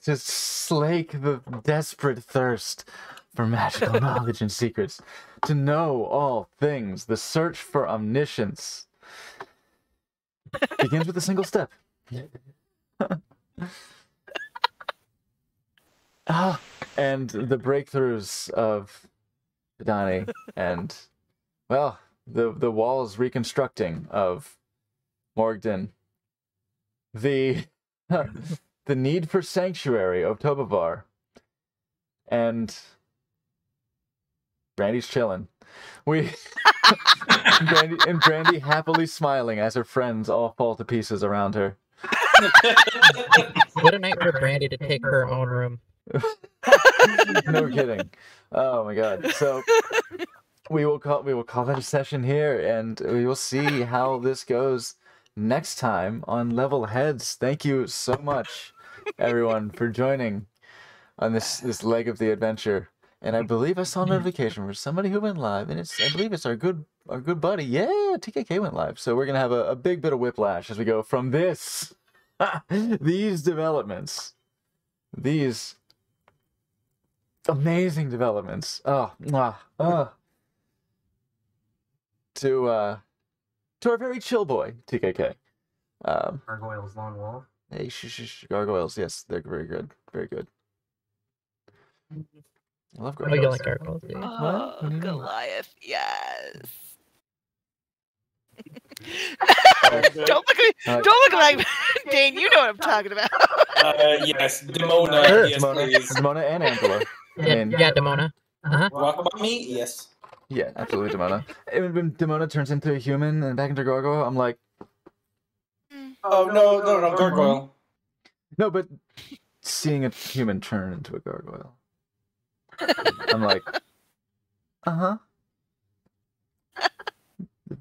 to slake the desperate thirst for magical knowledge and secrets, to know all things. The search for omniscience begins with a single step. And the breakthroughs of Dani and, well, the walls reconstructing of Morgden, the need for sanctuary of Tobovar, and Brandy's chilling. Brandy happily smiling as her friends all fall to pieces around her. What a night for Brandy to take her own room. No kidding. Oh my god. So we will call that a session here, and we will see how this goes next time on Level Heads. Thank you so much, everyone, for joining on this leg of the adventure. And I believe I saw a notification for somebody who went live, and I believe it's our good buddy. Yeah, TKK went live. So we're gonna have a big bit of whiplash as we go from these developments, these amazing developments. To our very chill boy, TKK. Gargoyles, long wall. Hey, gargoyles. Yes, they're very good. Very good. I love gargoyles. Oh, you like gargoyles? Yeah. Oh, Goliath, yes. Don't look at me, Dane. You know what I'm talking about. Yes, Demona. Yes, please. Demona and Angela. Yeah, Demona. Rock about me? Yes. Yeah, absolutely, Demona. When Demona turns into a human and back into gargoyle, I'm like, oh no, gargoyle. No, but seeing a human turn into a gargoyle, I'm like,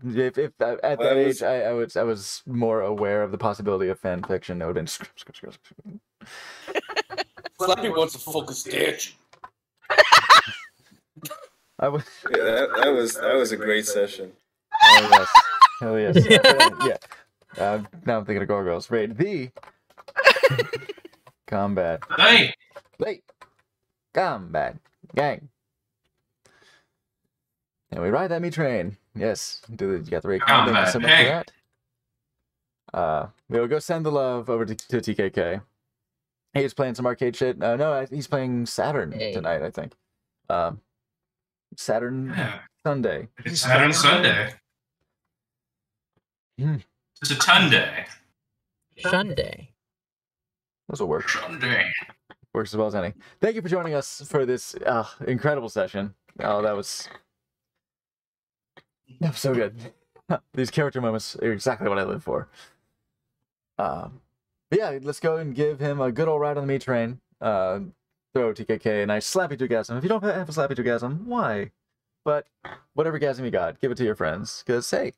If at that age I was more aware of the possibility of fan fiction, it would have been. Slappy wants to focus ditch. I was. Yeah, that was a great session. Hell yes. Yeah. Now I'm thinking of gargoyles. Raid the combat. Hey. Combat gang. And we ride that me train. Yes. You got the raid combat. Thank you so much for that. We'll go send the love over to TKK. He's playing some arcade shit. No, he's playing Saturn tonight, I think. Saturn Sunday. It's Saturn Sunday. It's a Tunday. Sunday. Those will work. Sunday. Works as well as any. Thank you for joining us for this incredible session. Oh, that was so good. These character moments are exactly what I live for. But yeah, let's go and give him a good old ride on the meat train. Throw TKK a nice slappy tugasm. If you don't have a slappy tugasm, why? But whatever gasm you got, give it to your friends. Because, hey,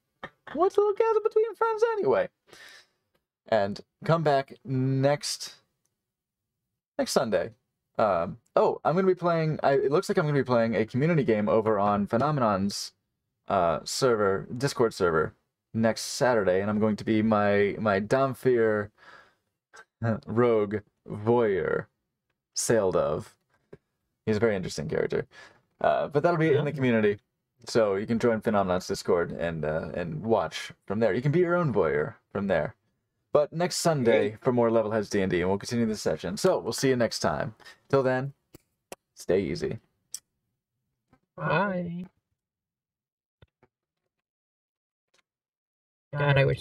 what's a little gasm between friends anyway? And come back next Sunday. I'm going to be playing... it looks like I'm going to be playing a community game over on Phenomenon's server, Discord server, next Saturday. And I'm going to be my Damphir rogue voyeur. Sailed of. He's a very interesting character. But that'll be in the community. So you can join Phenomenon's Discord and watch from there. You can be your own voyeur from there. But next Sunday for more Level Heads D&D, and we'll continue this session. So we'll see you next time. Till then, stay easy. Bye. God, I wish